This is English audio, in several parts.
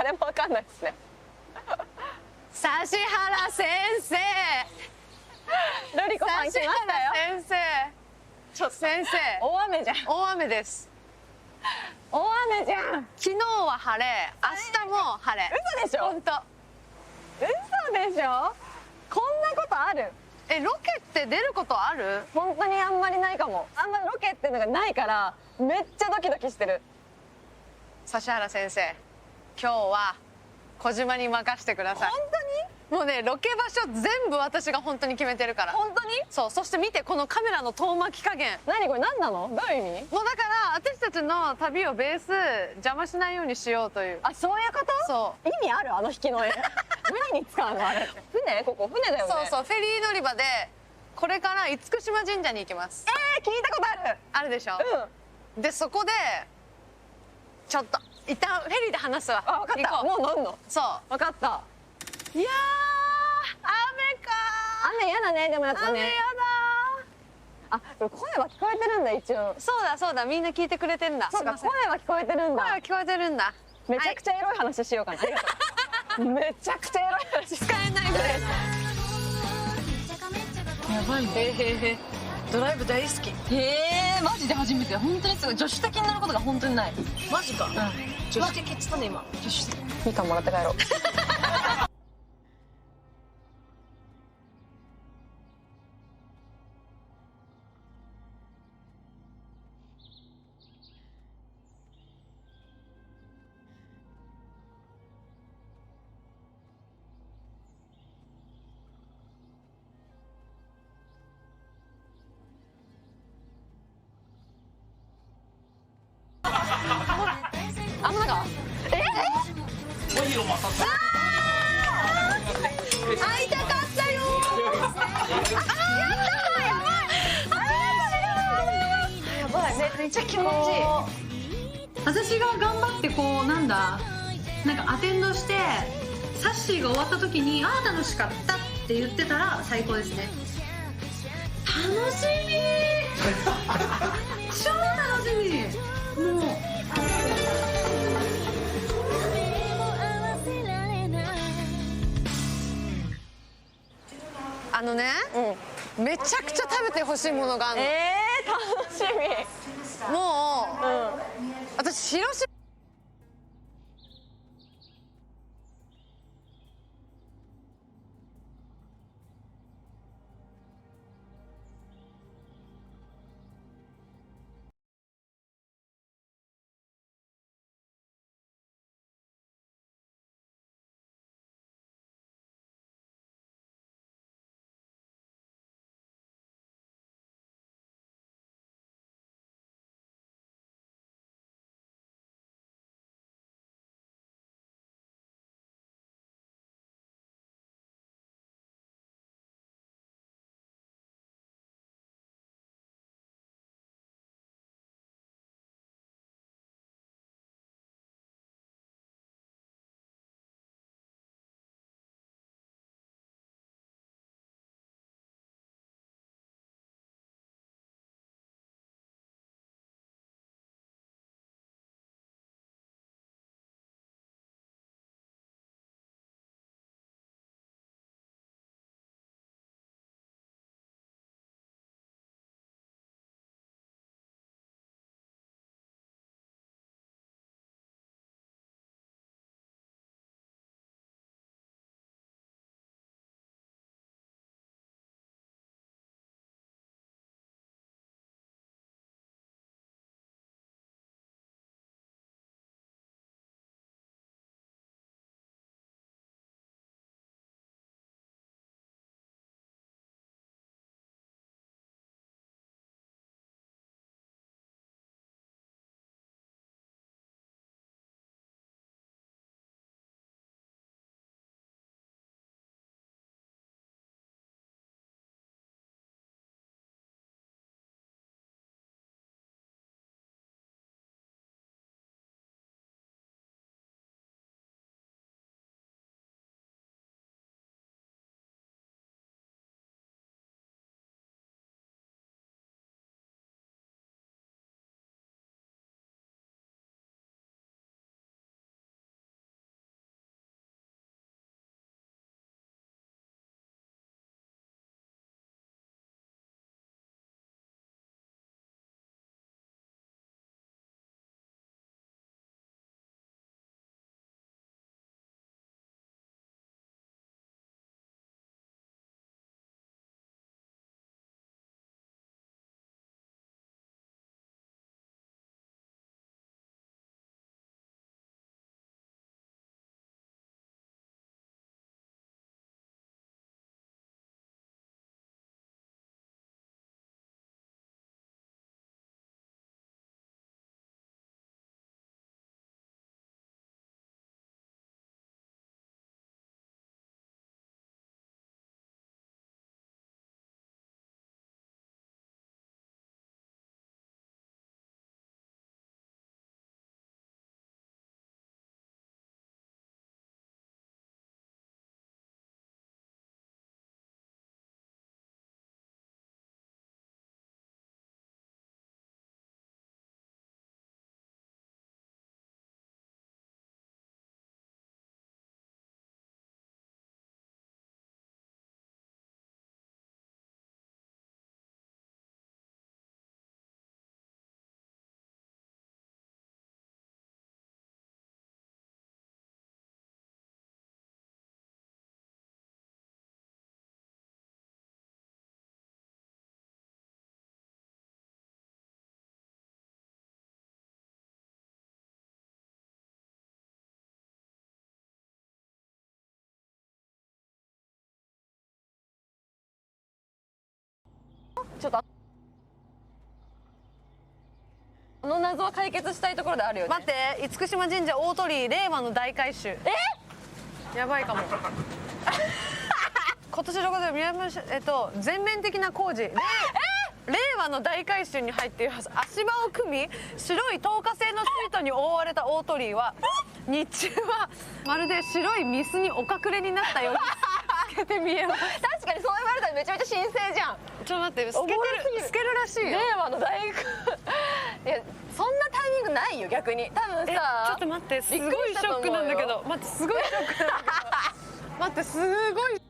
誰もわかんないですね。指原先生。ルリコさん来ましたよ。先生。ちょ先生。大雨じゃん。大雨です。大雨じゃん。昨日は晴れ、明日も晴れ。嘘でしょ。本当。嘘でしょ。こんなことある？ロケって出ることある？本当にあんまりないかも。あんまりロケっていうのがないからめっちゃドキドキしてる。指原先生、今日は小島に任せてください。本当に？もうね、ロケ場所全部私が本当に決めてるから。本当に？そう、そして見てこのカメラの遠巻き加減。何これ、何なの？どういう意味？もうだから私たちの旅をベース邪魔しないようにしようという。あ、そういうこと？そう。意味ある？あの引きの絵。何に使うのあれ？船？ここ船だよね。そうそう、フェリー乗り場でこれから厳島神社に行きます。聞いたことある。あるでしょ。うん。でそこでちょっと一旦フェリーで話すわ。あ、分かった。もう乗んの？そう。分かった。いやー、雨かー。雨やだね。でもやっぱね。雨やだー。あ、これ声は聞こえてるんだ一応。そうだそうだ、みんな聞いてくれてんだ。そうか、声は聞こえてるんだ。声は聞こえてるんだ。めちゃくちゃエロい話しようかな。ありがとう。めちゃくちゃエロい話。使えないぐらい。やばいね。ドライブ大好き。マジで初めて。本当にすごい。助手席に乗ることが本当にない。マジか。助手席っつったね今。助手席。みかんもらって帰ろう。あ、なんか会いたかったよやばい。めっちゃ気持ちいい。私が頑張ってこうなんかアテンドしてサッシーが終わった時に「ああ楽しかった」って言ってたら最高ですね。楽しみ超楽しみ。もうあのね、めちゃくちゃ食べてほしいものがあるの。楽しみ。もう、私広島ちょっとあの謎は解決したいところであるよね。待って、厳島神社大鳥居令和の大改修。やばいかも。今年6月宮山市全面的な工事。令和の大改修に入っています。足場を組み、白い透過製のシートに覆われた大鳥居は日中はまるで白いミスにお隠れになったように透けて見えます。確かにそう言われたらめちゃめちゃ神聖じゃん。ちょっと待って、透けるらしいよ。令和の大いや、そんなタイミングないよ逆に。多分さ、ちょっと待って、すごいショックなんだけど。待って、すごいショックなんだけど。待って、すごい。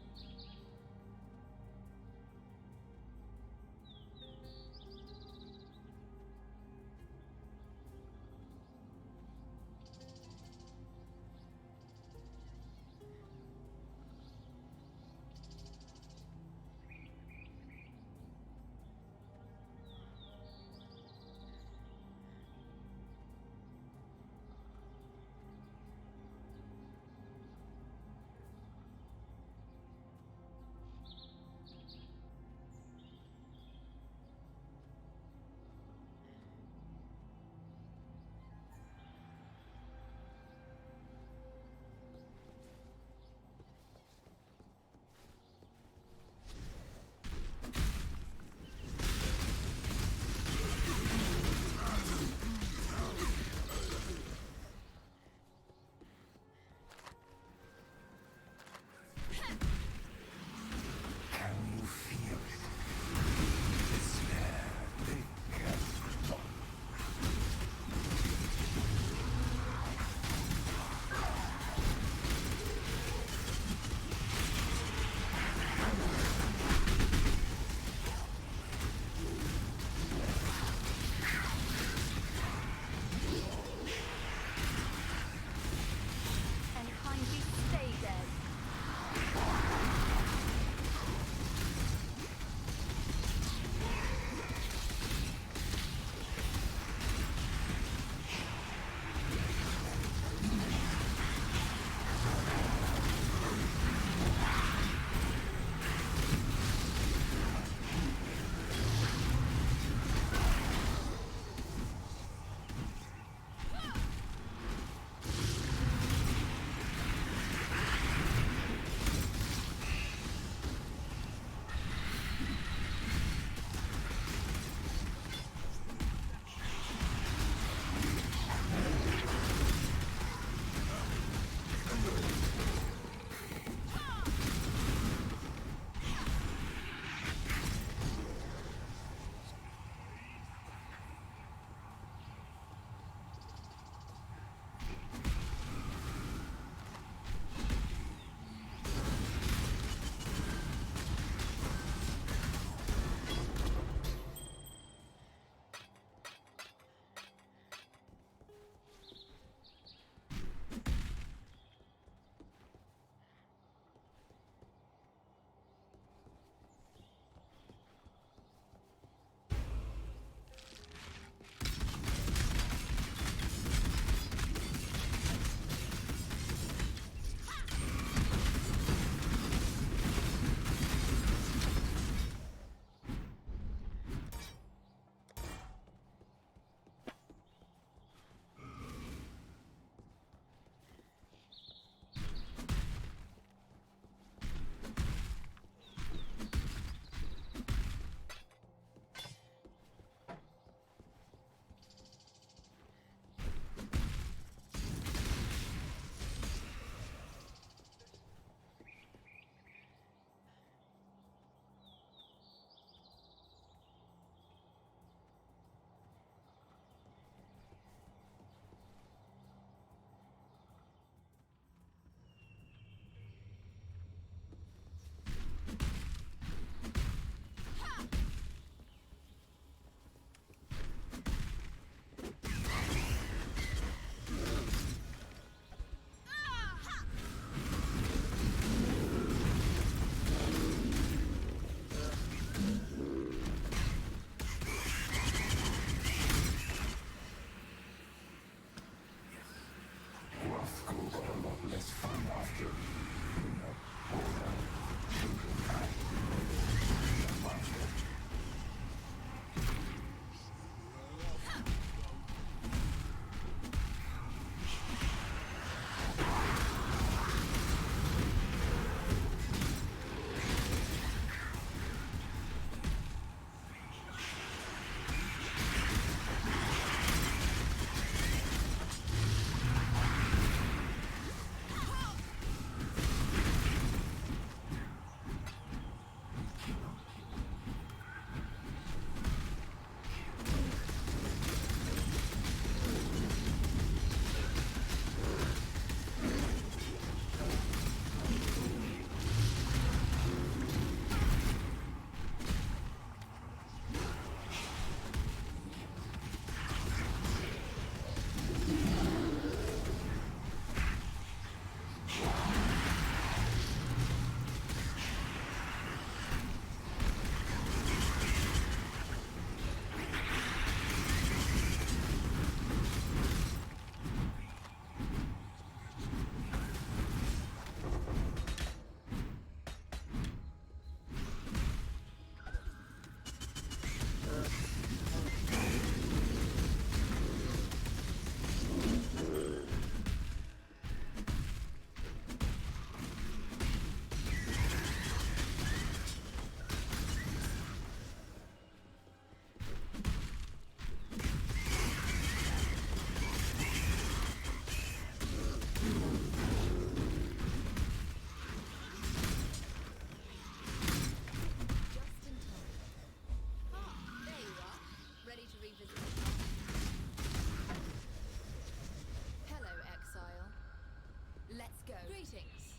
Greetings.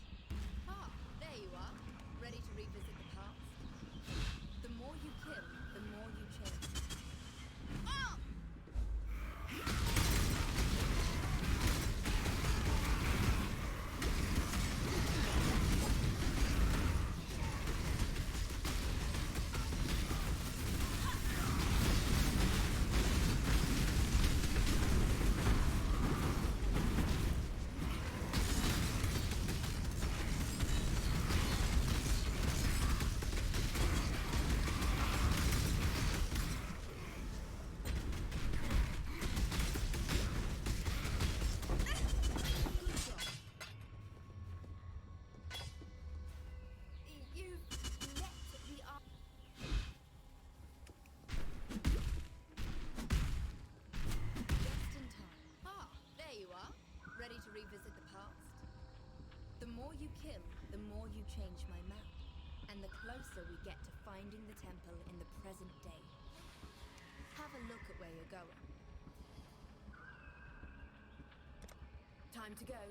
Ah, there you are. Ready to revisit the past? The more you kill, the more you change. Ah! Ready to revisit the past? The more you kill, the more you change my map. And the closer we get to finding the temple in the present day. Have a look at where you're going. Time to go.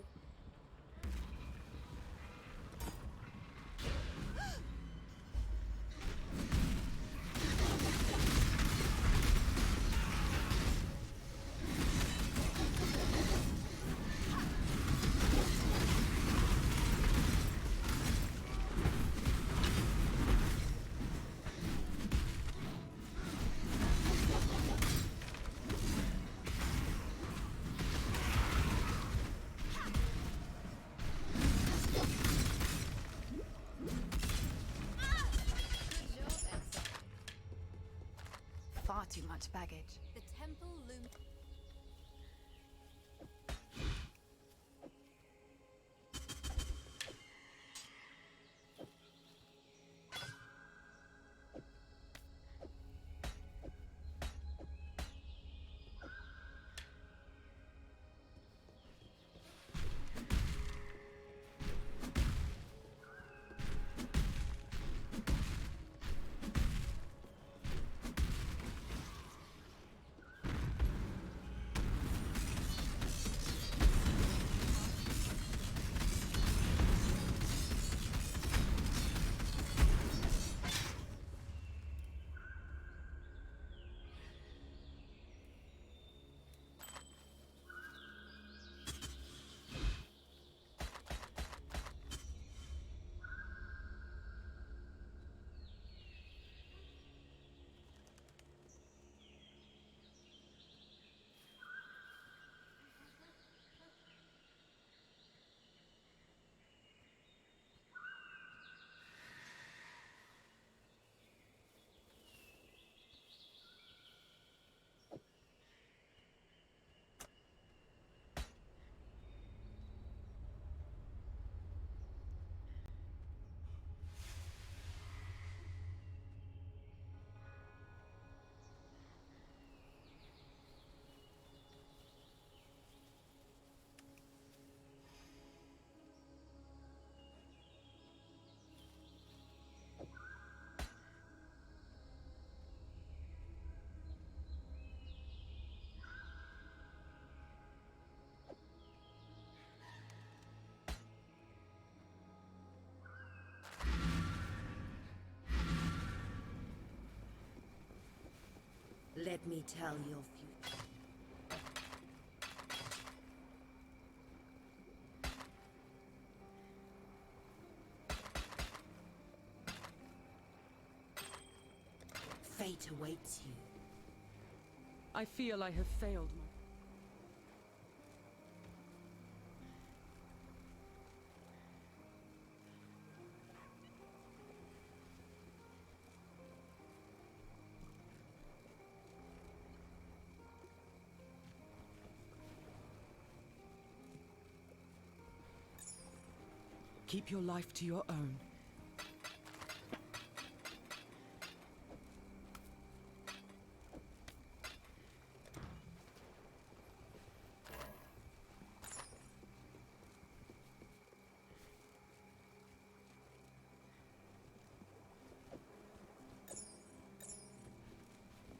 Far too much baggage. The temple looms. Let me tell your future. Fate awaits you. I feel I have failed. Keep your life to your own.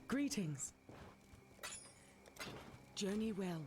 Greetings. Journey well.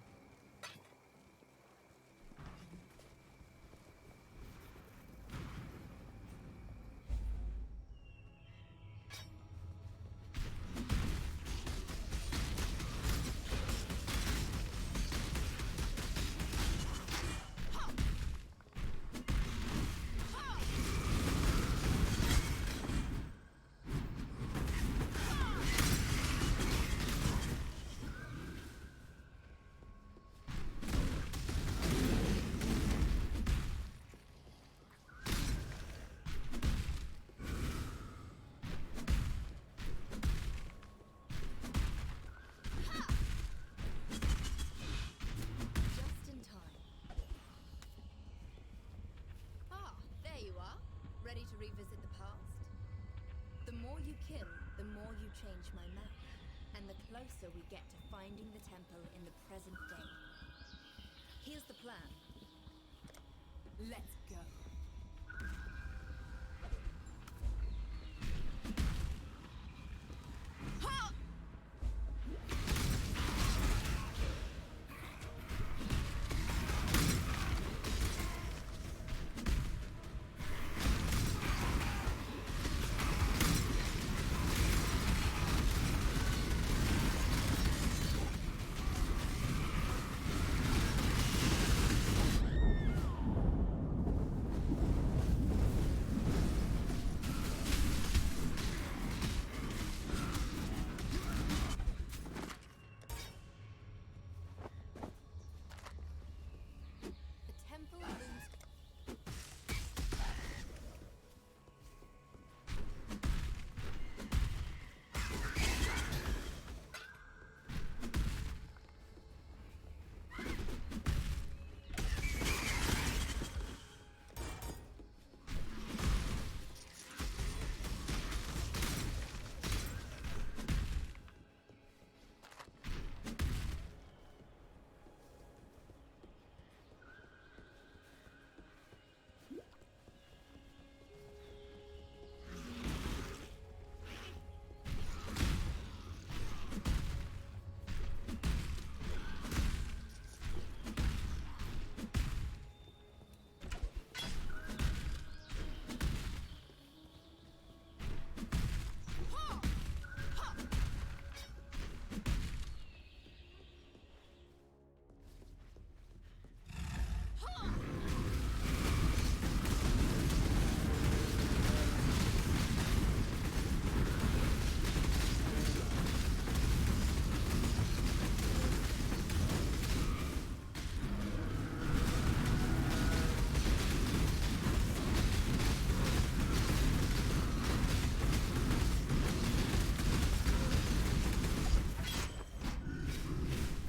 revisit the past? The more you kill, the more you change my map, and the closer we get to finding the temple in the present day. Here's the plan. Let's go. The temple looms.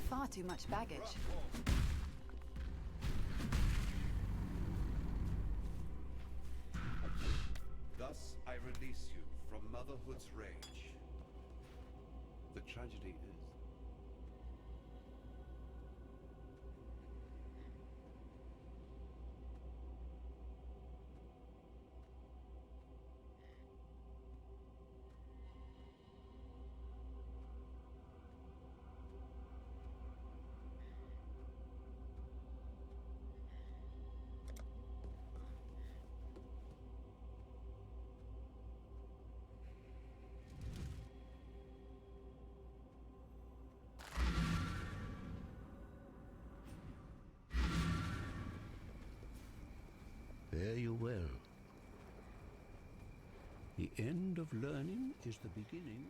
Far too much baggage. Thus I release you from motherhood's rage. The tragedy is, fare you well. The end of learning is the beginning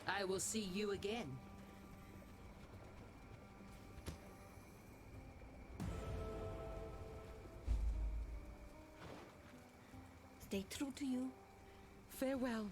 of... I will see you again. Stay true to you. Farewell.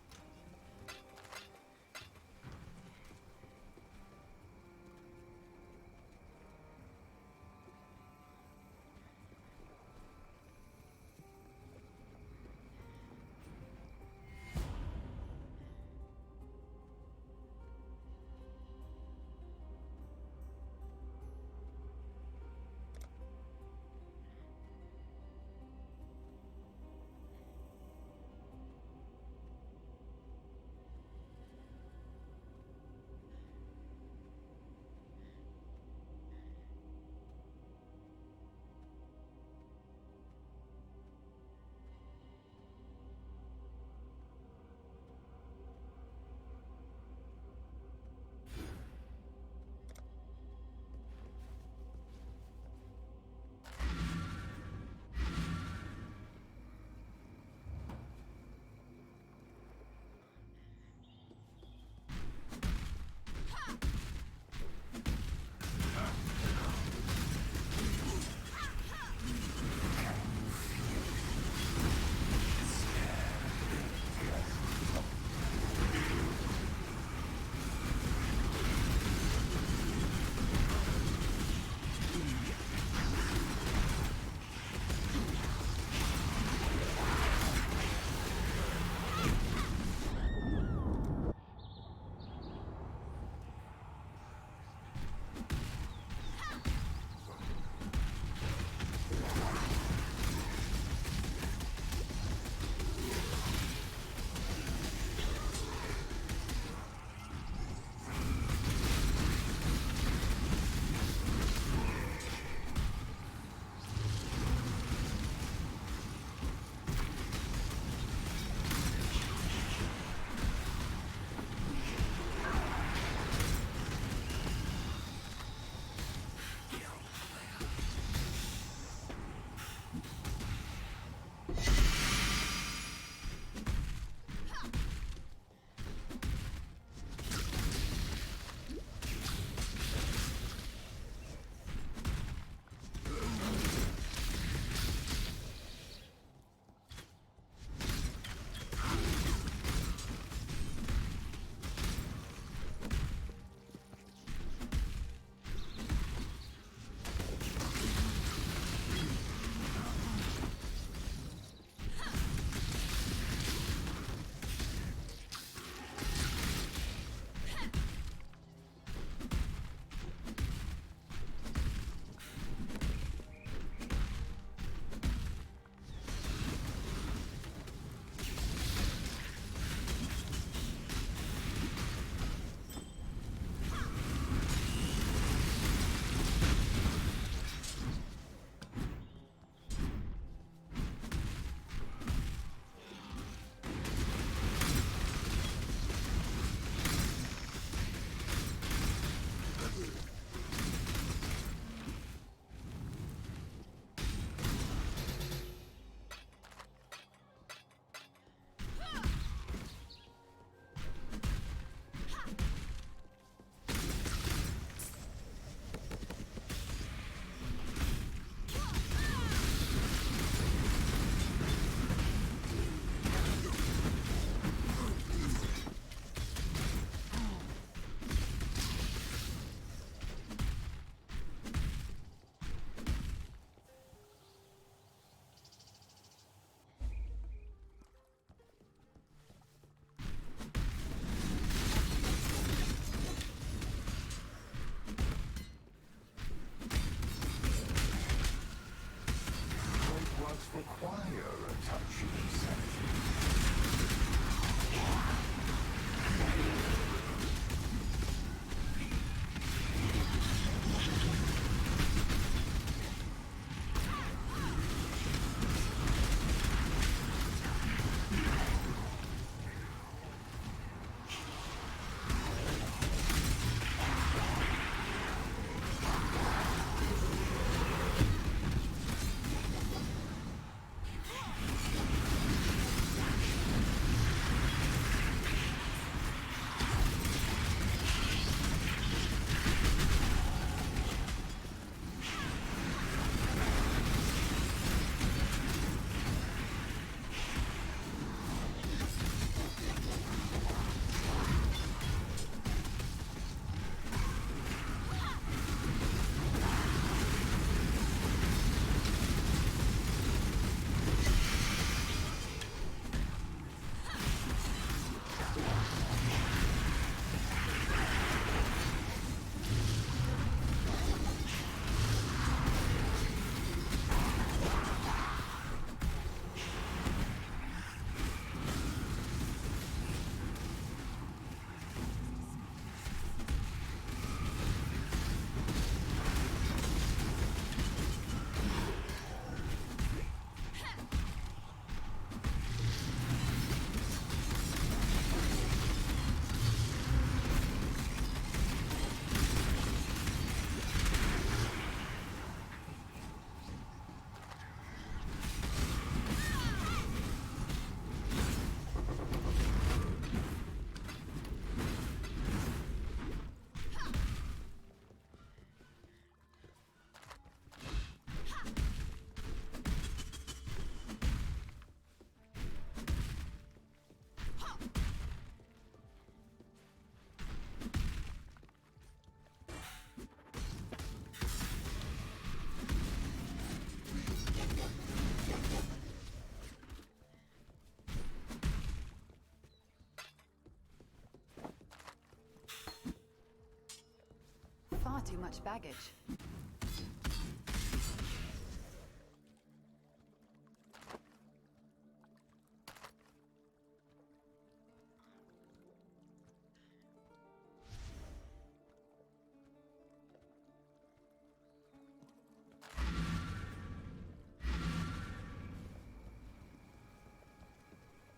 too much baggage.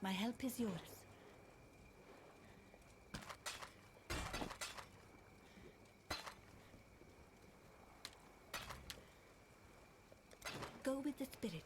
My help is yours. Go with the spirit.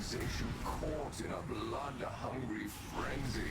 civilization caught in a blood-hungry frenzy.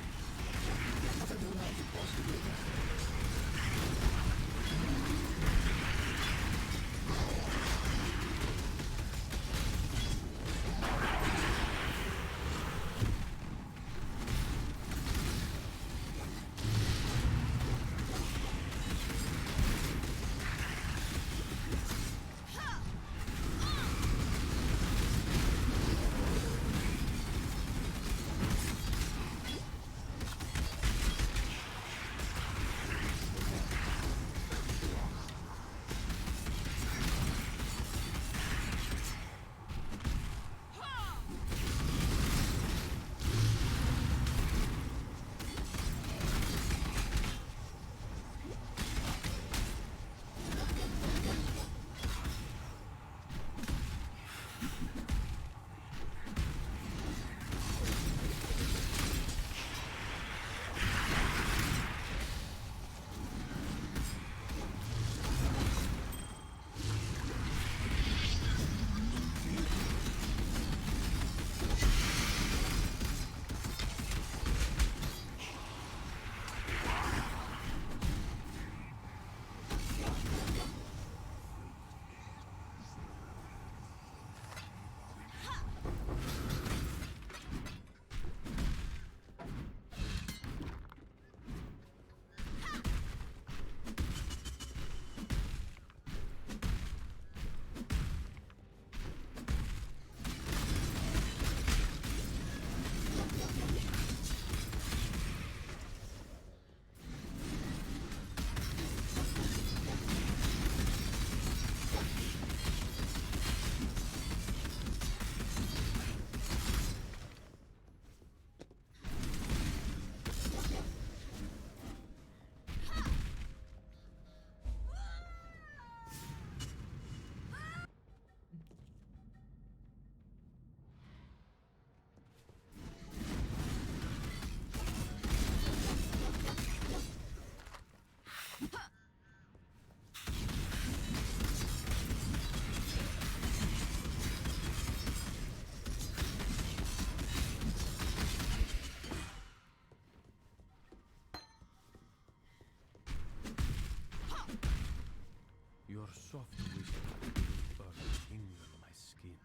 Your soft whisper burns tingle my skin,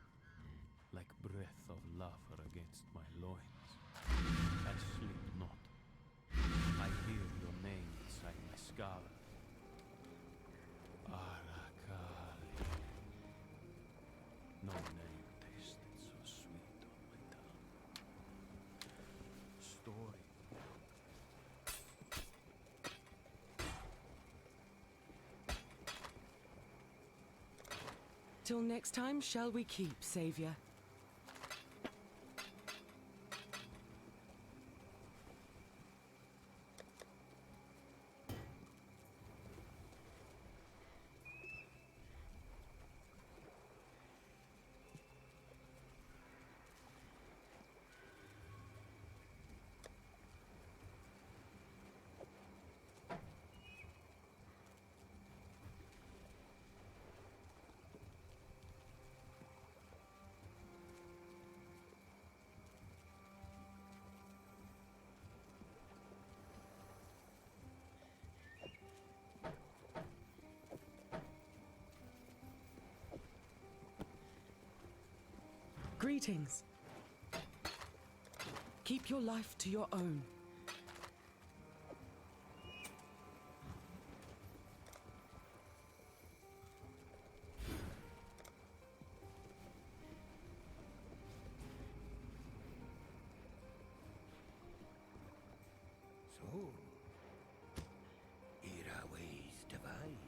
like breath of laughter against my loins. I sleep not. I hear your name inside my skull. Arakali. No name tasted so sweet on my tongue. Story. Till next time, shall we keep, Savior? Greetings. Keep your life to your own. So, here our ways divide.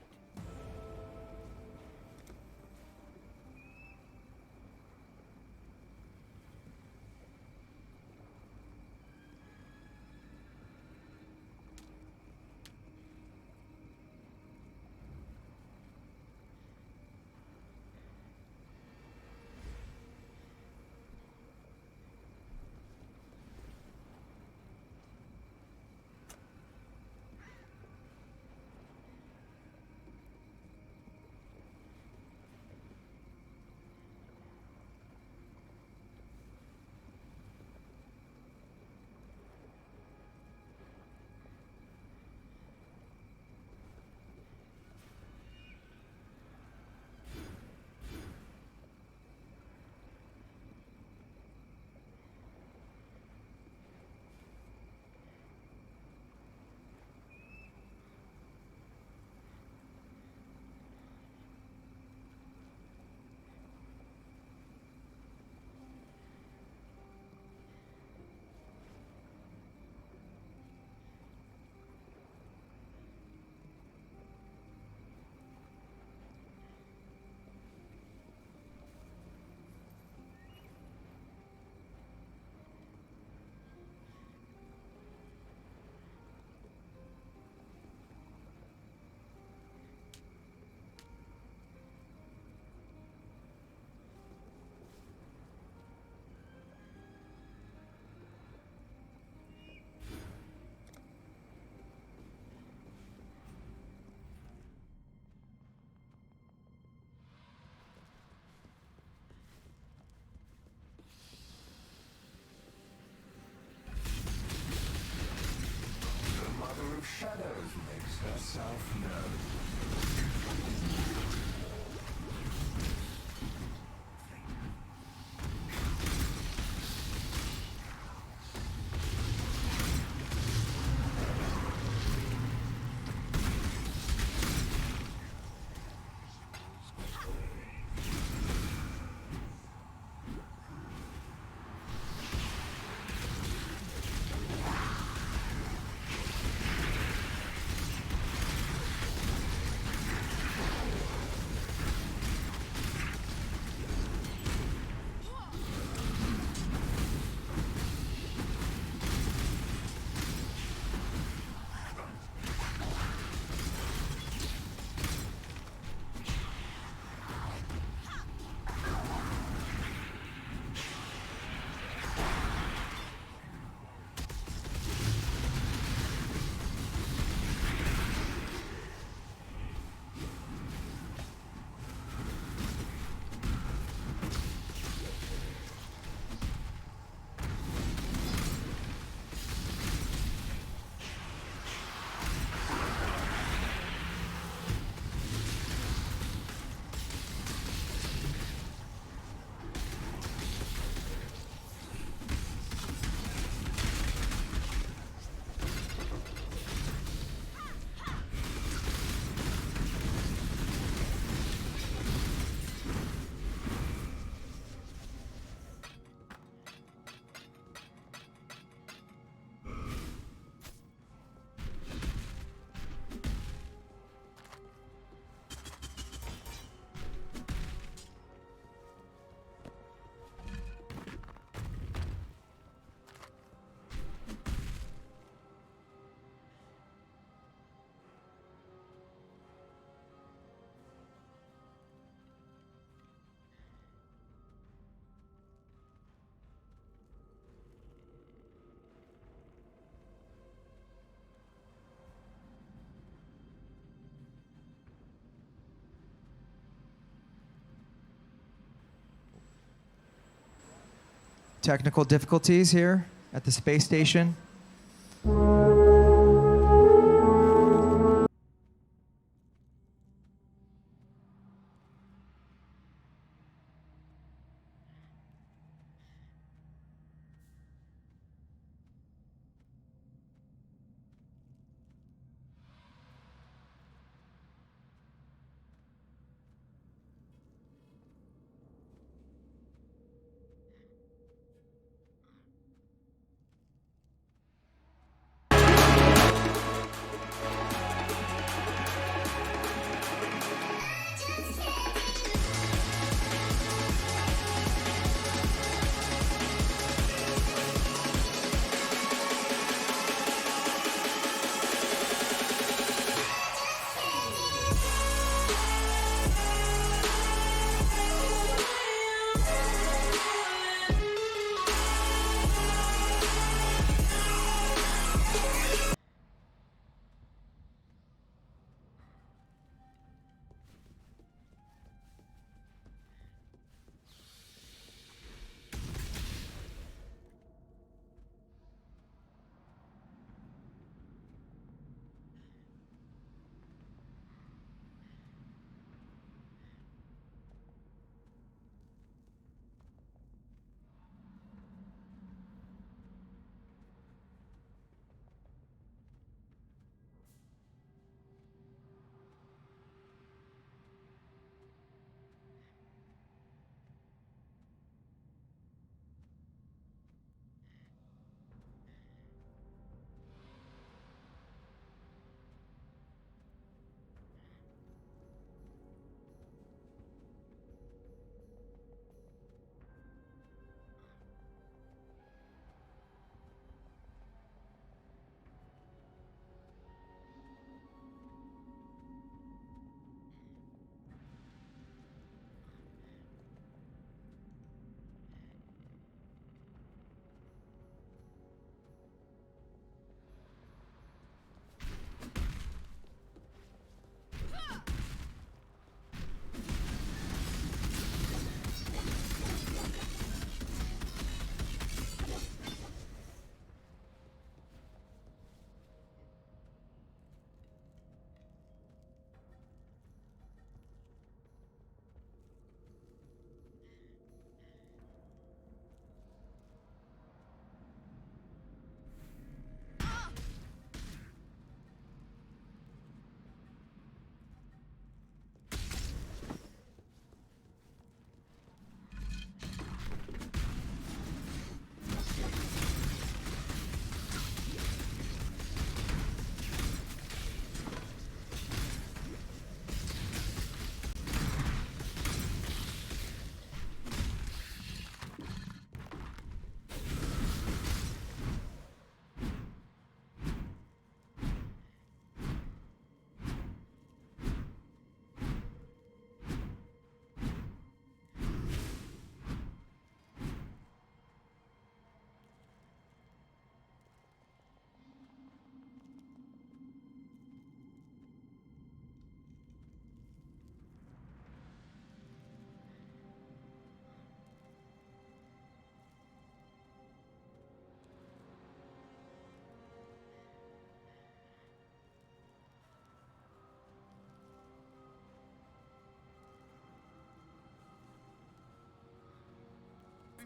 technical difficulties here at the space station.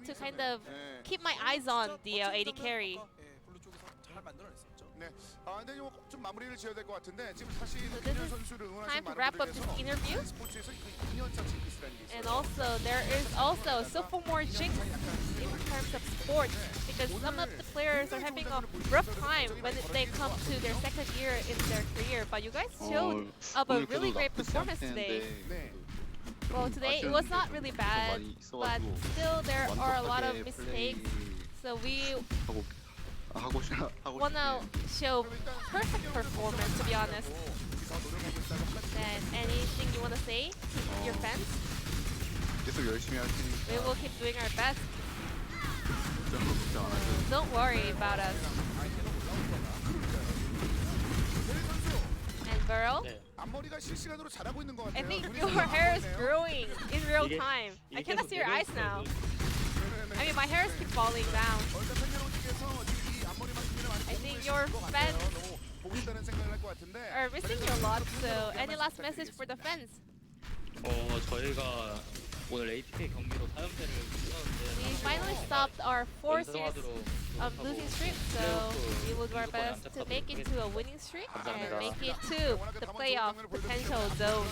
to kind of keep my eyes on the AD carry. 네. 근데 좀 마무리를 지어야 될 것 같은데 지금 사실 So 김현 this is 선수를 응원하시는 time to 많은 wrap up this 분들께서 interview. 스포츠에서 2년차 징크스라는 게 있어요. And also there is also sophomore jinx in terms of sports because some of the players are having a rough time when they come to their second year in their career. But you guys showed up a really great performance today. Well, today it was not really bad, but still there are a lot of mistakes. So we want to show perfect performance, to be honest. And anything you want to say to your fans? We will keep doing our best. Don't worry about us. And Burrow? I think your hair is growing in real time. I cannot see your eyes now. I mean, my hairs keep falling down. I think your fans are missing you a lot. So, any last message for the fans? 저희가 오늘 ATK 경기로 4연패를 We finally stopped our 4 series losing streak, so we will do our best to make it to a winning streak and make it to the playoff potential zone.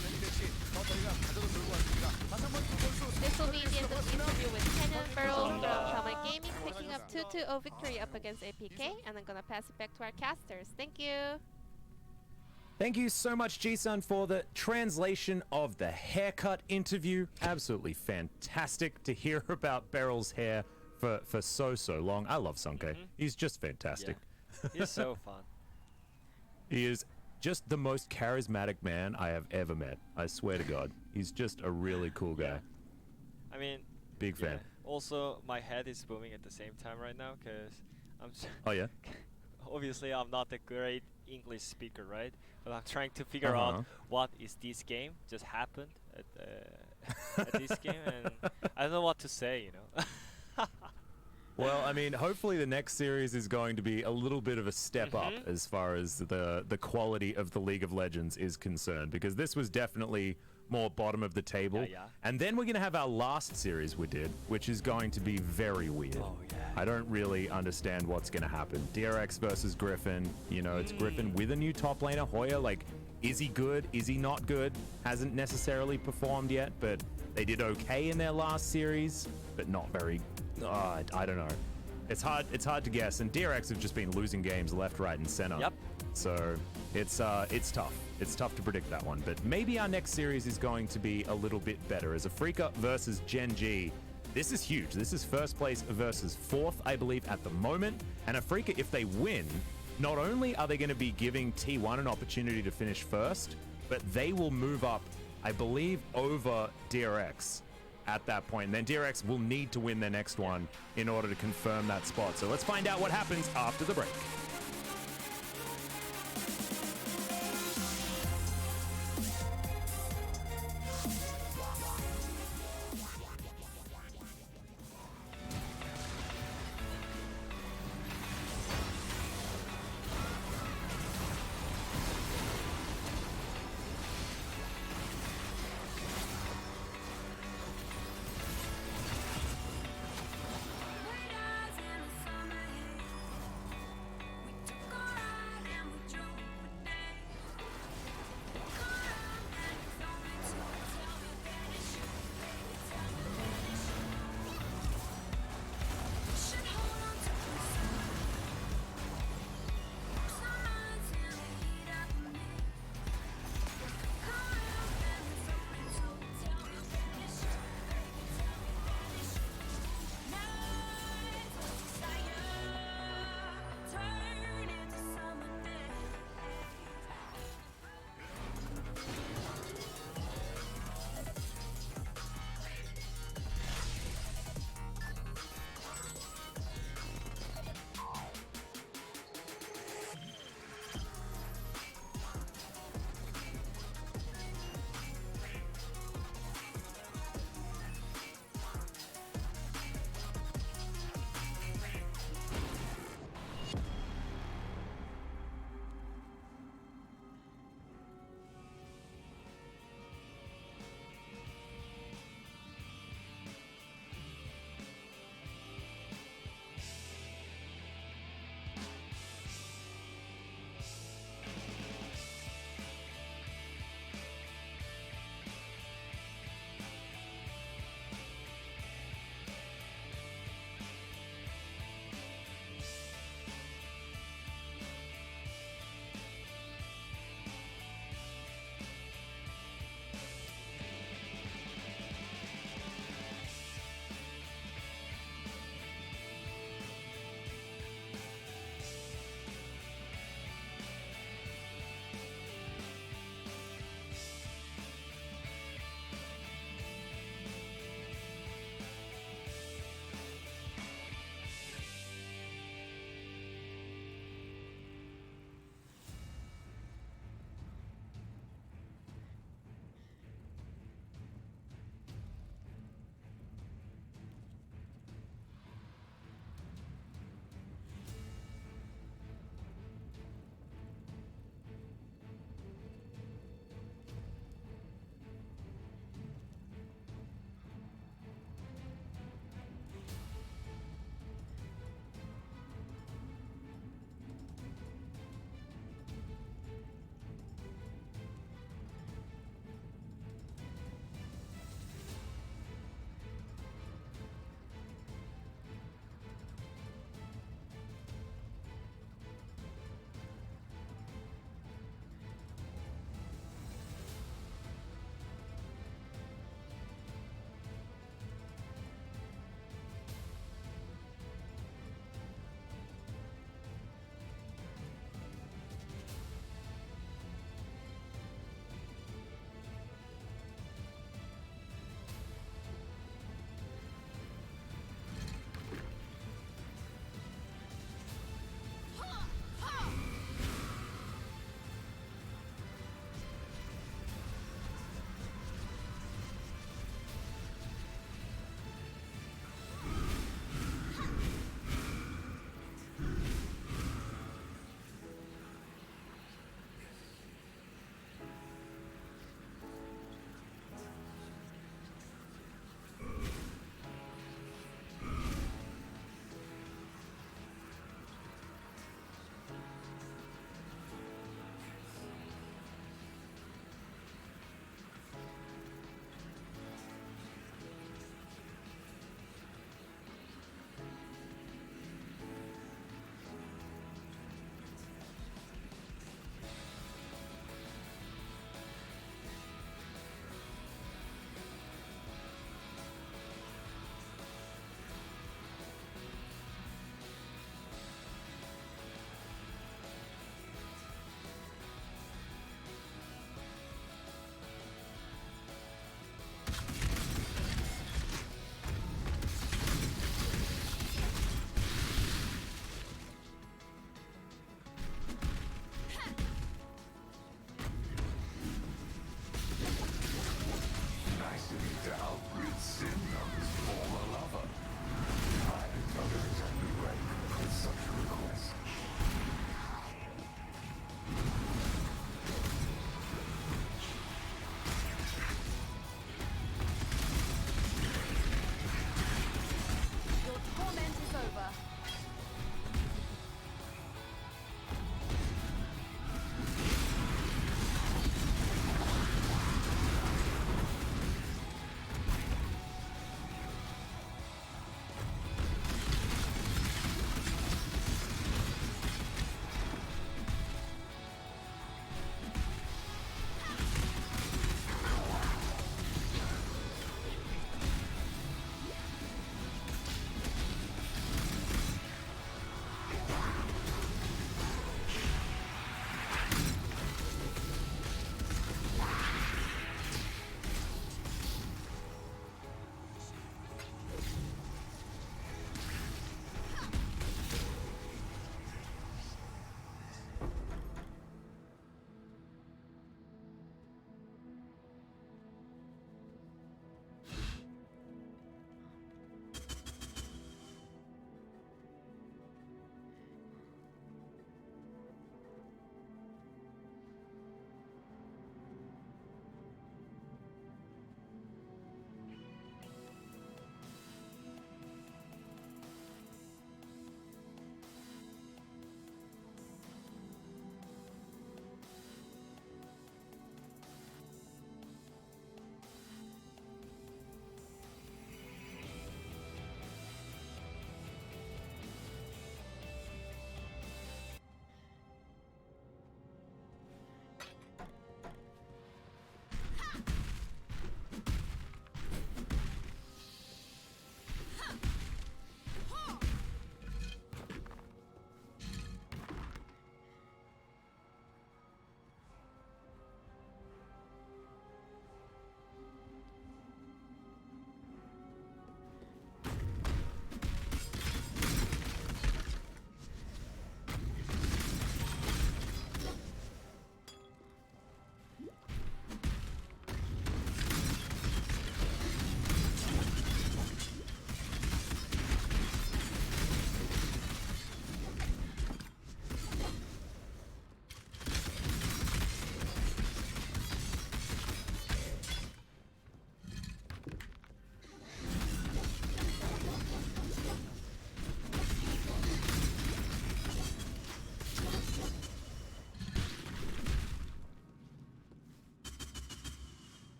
This will be the end of the interview with Ken and Beryl from Shaman Gaming, picking up 2-2-0 victory up against APK, and I'm gonna pass it back to our casters. Thank you. Thank you so much, Ji-sun, for the translation of the haircut interview. Absolutely fantastic to hear about Beryl's hair for so long. I love Sunke. He's just fantastic. Yeah. He's so fun. He is just the most charismatic man I have ever met. I swear to God. He's just a really cool guy. I mean... Big fan. Also, my head is booming at the same time right now, because I'm... Oh, yeah? Obviously, I'm not a great English speaker, right? But I'm trying to figure out what is this game just happened at this game, and I don't know what to say, you know. Well, I mean, hopefully the next series is going to be a little bit of a step up as far as the quality of the League of Legends is concerned, because this was definitely more bottom of the table. And then we're going to have our last series we did, which is going to be very weird. I don't really understand what's going to happen. DRX versus Griffin. You know, it's Griffin with a new top laner, Hoya. Like, is he good? Is he not good? Hasn't necessarily performed yet, but they did okay in their last series, but not very... I don't know. It's hard to guess, and DRX have just been losing games left, right, and center. Yep. So it's tough. It's tough to predict that one, but maybe our next series is going to be a little bit better. As Afrika versus Gen G, this is huge. This is first place versus fourth, I believe, at the moment. And Afrika, if they win, not only are they going to be giving T1 an opportunity to finish first, but they will move up, I believe, over DRX at that point. And then DRX will need to win their next one in order to confirm that spot. So let's find out what happens after the break.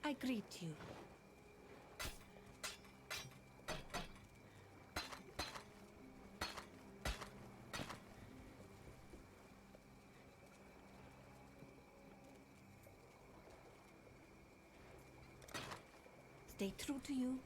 I greet you. Stay true to you.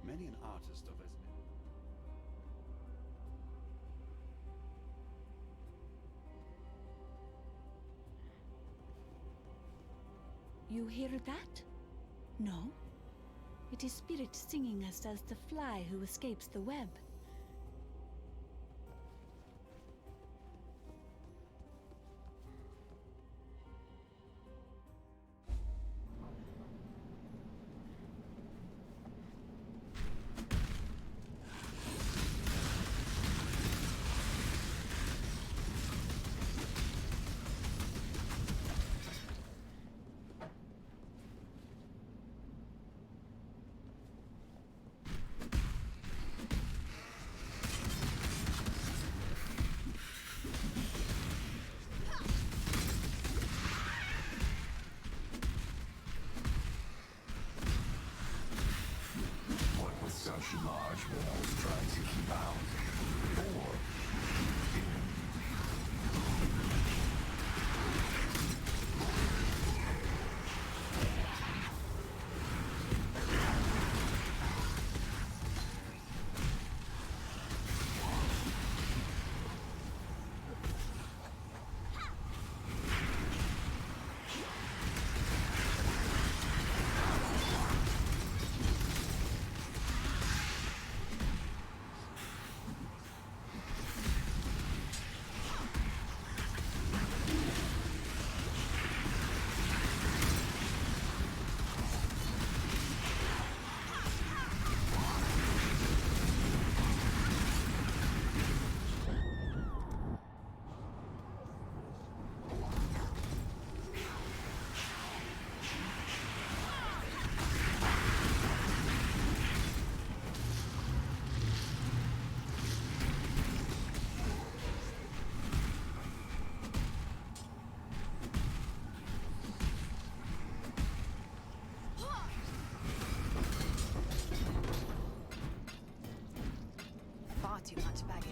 Many an artist of his. You hear that? No? It is spirit singing as does the fly who escapes the web. What with such large walls trying to keep out? Or Far too much baggage.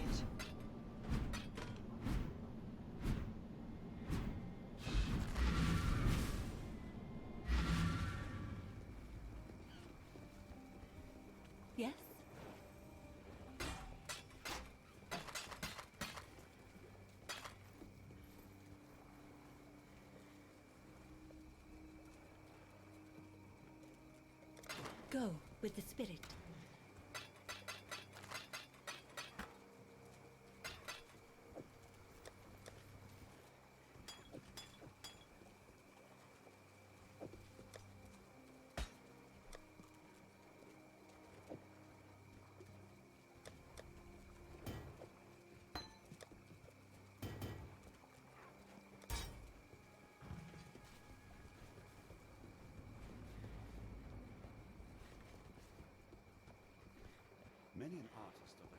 Yes? Go with the spirit. Many an artist of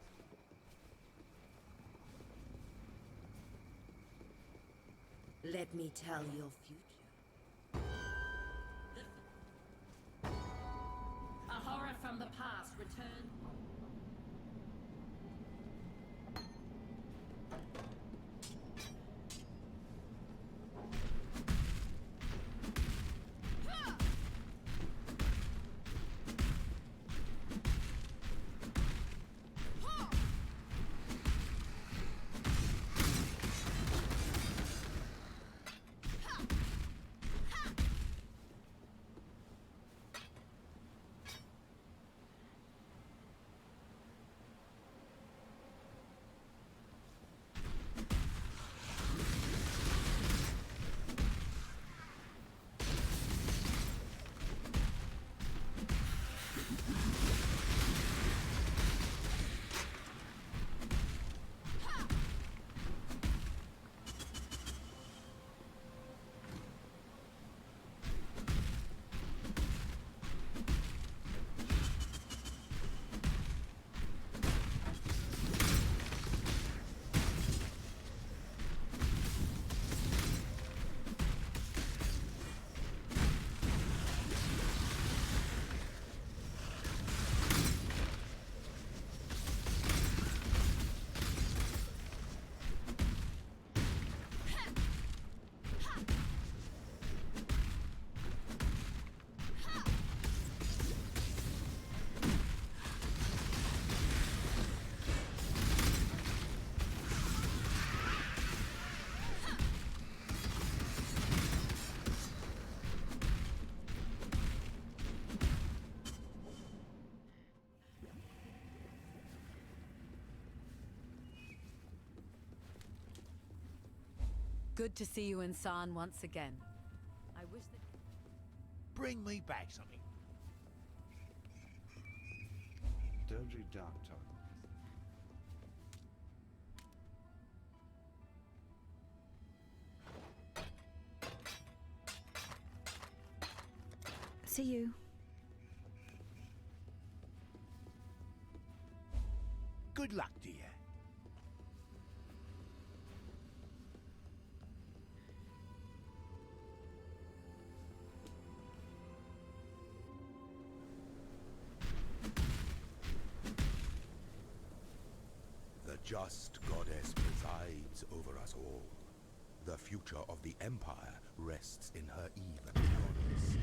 his. Let me tell your future. A horror from the past return. Good to see you in San once again. I wish that... Bring me back something. Dirty Doctor. See you. Good luck, dear. The just goddess presides over us all. The future of the Empire rests in her even goddess.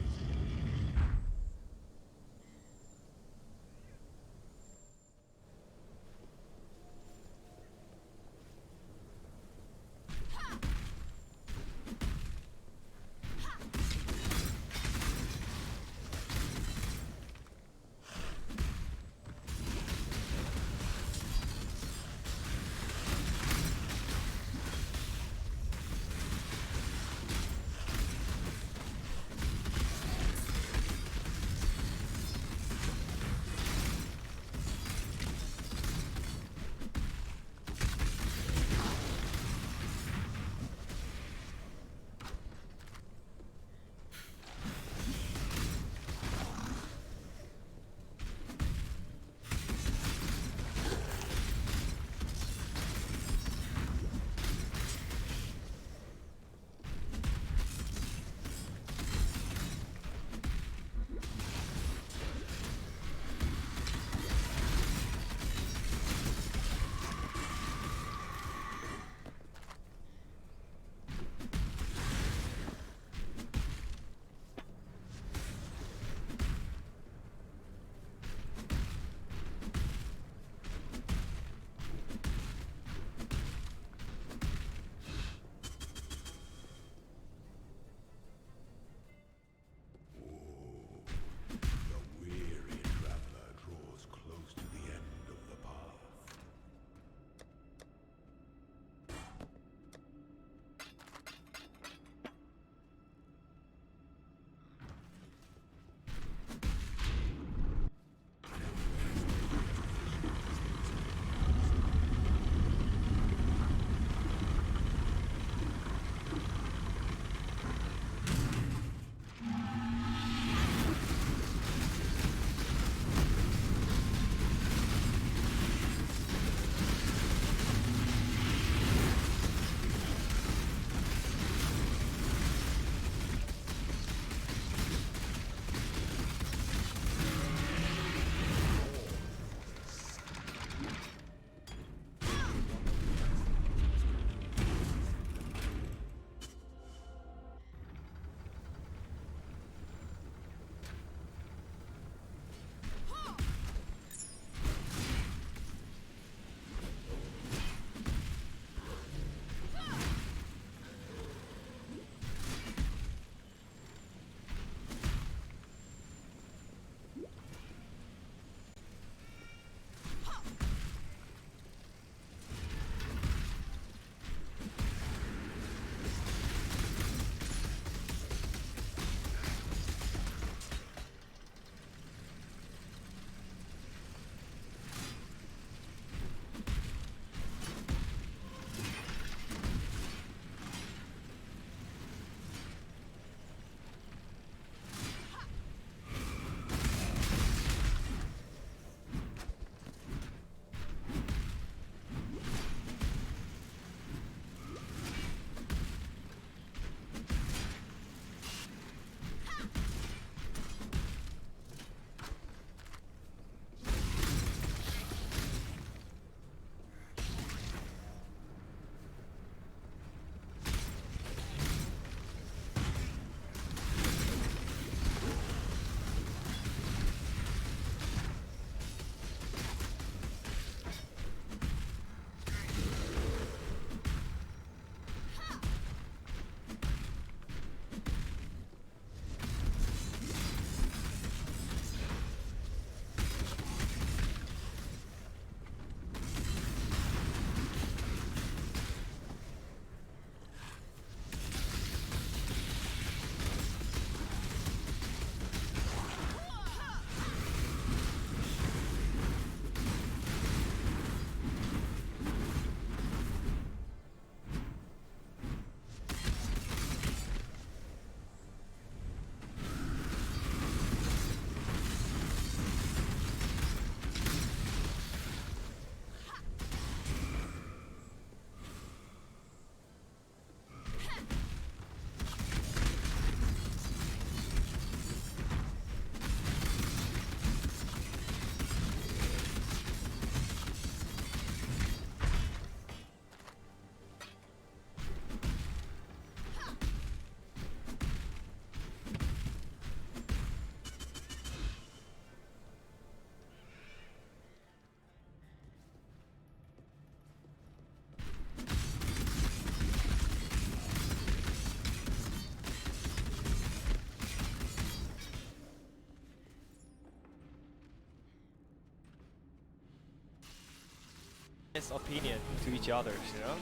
honest opinion to each other, you know.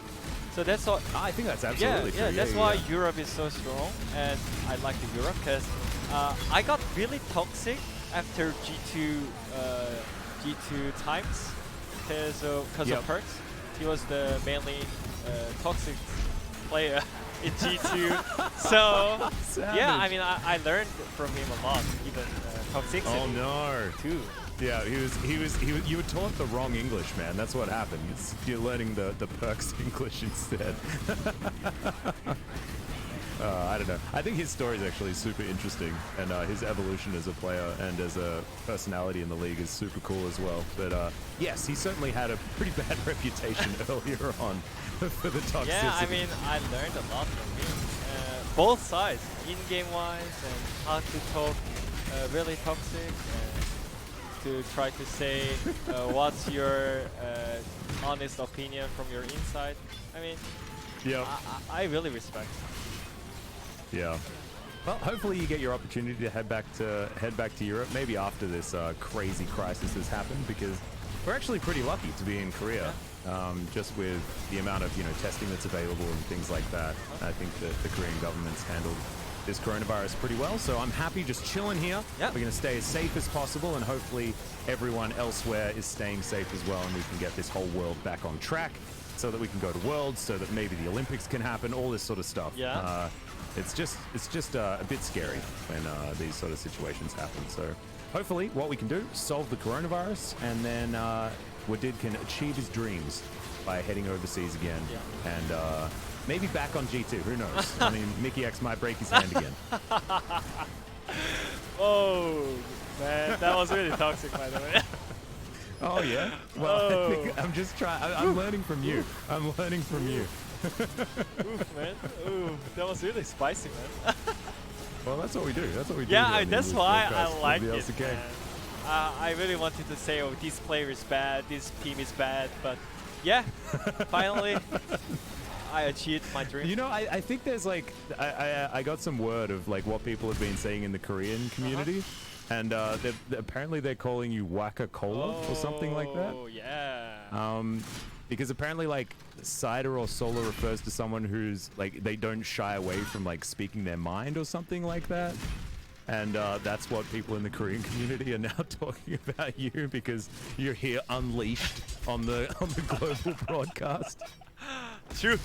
So that's what I think that's absolutely true. That's why Europe is so strong, and I like the Europe because I got really toxic after G2 times because of Perks. He was the mainly toxic player in G2. So yeah, I mean I learned from him a lot, even toxicity. Oh no. Too. Yeah, he was. You were taught the wrong English, man. That's what happened. You're learning the Perks English instead. I don't know. I think his story is actually super interesting, and his evolution as a player and as a personality in the league is super cool as well. But yes, he certainly had a pretty bad reputation earlier on for the toxicity. Yeah, I mean, I learned a lot from him. Both sides, in-game wise, and how to talk really toxic, and to try to say what's your honest opinion from your inside. I mean, I really respect him. Yeah. Well, hopefully you get your opportunity to head back to Europe, maybe after this crazy crisis has happened, because we're actually pretty lucky to be in Korea, just with the amount of testing that's available and things like that. I think that the Korean government's handled this coronavirus pretty well, so I'm happy just chilling here. We're going to stay as safe as possible, and hopefully everyone elsewhere is staying safe as well, and we can get this whole world back on track, so that we can go to Worlds, so that maybe the Olympics can happen, all this sort of stuff. Yeah. It's just a bit scary when these sort of situations happen. So hopefully what we can do, solve the coronavirus, and then Wadid can achieve his dreams by heading overseas again. And maybe back on G2, who knows? I mean, Mickey X might break his hand again. Oh, man, that was really toxic, by the way. Oh, yeah? Well, I think I'm just trying. I'm learning from you. I'm learning from you. Oof, man. Ooh, that was really spicy, man. Well, that's what we do. That's what we do. Yeah, that's why I like it, okay. man. I really wanted to say, oh, this player is bad, this team is bad, but yeah, finally, I achieved my dream. You know, I think there's like, I got some word of like what people have been saying in the Korean community, and apparently they're calling you Waka Cola or something like that. Oh, yeah. Because apparently like Cider or Solar refers to someone who's like, they don't shy away from like speaking their mind or something like that. And that's what people in the Korean community are now talking about you, because you're here unleashed on the global broadcast. True.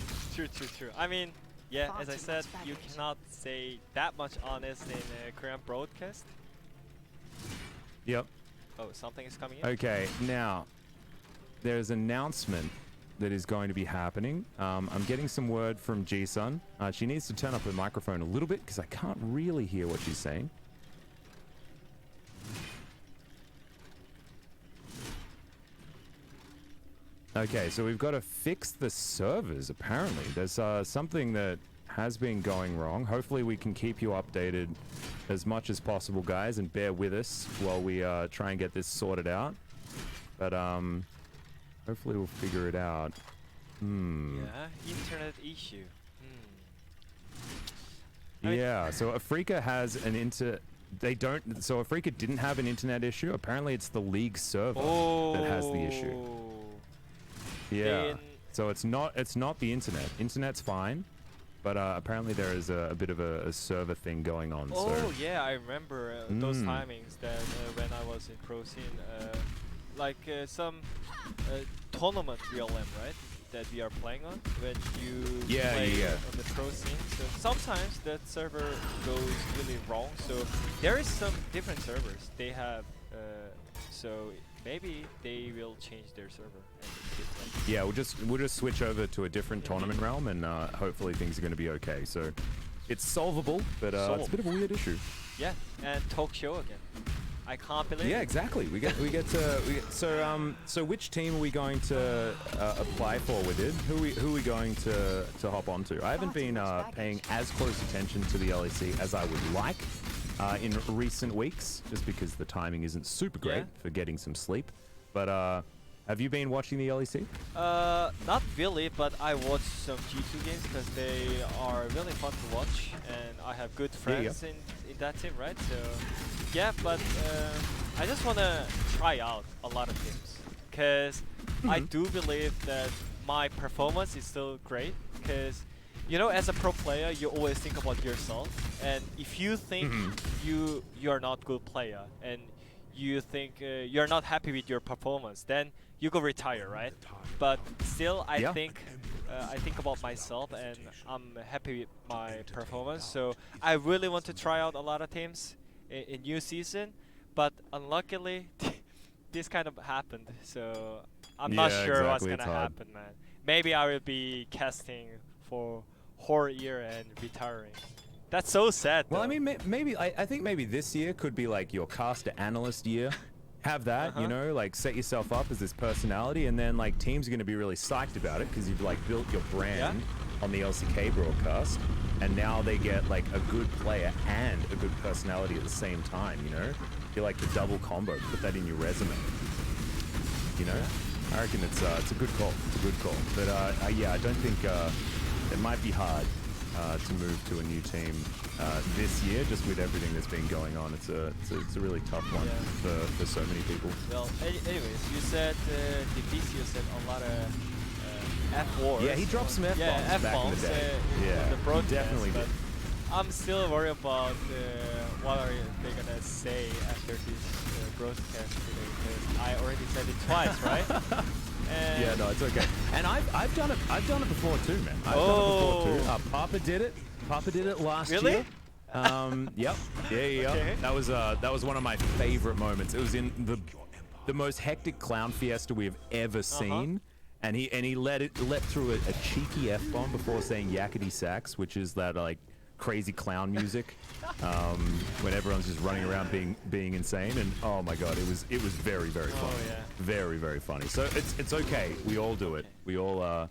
I mean, yeah, as I said, you cannot say that much honest in a Korean broadcast. Yep. Oh, something is coming in? Okay, now, there's an announcement that is going to be happening. I'm getting some word from Ji-sun. She needs to turn up her microphone a little bit because I can't really hear what she's saying. Okay, so we've got to fix the servers, apparently. There's something that has been going wrong. Hopefully we can keep you updated as much as possible, guys, and bear with us while we try and get this sorted out. But hopefully we'll figure it out. Yeah, internet issue. Yeah, so Afrika has an so Afrika didn't have an internet issue. Apparently it's the league server that has the issue. Yeah, so it's not the internet. Internet's fine, but apparently there is a bit of a server thing going on. Oh, so. yeah, I remember those timings that when I was in pro scene, like some tournament RLM, right? That we are playing on when you play on the pro scene. So sometimes that server goes really wrong. So there is some different servers they have. So maybe they will change their server. Yeah, we'll just switch over to a different tournament realm, and hopefully things are going to be okay. So it's solvable, but it's a bit of a weird issue. Yeah, and talk show again. I can't believe. Yeah, exactly. So which team are we going to apply for with it? Who are we going to hop onto? I haven't been paying as close attention to the LEC as I would like in recent weeks, just because the timing isn't super great for getting some sleep. But have you been watching the LEC? Not really, but I watch some G2 games because they are really fun to watch, and I have good friends in that team, right? So yeah, but I just want to try out a lot of teams because I do believe that my performance is still great because, you know, as a pro player, you always think about yourself, and if you think you're not good player and you think you're not happy with your performance, then you go retire, right? But still, I think about myself and I'm happy with my performance. So I really want to try out a lot of teams in new season, but unluckily this kind of happened. So I'm not sure what's gonna happen, man. Maybe I will be casting for whole year and retiring. That's so sad. Well, I mean, maybe I think maybe this year could be like your caster analyst year. Have that, you know, like set yourself up as this personality, and then like teams are going to be really psyched about it because you've like built your brand on the LCK broadcast, and now they get like a good player and a good personality at the same time. You know, you're like the double combo. Put that in your resume. You know, I reckon it's a good call. It's a good call. But yeah, I don't think it might be hard to move to a new team this year, just with everything that's been going on. It's a really tough one for so many people. Well, anyways, you said Divicio said a lot of F words. Yeah, he dropped some F-bombs back in the day. In the broadcast, definitely did. I'm still worried about what are they gonna say after this broadcast today, because I already said it twice, right? Yeah, no, it's okay. And I've done it before too, man. I've done it before too. Papa did it last year. Yep. Yeah. Okay. That was one of my favorite moments. It was in the most hectic clown fiesta we have ever seen. And he let through a cheeky F-bomb before saying yakety sax, which is that like crazy clown music when everyone's just running around being insane. And oh my god, it was very funny. Very funny. So it's okay, we all do it. We all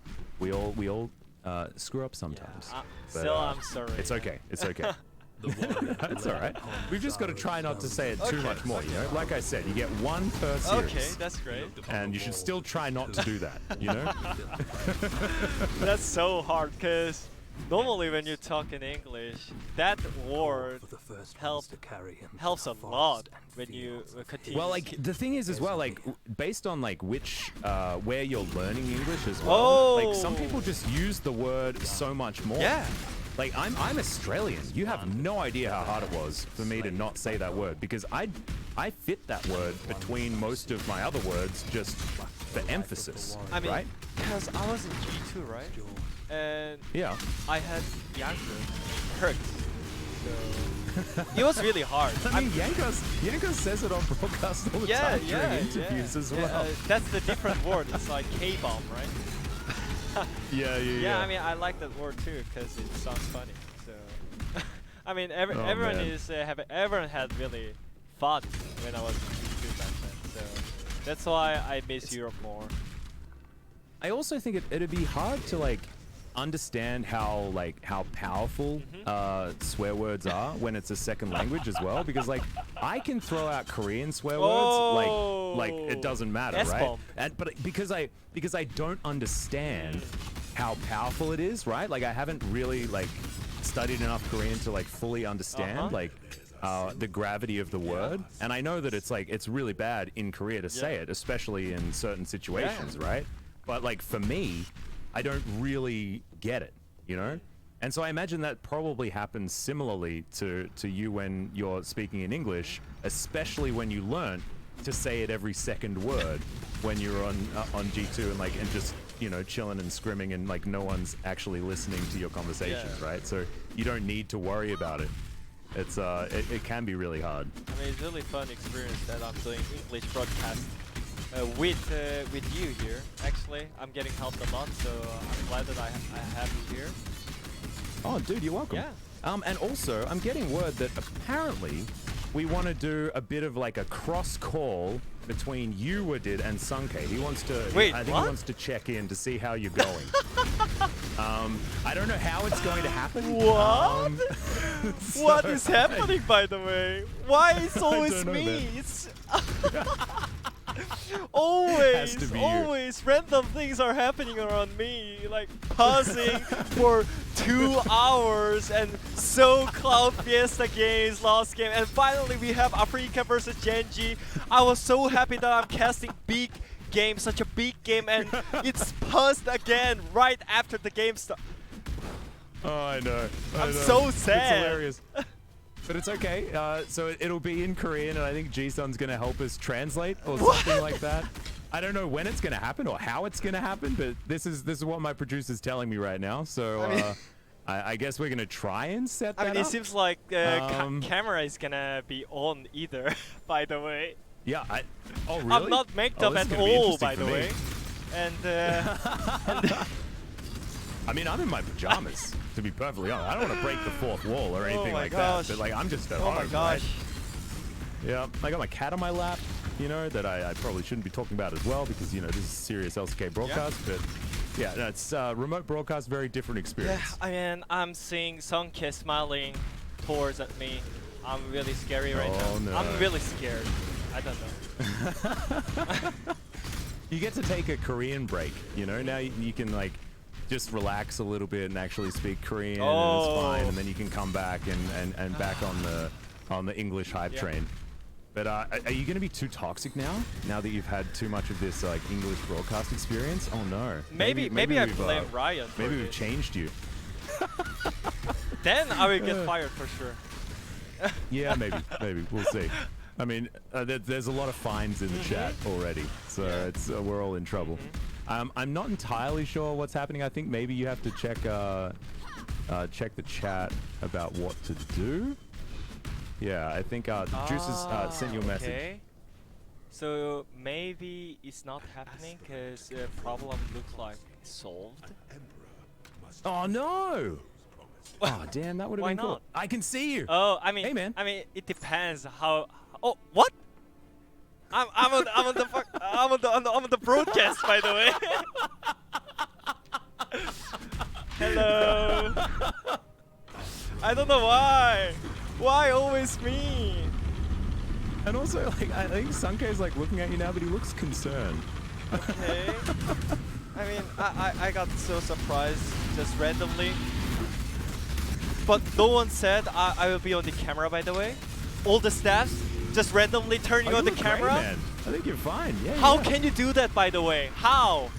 screw up sometimes. But, still, I'm sorry. It's okay. That's all right. We've just got to try not to say it too much more, you know? Like I said, you get one per series. Okay, that's great. And you should still try not to do that, you know? That's so hard, because normally when you talk in English, that word helps a lot when you continue. Well, like, the thing is as well, like, based on, like, which, where you're learning English as well, like, some people just use the word so much more. Yeah. Like, I'm Australian. You have no idea how hard it was for me to not say that word, because I fit that word between most of my other words just for emphasis, I mean, right? because I was in G2, right? And yeah, I had Yanker hurt. So it was really hard. I mean, Yanker says it on broadcast all the time during interviews as well. That's the different word. It's like K-bomb, right? Yeah. I mean, I like that word too because it sounds funny. So, I mean, everyone had really fun when I was in G2 back then. So that's why I miss Europe more. I also think it'd be hard to like understand how powerful swear words are when it's a second language as well, because like I can throw out Korean swear words like it doesn't matter, right? But because I don't understand how powerful it is, right? Like I haven't really like studied enough Korean to like fully understand like the gravity of the word, and I know that it's really bad in Korea to say it, especially in certain situations, right? But like for me, I don't really get it, you know? And so I imagine that probably happens similarly to you when you're speaking in English, especially when you learn to say it every second word when you're on G2 and just, you know, chilling and scrimming and like no one's actually listening to your conversations, right? So you don't need to worry about it. It's it can be really hard. I mean, it's really fun experience that I'm doing English broadcast with you here. Actually, I'm getting helped a lot, so I'm glad that I have you here. Oh, dude, you're welcome. Yeah. And also, I'm getting word that apparently we want to do a bit of like a cross call between you, Wadid, and Sunke. He wants to. Wait, I think he wants to check in to see how you're going. I don't know how it's going to happen. What? What is happening, by the way? Why it's always me? It's always random things are happening around me, like pausing for 2 hours, and so Cloud Fiesta games, last game, and finally we have Africa versus Genji. I was so happy that I'm casting big game, such a big game, and it's paused again right after the game starts. Oh, I know. I'm so sad. It's hilarious. But it's okay. So it'll be in Korean, and I think Ji-sun's going to help us translate or something like that. I don't know when it's going to happen or how it's going to happen, but this is what my producer's telling me right now. So I guess we're going to try and set that up. I mean, it seems like camera is going to be on either, by the way. Yeah. Oh, really? I'm not made up at all, by the way. And I mean, I'm in my pajamas, to be perfectly honest. I don't want to break the fourth wall or anything like that, but like, I'm just at home, my gosh. right? Yeah, I got my cat on my lap, you know, that I probably shouldn't be talking about as well because, you know, this is a serious LCK broadcast, but yeah, that's remote broadcast, very different experience. Yeah, I mean, I'm seeing Sunke smiling towards at me. I'm really scary right now. No. I'm really scared. I don't know. You get to take a Korean break, you know, now you can like just relax a little bit and actually speak Korean and it's fine, and then you can come back and back on the English hype train. But are you going to be too toxic now that you've had too much of this like English broadcast experience? Oh no. Maybe I blame Ryan. Maybe we've changed you. Then I will get fired for sure. Yeah, maybe we'll see. I mean, there's a lot of fines in the chat already, so it's we're all in trouble. I'm not entirely sure what's happening. I think maybe you have to check check the chat about what to do. Yeah, I think Juice has sent you a message. Okay. So maybe it's not happening because the problem looks like solved. Oh no! Oh damn, that would have been cool. Not? I can see you. Oh, I mean, hey man. I mean, it depends how. Oh, what? I'm on the broadcast, by the way. Hello. I don't know why. Why always me? And also, like, I think Sunke is like looking at you now, but he looks concerned. Okay. I mean, I got so surprised just randomly. But no one said I will be on the camera, by the way. All the staffs just randomly turning on the camera. Great, man. I think you're fine. Yeah. How can you do that, by the way? How?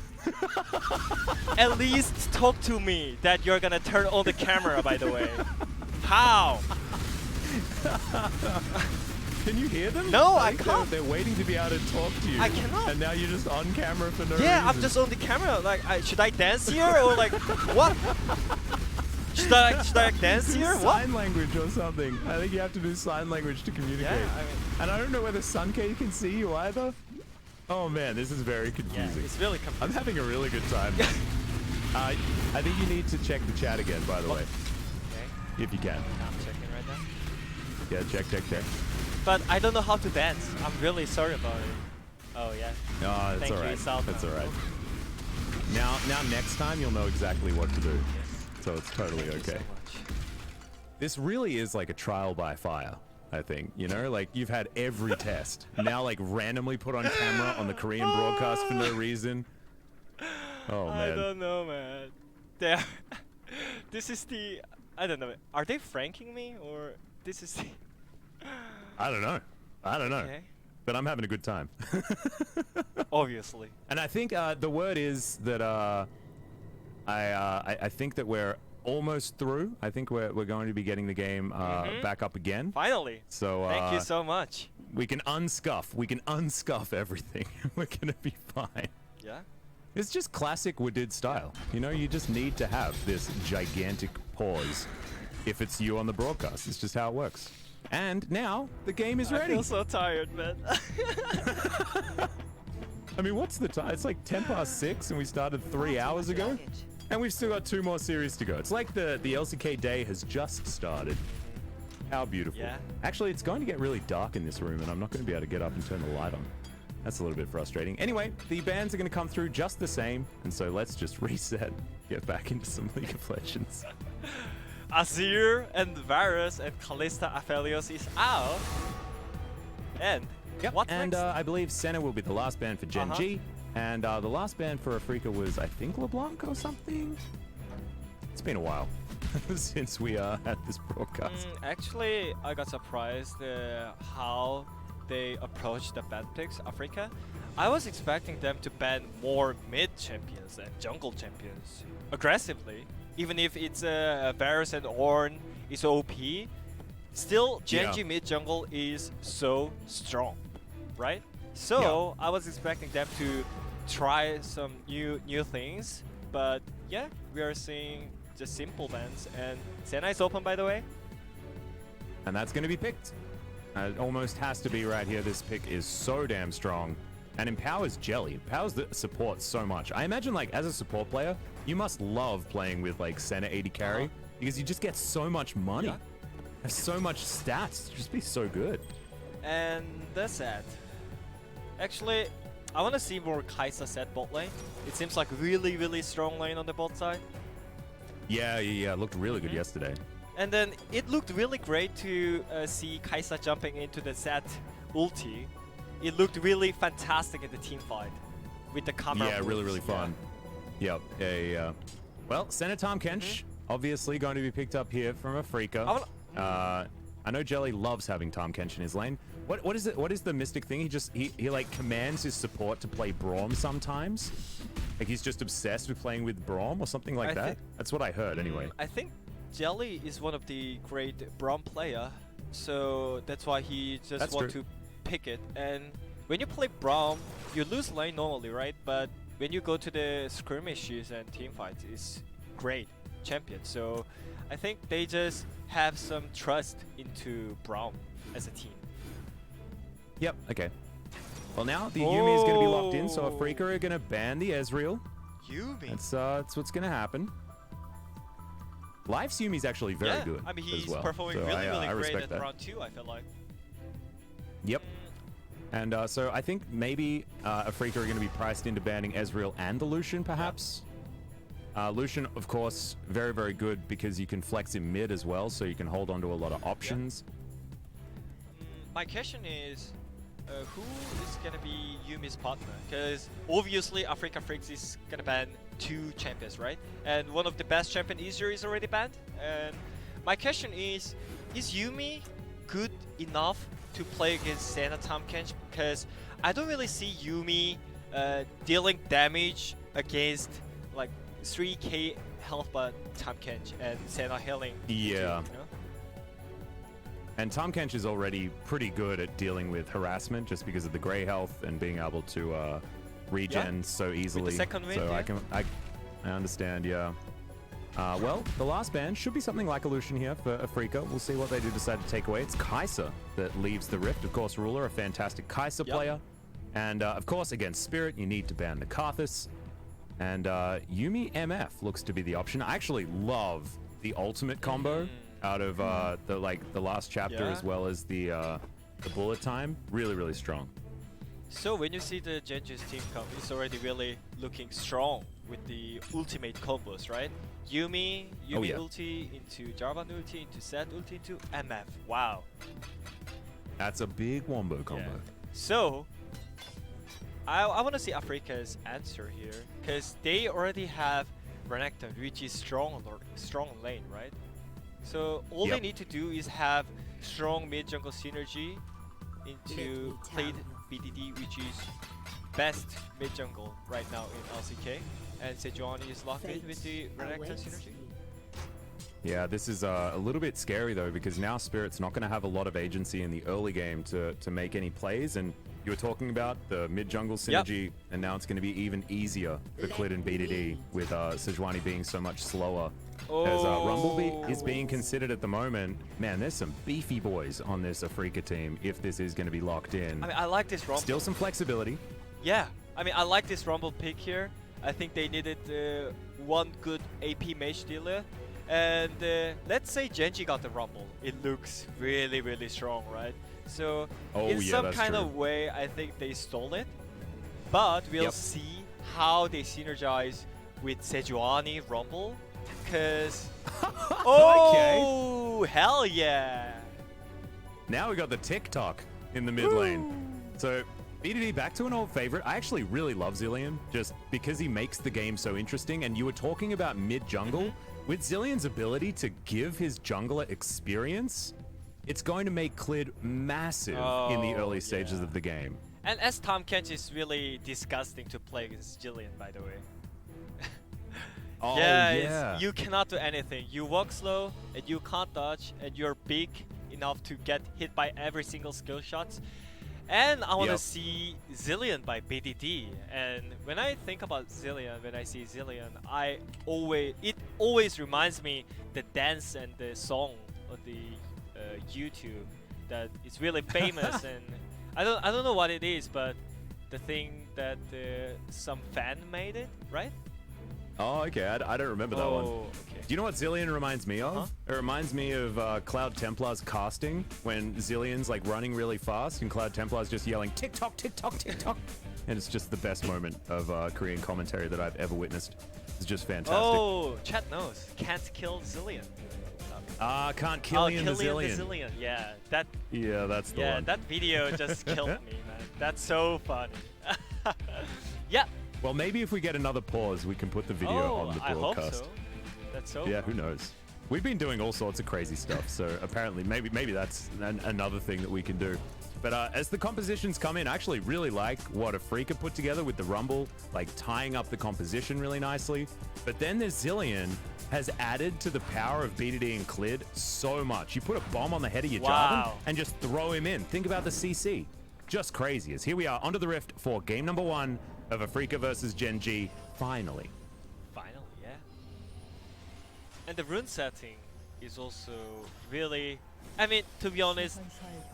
At least talk to me that you're gonna turn on the camera, by the way. How? Can you hear them? No, I can't. They're waiting to be able to talk to you. I cannot. And now you're just on camera for no reason. Yeah, I'm just on the camera. Like, should I dance here or like what? Should I dance here? Sign language or something. I think you have to do sign language to communicate. Yeah, I mean, and I don't know whether Sunke can see you either. Oh man, this is very confusing. Yeah, it's really confusing. I'm having a really good time. I think you need to check the chat again, by the way. Okay. If you can. I'm checking right now. Yeah, check. But I don't know how to dance. I'm really sorry about it. Oh yeah. No, it's alright. It's alright. Now next time you'll know exactly what to do. So it's totally okay. This really is like a trial by fire, I think. You know, like you've had every test. Now like randomly put on camera on the Korean broadcast for no reason. Oh man. I don't know, man. This is the, I don't know. Are they franking me or this is the? I don't know. Okay. But I'm having a good time. Obviously. And I think the word is that I think that we're almost through. I think we're going to be getting the game back up again. Finally. So thank you so much. We can unscuff everything. We're gonna be fine. Yeah. It's just classic Wadid style. You know, you just need to have this gigantic pause if it's you on the broadcast. It's just how it works. And now the game is ready. I feel so tired, man. I mean, what's the time? It's like 6:10 and we started 3 hours ago. And we've still got 2 more series to go. It's like the LCK day has just started. How beautiful. Yeah. Actually, it's going to get really dark in this room and I'm not going to be able to get up and turn the light on. That's a little bit frustrating. Anyway, the bans are going to come through just the same. And so let's just reset, get back into some League of Legends. Azir and Varus and Kalista Aphelios is out. And what and next? I believe Senna will be the last ban for Gen G. And the last ban for Afrika was, I think, LeBlanc or something? It's been a while since we had this broadcast. Actually, I got surprised how they approach the ban picks, Africa, I was expecting them to ban more mid champions and jungle champions aggressively. Even if it's Varus and Ornn is OP, still Genji mid jungle is so strong, right? So I was expecting them to try some new things, but yeah, we are seeing just simple bans. And Senna is open, by the way. And that's going to be picked. It almost has to be right here. This pick is so damn strong and empowers Jelly. Empowers the support so much. I imagine, like, as a support player, you must love playing with, like, Senna AD carry because you just get so much money. Have so much stats. Just be so good. And that's it. Actually, I want to see more Kai'Sa set bot lane. It seems like really strong lane on the bot side. Yeah. It looked really good yesterday. And then it looked really great to see Kai'Sa jumping into the Zed ulti. It looked really fantastic in the team fight with the camera. Yeah, really fun. Yep. Yeah. Well, Senna Tahm Kench obviously going to be picked up here from Afrika. I know Jelly loves having Tahm Kench in his lane. What is it? What is the Mystic thing? He like commands his support to play Braum sometimes. Like he's just obsessed with playing with Braum or something like that. That's what I heard anyway. I think Jelly is one of the great Braum player, so that's why he just want to pick it. And when you play Braum, you lose lane normally, right? But when you go to the skirmishes and team fights, it's great champion. So I think they just have some trust into Braum as a team. Yep. Okay. Well, now the Yuumi is going to be locked in, so Afrika are going to ban the Ezreal. Yuumi. That's what's going to happen. Life's Yuumi is actually very good. I mean, he's as well. performing so really great at that. round 2, I feel like. Yep. And so I think maybe Afrika are going to be priced into banning Ezreal and the Lucian, perhaps. Lucian, of course, very good because you can flex in mid as well, so you can hold on to a lot of options. My question is, who is going to be Yumi's partner? Because obviously Afrika Freaks is going to ban 2 champions, right? And one of the best champion Azir is already banned. And my question is Yumi good enough to play against Senna Tahm Kench? Because I don't really see Yumi dealing damage against like 3k health but Tahm Kench and Senna healing. Yeah. You know? And Tahm Kench is already pretty good at dealing with harassment just because of the grey health and being able to regen so easily. With the second wind, so I understand, yeah. Well, the last ban should be something like Lucian here for Afrika. We'll see what they do decide to take away. It's Kai'Sa that leaves the Rift. Of course, Ruler, a fantastic Kai'Sa player. And of course, against Spirit, you need to ban the Karthus. And Yuumi MF looks to be the option. I actually love the ultimate combo out of the last chapter as well as the bullet time. Really strong. So when you see the Genji's team come, it's already really looking strong with the ultimate combos, right? Yuumi ulti into Jarvan ulti into Zed ulti into MF. Wow. That's a big wombo combo. Yeah. So I want to see Afrika's answer here because they already have Renekton, which is strong lane, right? So all they need to do is have strong mid jungle synergy into played BDD, which is best mid jungle right now in LCK, and Sejuani is locked in with the Renekton synergy. Yeah, this is a little bit scary though because now Spirit's not going to have a lot of agency in the early game to make any plays, and you were talking about the mid jungle synergy, and now it's going to be even easier for Clid and BDD with Sejuani being so much slower. As Rumble is being considered at the moment. Man, there's some beefy boys on this Afrika team if this is going to be locked in. I mean, I like this Rumble. Still some flexibility. Yeah, I mean, I like this Rumble pick here. I think they needed one good AP mage dealer. And let's say Genji got the Rumble. It looks really strong, right? So in some kind of way, I think they stole it. But we'll see how they synergize with Sejuani Rumble. Because hell yeah! Now we got the TikTok in the mid lane. So BDD back to an old favorite. I actually really love Zilean just because he makes the game so interesting. And you were talking about mid jungle with Zilean's ability to give his jungler experience. it's going to make Clid massive in the early stages of the game. And as Tom Kench is really disgusting to play against Jillian, by the way. Oh, yeah. You cannot do anything. You walk slow, and you can't dodge, and you're big enough to get hit by every single skill shots. And I want to see Zillion by BDD. And when I think about Zillion, when I see Zillion, it always reminds me the dance and the song on the YouTube that is really famous. And I don't know what it is, but the thing that some fan made it, right? Oh, okay. I don't remember that one. Okay. Do you know what Zillion reminds me of? It reminds me of Cloud Templar's casting when Zillion's like running really fast and Cloud Templar's just yelling tick-tock, tick-tock, tick-tock. And it's just the best moment of Korean commentary that I've ever witnessed. It's just fantastic. Oh, chat knows. Can't kill Zillion. Can't Killian the Zillion. Zillion. Yeah, that's the one. Yeah, that video just killed me, man. That's so fun. Yeah. Well, maybe if we get another pause, we can put the video on the broadcast. I hope so. That's so Yeah, fun. who knows? We've been doing all sorts of crazy stuff, so apparently maybe that's another thing that we can do. But as the compositions come in, I actually really like what Afrika put together with the Rumble, like tying up the composition really nicely. But then there's Zillion has added to the power of BDD and Clid so much. You put a bomb on the head of your Jarvan and just throw him in. Think about the CC. Just crazy. As here we are onto the Rift for game number 1 of Afrika versus Gen G. Finally. Finally, yeah. And the rune setting is also really... I mean, to be honest,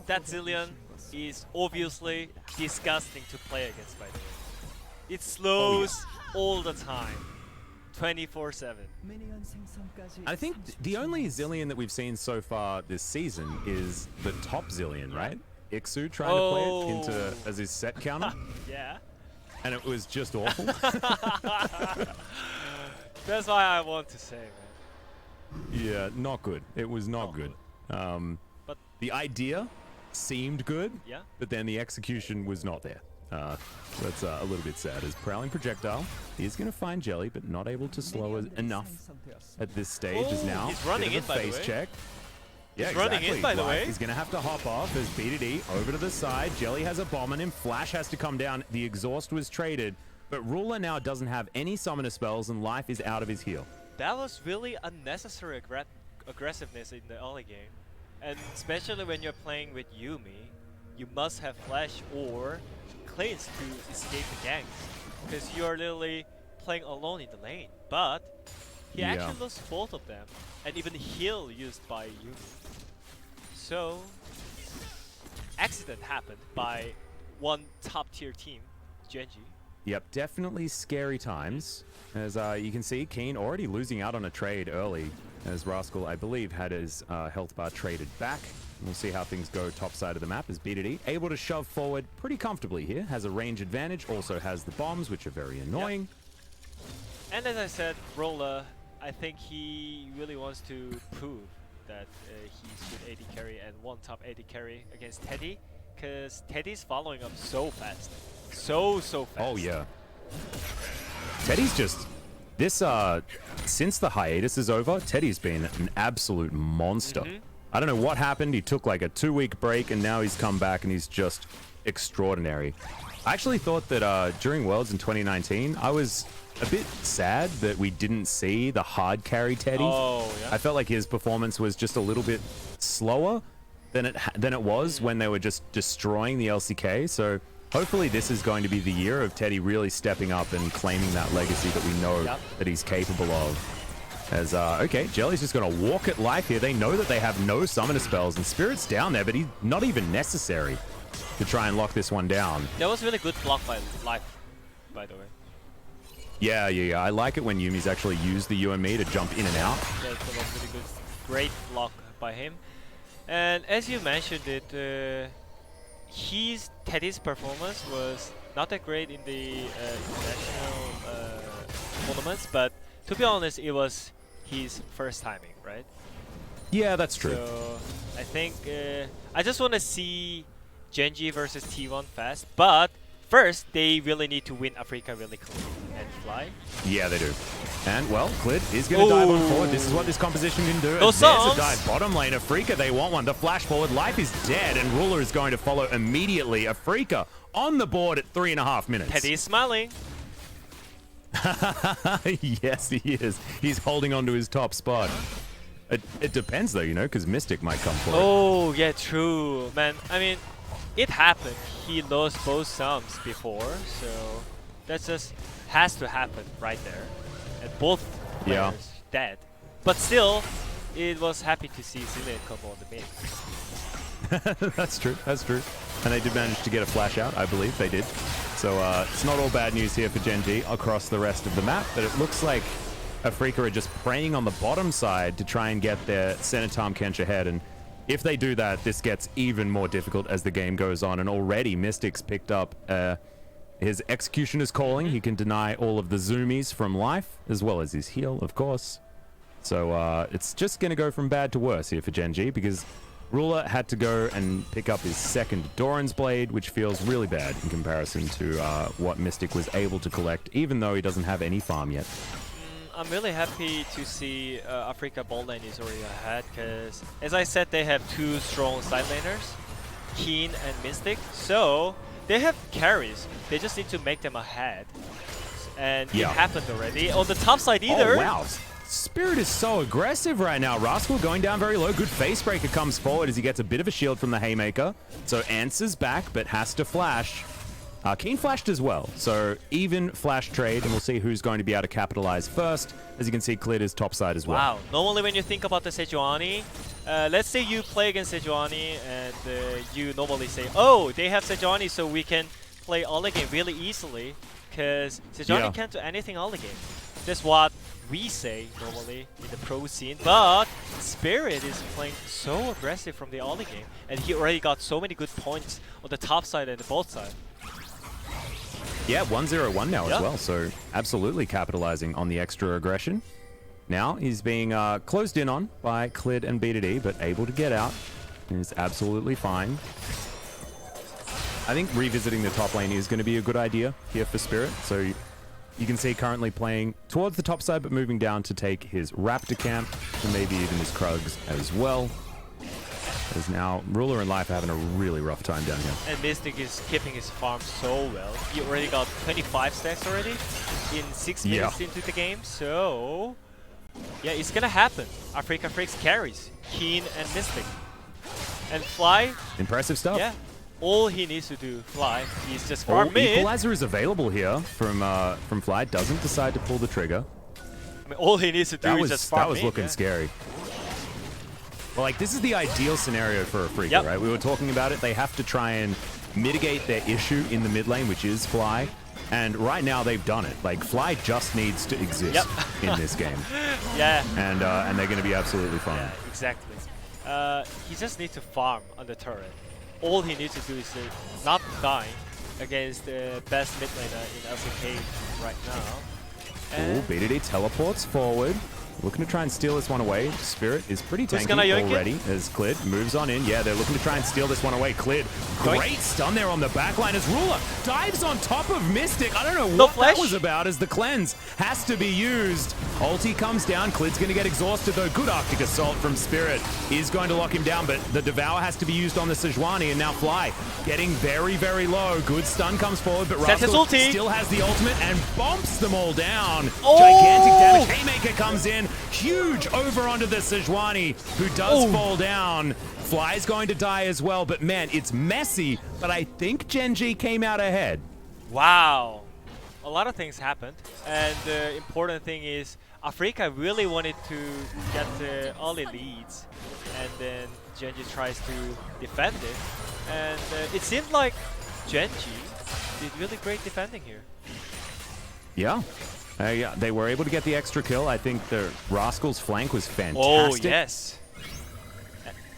that Zillion is obviously disgusting to play against, by the way. It slows all the time. 24/7. I think the only Zillion that we've seen so far this season is the top Zillion, right? Ixu trying to play it into as his set counter. Yeah. And it was just awful. That's why I want to say, man. Yeah, not good. It was not good. But the idea seemed good, yeah, but then the execution was not there. That's a little bit sad. As Prowling Projectile, he is going to find Jelly, but not able to slow it enough at this stage. Is now he's running in, by the way. face check. Yeah, he's running in, by the way. He's going to have to hop off as BDD over to the side. Jelly has a bomb on him. Flash has to come down. The exhaust was traded, but Ruler now doesn't have any summoner spells, and life is out of his heal. That was really unnecessary aggressiveness in the early game. And especially when you're playing with Yuumi, you must have Flash or Cleanse to escape the ganks. Because you're literally playing alone in the lane. But he actually lost both of them. And even heal used by Yuumi. So, accident happened by one top tier team, Genji. Yep, definitely scary times. As you can see, Keen already losing out on a trade early, as Rascal, I believe, had his health bar traded back. We'll see how things go top side of the map as BDD able to shove forward pretty comfortably here. Has a range advantage, also has the bombs, which are very annoying. Yep. And as I said, Rolla, I think he really wants to prove that he's good AD carry and one top AD carry against Teddy, because Teddy's following up so fast. So fast. Oh yeah. Teddy's just this since the hiatus is over, Teddy's been an absolute monster. I don't know what happened. He took like a 2-week break and now he's come back and he's just extraordinary. I actually thought that during Worlds in 2019, I was a bit sad that we didn't see the hard carry Teddy. Oh, yeah. I felt like his performance was just a little bit slower than it was when they were just destroying the LCK. So hopefully this is going to be the year of Teddy really stepping up and claiming that legacy that we know that he's capable of. As, okay, Jelly's just going to walk at life here. They know that they have no summoner spells, and Spirit's down there, but he's not even necessary to try and lock this one down. That was really good block by Life, by the way. Yeah. I like it when Yumi's actually used the you and me to jump in and out. Yeah, it was really good. Great block by him. And as you mentioned it, Teddy's performance was not that great in the international tournaments, but to be honest, it was his first timing, right? Yeah, that's true. So I think I just want to see Genji versus T1 fast, but first they really need to win Africa really clean and fly. Yeah, they do. And, well, Clid is going to dive on forward. This is what this composition can do. No There's songs. a dive. Bottom lane, Afrika, they want one. The flash forward. Life is dead, and Ruler is going to follow immediately. Afrika on the board at 3.5 minutes. Teddy is smiling. Yes, he is. He's holding on to his top spot. It depends, though, you know, because Mystic might come forward. Oh, yeah, true. Man, I mean, it happened. He lost both sums before, so that just has to happen right there. And both players dead. But still, it was happy to see Zillion come on the mid. That's true. That's true. And they did manage to get a flash out, I believe they did. So it's not all bad news here for Gen G across the rest of the map, but it looks like Afrika are just preying on the bottom side to try and get their Senatam Kench ahead. And if they do that, this gets even more difficult as the game goes on. And already Mystic's picked up his Executioner's Calling. He can deny all of the zoomies from life, as well as his heal, of course. So it's just going to go from bad to worse here for Gen G, because Ruler had to go and pick up his second Doran's Blade, which feels really bad in comparison to what Mystic was able to collect, even though he doesn't have any farm yet. I'm really happy to see Afrika bot lane is already ahead, because as I said, they have two strong side laners, Keen and Mystic, so they have carries. They just need to make them ahead. And it happened already. On the top side either. Oh, wow. Spirit is so aggressive right now. Rascal going down very low. Good Facebreaker comes forward as he gets a bit of a shield from the Haymaker. So answers back, but has to flash. Keen flashed as well. So even flash trade, and we'll see who's going to be able to capitalize first. As you can see, Clid is topside as well. Wow. Normally when you think about the Sejuani, let's say you play against Sejuani and you normally say, oh, they have Sejuani, so we can play early game really easily, because Sejuani can't do anything early game. That's what we say normally in the pro scene, but Spirit is playing so aggressive from the early game, and he already got so many good points on the top side and the bot side. Yeah, 1-0-1 now as well, so absolutely capitalizing on the extra aggression. Now he's being closed in on by Clid and BDD, but able to get out. Is absolutely fine. I think revisiting the top lane is going to be a good idea here for Spirit. So you can see currently playing towards the top side, but moving down to take his Raptor camp, and maybe even his Krugs as well. As now Ruler and Life are having a really rough time down here. And Mystic is keeping his farm so well. He already got 25 stacks already in 6 minutes into the game. So yeah, it's gonna happen. Afrika Freaks carries Keen and Mystic. And Fly. Impressive stuff. Yeah. All he needs to do, Fly, he's just farm mid. Equalizer is available here from Fly. Doesn't decide to pull the trigger. I mean, all he needs to do is just farm That was mid, looking scary. Well, like, this is the ideal scenario for Afrika, right? We were talking about it. They have to try and mitigate their issue in the mid lane, which is Fly. And right now, they've done it. Like, Fly just needs to exist in this game. And they're going to be absolutely fine. Yeah, exactly. He just needs to farm on the turret. All he needs to do is not die against the best mid laner in LCK right now. Oh, BDD teleports forward. Looking to try and steal this one away. Spirit is pretty tanky already as Clid moves on in. Yeah, they're looking to try and steal this one away. Clid, great stun there on the backline as Ruler dives on top of Mystic. I don't know what that was about as the cleanse has to be used. Ulti comes down. Clid's going to get exhausted though. Good Arctic Assault from Spirit is going to lock him down, but the Devour has to be used on the Sejuani, and now Fly getting very, very low. Good stun comes forward, but Rascal still has the ultimate and bumps them all down. Gigantic damage. Haymaker comes in. Huge over onto the Sejuani, who does fall down. Fly's going to die as well, but man, it's messy, but I think Gen G came out ahead. Wow. A lot of things happened, and the important thing is Afrika really wanted to get the early leads, and then Gen G tries to defend it, and it seemed like Gen G did really great defending here. Yeah. They were able to get the extra kill. I think the Rascal's flank was fantastic. Oh, yes.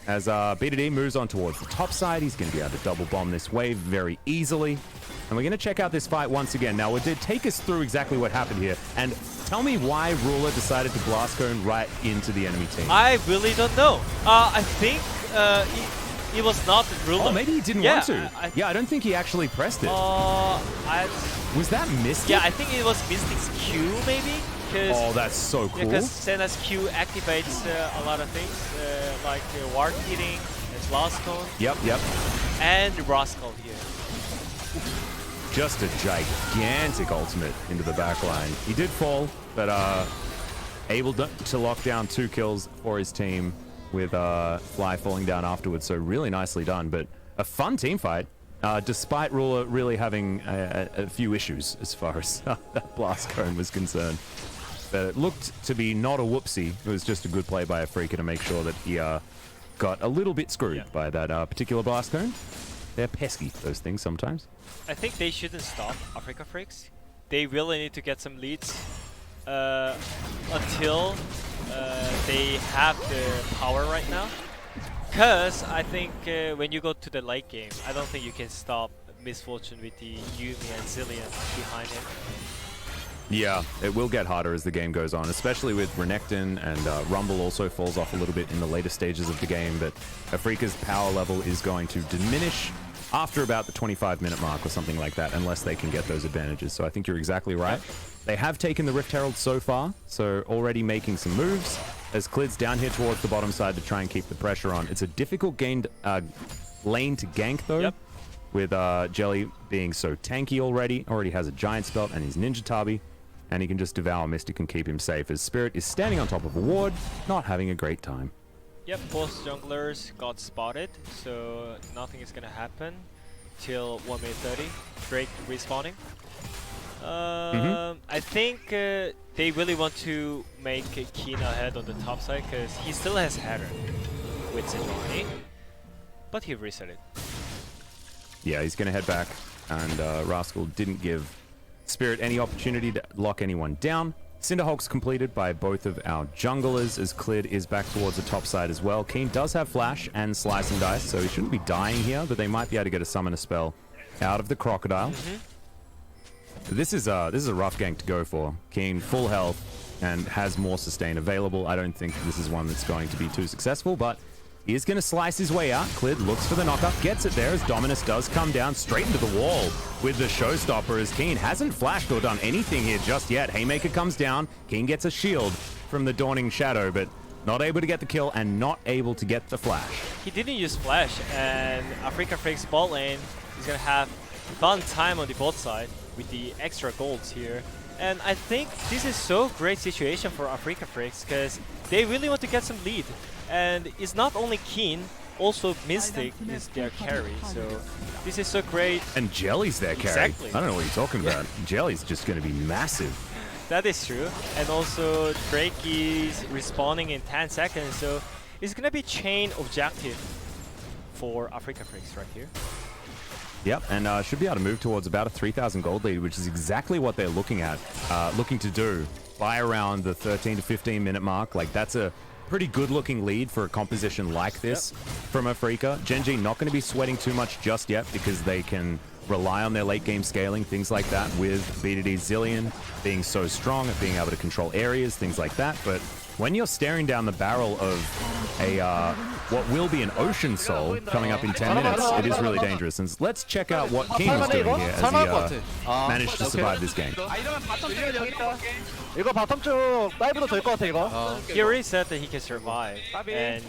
As BDD moves on towards the top side, he's going to be able to double bomb this wave very easily. And we're going to check out this fight once again. Now, take us through exactly what happened here. And tell me why Ruler decided to blast cone right into the enemy team. I really don't know. I think it was not the ruler. Oh, maybe he didn't want to. I don't think he actually pressed it. Was that Mystic? Yeah, I think it was Mystic's Q, maybe. Oh, that's so cool. Because Senna's Q activates a lot of things, like ward hitting, and Blast Cone. Yep. And Rascal here. Just a gigantic ultimate into the back line. He did fall, but able to lock down 2 kills for his team with Fly falling down afterwards. So really nicely done, but a fun team fight. Despite Ruler really having a few issues as far as that Blast Cone was concerned. But it looked to be not a whoopsie. It was just a good play by Afrika to make sure that he got a little bit screwed by that particular Blast Cone. They're pesky, those things, sometimes. I think they shouldn't stop Afrika Freaks. They really need to get some leads until they have the power right now. Because I think when you go to the late game, I don't think you can stop Misfortune with the Yuumi and Zillion behind him. Yeah, it will get harder as the game goes on, especially with Renekton, and Rumble also falls off a little bit in the later stages of the game, but Afrika's power level is going to diminish after about the 25-minute mark or something like that, unless they can get those advantages. So I think you're exactly right. They have taken the Rift Herald so far, so already making some moves. As Clid's down here towards the bottom side to try and keep the pressure on. It's a difficult lane to gank, though, with Jelly being so tanky already. Already has a Giant Spelt and his Ninja Tabi, and he can just devour Mystic and keep him safe, as Spirit is standing on top of a ward, not having a great time. Yep, both junglers got spotted, so nothing is gonna happen till 1 minute 30. Drake respawning. I think they really want to make Keen ahead on the top side because he still has Hatter with Sejuani, but he reset it. Yeah, he's going to head back, and Rascal didn't give Spirit any opportunity to lock anyone down. Cinderhulk's completed by both of our junglers, as Clid is back towards the top side as well. Keen does have Flash and Slice and Dice, so he shouldn't be dying here, but they might be able to get a Summoner spell out of the Crocodile. This is a rough gank to go for. Keen full health and has more sustain available. I don't think this is one that's going to be too successful, but he is going to slice his way out. Clid looks for the knockup, gets it there as Dominus does come down straight into the wall with the showstopper, as Keen hasn't flashed or done anything here just yet. Haymaker comes down. Keen gets a shield from the Dawning Shadow, but not able to get the kill and not able to get the flash. He didn't use flash, and Afrika Freaks bot lane is going to have fun time on the bot side with the extra golds here. And I think this is so great situation for Afrika Freaks because they really want to get some lead. And it's not only Keen, also Mystic is their carry. So this is so great. And Jelly's their carry. Exactly. I don't know what you're talking about. Jelly's just going to be massive. That is true. And also Drake is respawning in 10 seconds. So it's going to be chain objective for Afrika Freaks right here. Yep, and should be able to move towards about a 3,000 gold lead, which is exactly what they're looking to do by around the 13 to 15 minute mark. Like, that's a pretty good looking lead for a composition like this from Afrika. Gen.G not going to be sweating too much just yet because they can rely on their late game scaling, things like that, with BDD Zillion being so strong at being able to control areas, things like that. But when you're staring down the barrel of a what will be an Ocean Soul coming up in 10 minutes, it is really dangerous. And let's check out what Keen is doing here as he managed to survive this game. He already said that he can survive and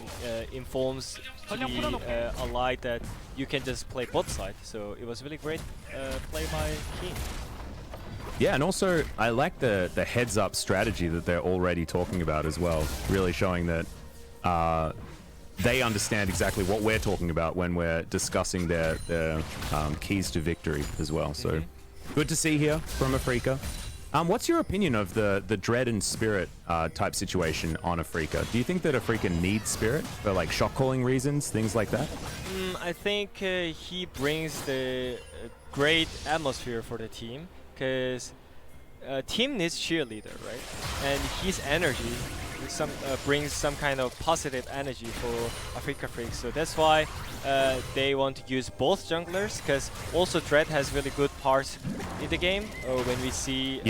informs to the ally that you can just play bot side. So it was really great play by Keen. Yeah, and also I like the heads up strategy that they're already talking about as well, really showing that they understand exactly what we're talking about when we're discussing their keys to victory as well. So good to see here from Afrika. What's your opinion of the Dread and Spirit type situation on Afrika? Do you think that Afrika needs Spirit for like shot calling reasons, things like that? I think he brings the great atmosphere for the team because team needs cheerleader, right? And his energy brings some kind of positive energy for Afrika Freaks. So that's why they want to use both junglers, because also Dread has really good parts in the game. When we see,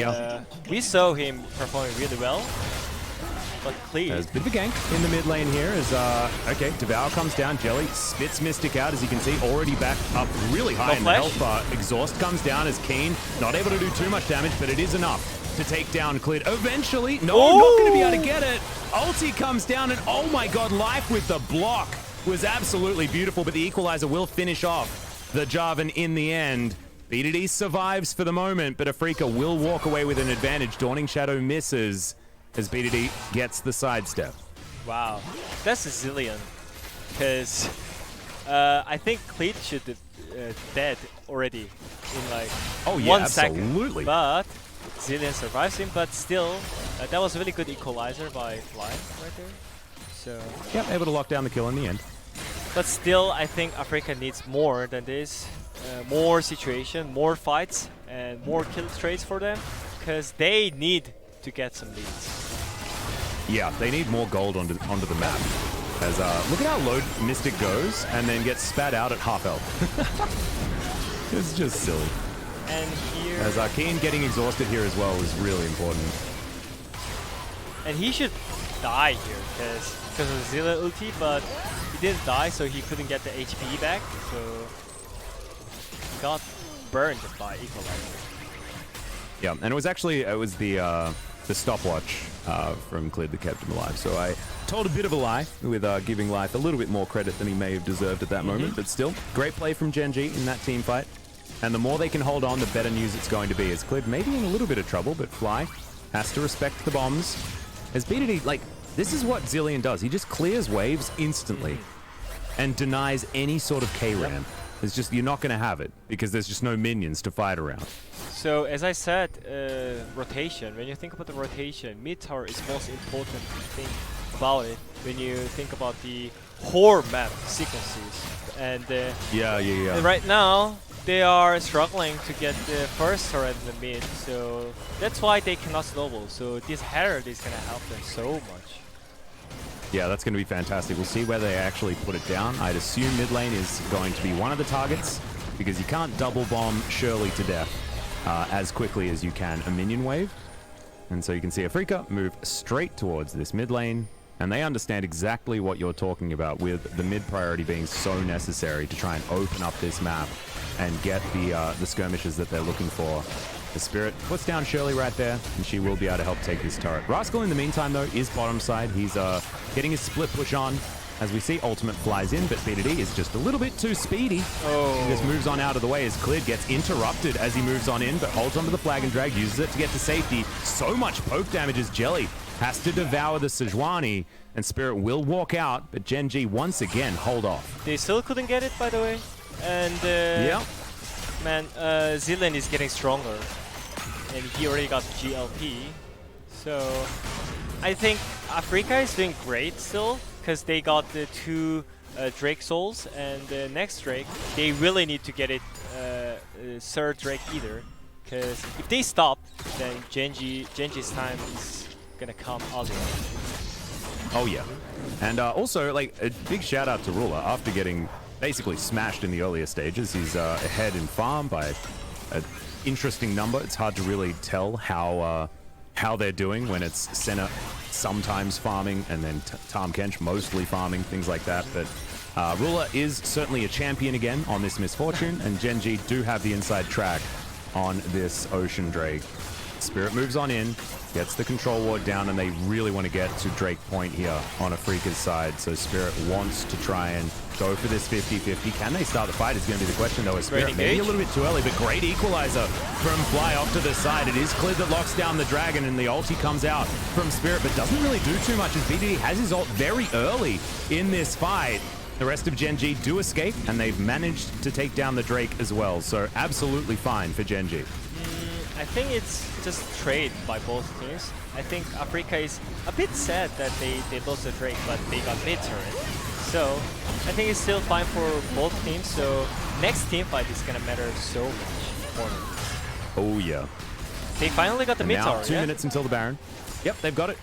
we saw him performing really well. But clear. There's a bit of a gank in the mid lane here as, okay, Devour comes down, Jelly spits Mystic out, as you can see, already back up really high in the health. Exhaust comes down as Keen, not able to do too much damage, but it is enough to take down Clid. Eventually, no, not going to be able to get it. Ulti comes down, and oh my god, Life with the block was absolutely beautiful, but the Equalizer will finish off the Jarvan in the end. BDD survives for the moment, but Afrika will walk away with an advantage. Dawning Shadow misses as BDD gets the sidestep. Wow, that's a zillion. Because I think Cleat should dead already in like 1 second. Absolutely. But Zillion survives him, but still, that was a really good equalizer by Fly right there. So yep, able to lock down the kill in the end. But still, I think Afrika needs more than this. More situation, more fights, and more kill trades for them. Because they need to get some leads. Yeah, they need more gold onto the map. As look at how low Mystic goes and then gets spat out at half health. It's just silly. And here, as Keen getting exhausted here as well is really important. And he should die here because of Zilla ulti, but he didn't die, so he couldn't get the HP back. So he got burned by Equalizer. Yeah, and it was the stopwatch from Clid that kept him alive. So I told a bit of a lie with giving Life a little bit more credit than he may have deserved at that moment. But still, great play from Gen G in that team fight. And the more they can hold on, the better news it's going to be. As Clid maybe in a little bit of trouble, but Fly has to respect the bombs. As BDD, like, this is what Zillion does. He just clears waves instantly and denies any sort of K-Ram. It's just, you're not going to have it because there's just no minions to fight around. So, as I said, rotation. When you think about the rotation, mid tower is most important thing about it. When you think about the whole map sequences. And and right now, they are struggling to get the first turret in the mid, so that's why they cannot snowball. So this Herald is going to help them so much. Yeah, that's going to be fantastic. We'll see where they actually put it down. I'd assume mid lane is going to be one of the targets because you can't double bomb Shirley to death as quickly as you can a minion wave. And so you can see Afrika move straight towards this mid lane, and they understand exactly what you're talking about with the mid priority being so necessary to try and open up this map and get the skirmishes that they're looking for. The Spirit puts down Shirley right there, and she will be able to help take this turret. Rascal, in the meantime, though, is bottom side. He's getting his split push on. As we see, Ultimate flies in, but BDD is just a little bit too speedy. He just moves on out of the way as Clid gets interrupted as he moves on in, but holds onto the flag and drag, uses it to get to safety. So much poke damage as Jelly has to devour the Sejuani, and Spirit will walk out, but Gen G once again hold off. They still couldn't get it, by the way. And yeah. Man, Zillion is getting stronger, and he already got GLP. So I think Afrika is doing great still, because they got the 2 Drake souls, and the next Drake, they really need to get it 3rd Drake either, because if they stop, then Genji's time is gonna come earlier. Oh yeah, and also like a big shout out to Ruler after getting basically smashed in the earlier stages. He's ahead in farm by an interesting number. It's hard to really tell how they're doing when it's Senna sometimes farming and then Tahm Kench mostly farming, things like that. But Ruler is certainly a champion again on this Misfortune, and Gen G do have the inside track on this Ocean Drake. Spirit moves on in, gets the control ward down, and they really want to get to Drake Point here on Afrika's side. So Spirit wants to try and go for this 50-50. Can they start the fight is going to be the question, though. Spirit maybe a little bit too early, but great equalizer from Fly off to the side. It is Clid that locks down the dragon, and the ulti comes out from Spirit, but doesn't really do too much as BDD has his ult very early in this fight. The rest of Gen G do escape, and they've managed to take down the Drake as well. So absolutely fine for Gen G. I think it's just trade by both teams. I think Afrika is a bit sad that they lost the Drake, but they got mid turret. So I think it's still fine for both teams. So next team fight is gonna matter so much more. Oh yeah. They finally got the mid tower. 2 minutes until the Baron. Yep, they've got it.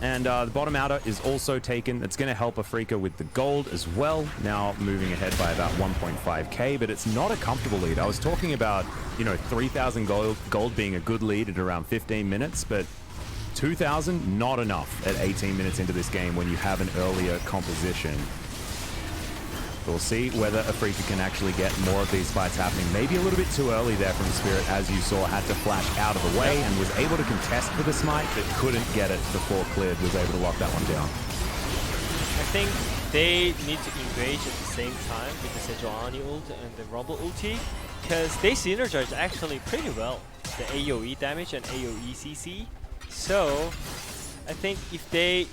And the bottom outer is also taken. It's going to help Afrika with the gold as well. Now moving ahead by about 1.5k, but it's not a comfortable lead. I was talking about, 3,000 gold being a good lead at around 15 minutes, but 2,000, not enough at 18 minutes into this game when you have an earlier composition. We'll see whether Afrika can actually get more of these fights happening. Maybe a little bit too early there from Spirit, as you saw, had to flash out of the way and was able to contest for the smite, but couldn't get it before Cleared was able to lock that one down. I think they need to engage at the same time with the Sejuani ult and the Rumble ulti, because they synergize actually pretty well, the AoE damage and AoE CC. So I think if they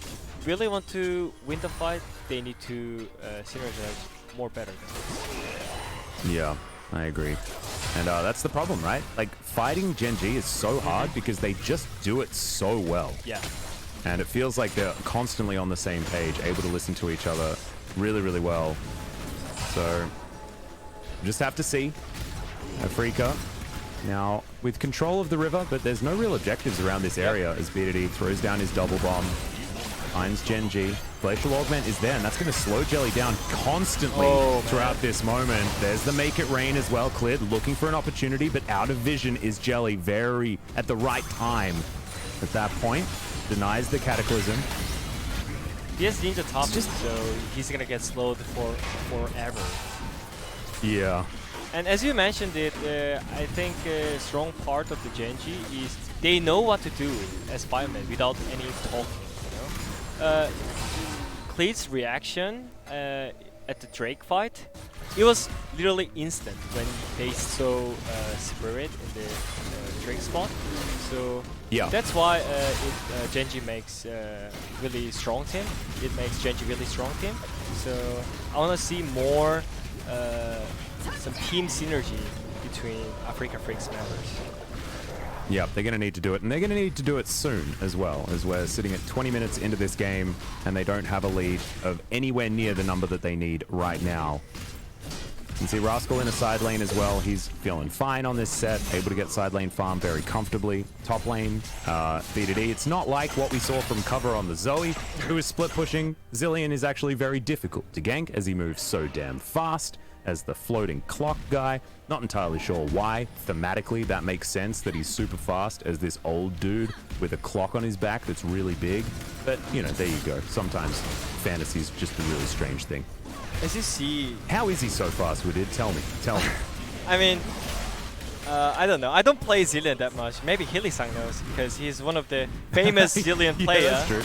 really want to win the fight, they need to synergize more better than this. Yeah, I agree. And that's the problem, right? Like, fighting Gen G is so hard because they just do it so well. Yeah. And it feels like they're constantly on the same page, able to listen to each other really, really well. So, just have to see. Afrika now with control of the river, but there's no real objectives around this area as BDD throws down his double bomb, finds Gen G. Glacial Augment is there, and that's going to slow Jelly down constantly throughout this moment. There's the Make It Rain as well. Cleared, looking for an opportunity, but out of vision is Jelly very at the right time. At that point, denies the Cataclysm. He has Ninja top, so he's gonna get slowed forever. Yeah. And as you mentioned it, I think a strong part of the Genji is they know what to do as firemen without any talking, you know? Cleed's reaction at the Drake fight, it was literally instant when they saw Spirit in the Drake spot. So yeah, that's why Genji makes really strong team. It makes Genji really strong team. So I want to see more some team synergy between Afrika Freaks members. Yeah, they're going to need to do it, and they're going to need to do it soon as well, as we're sitting at 20 minutes into this game, and they don't have a lead of anywhere near the number that they need right now. You can see Rascal in a side lane as well. He's feeling fine on this set, able to get side lane farm very comfortably. Top lane, BDD. It's not like what we saw from cover on the Zoe, who is split pushing. Zilean is actually very difficult to gank as he moves so damn fast as the floating clock guy. Not entirely sure why. Thematically, that makes sense that he's super fast as this old dude with a clock on his back that's really big. But, you know, there you go. Sometimes fantasy's just a really strange thing. As you see... How is he so fast-witted? Tell me. Tell me. I mean, I don't know. I don't play Zilean that much. Maybe Hilly-san knows, because he's one of the famous Zilean players. Yeah, that's true.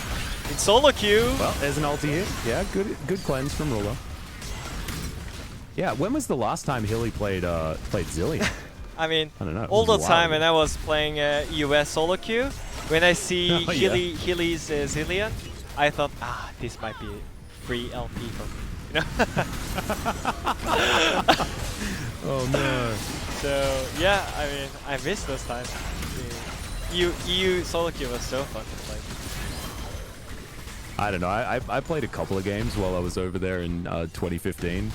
In solo queue. Well, there's an ulti hit. Yeah, good cleanse from Ruler. Yeah, when was the last time Hilly played Zilean? I mean, I don't know. All the time when I was playing EUS solo queue, when I see Hilly's Zilean, I thought, this might be free LP for me. You know? Oh no. So yeah, I mean, I miss those times. EU solo queue was so fun to play. I don't know. I played a couple of games while I was over there in 2015.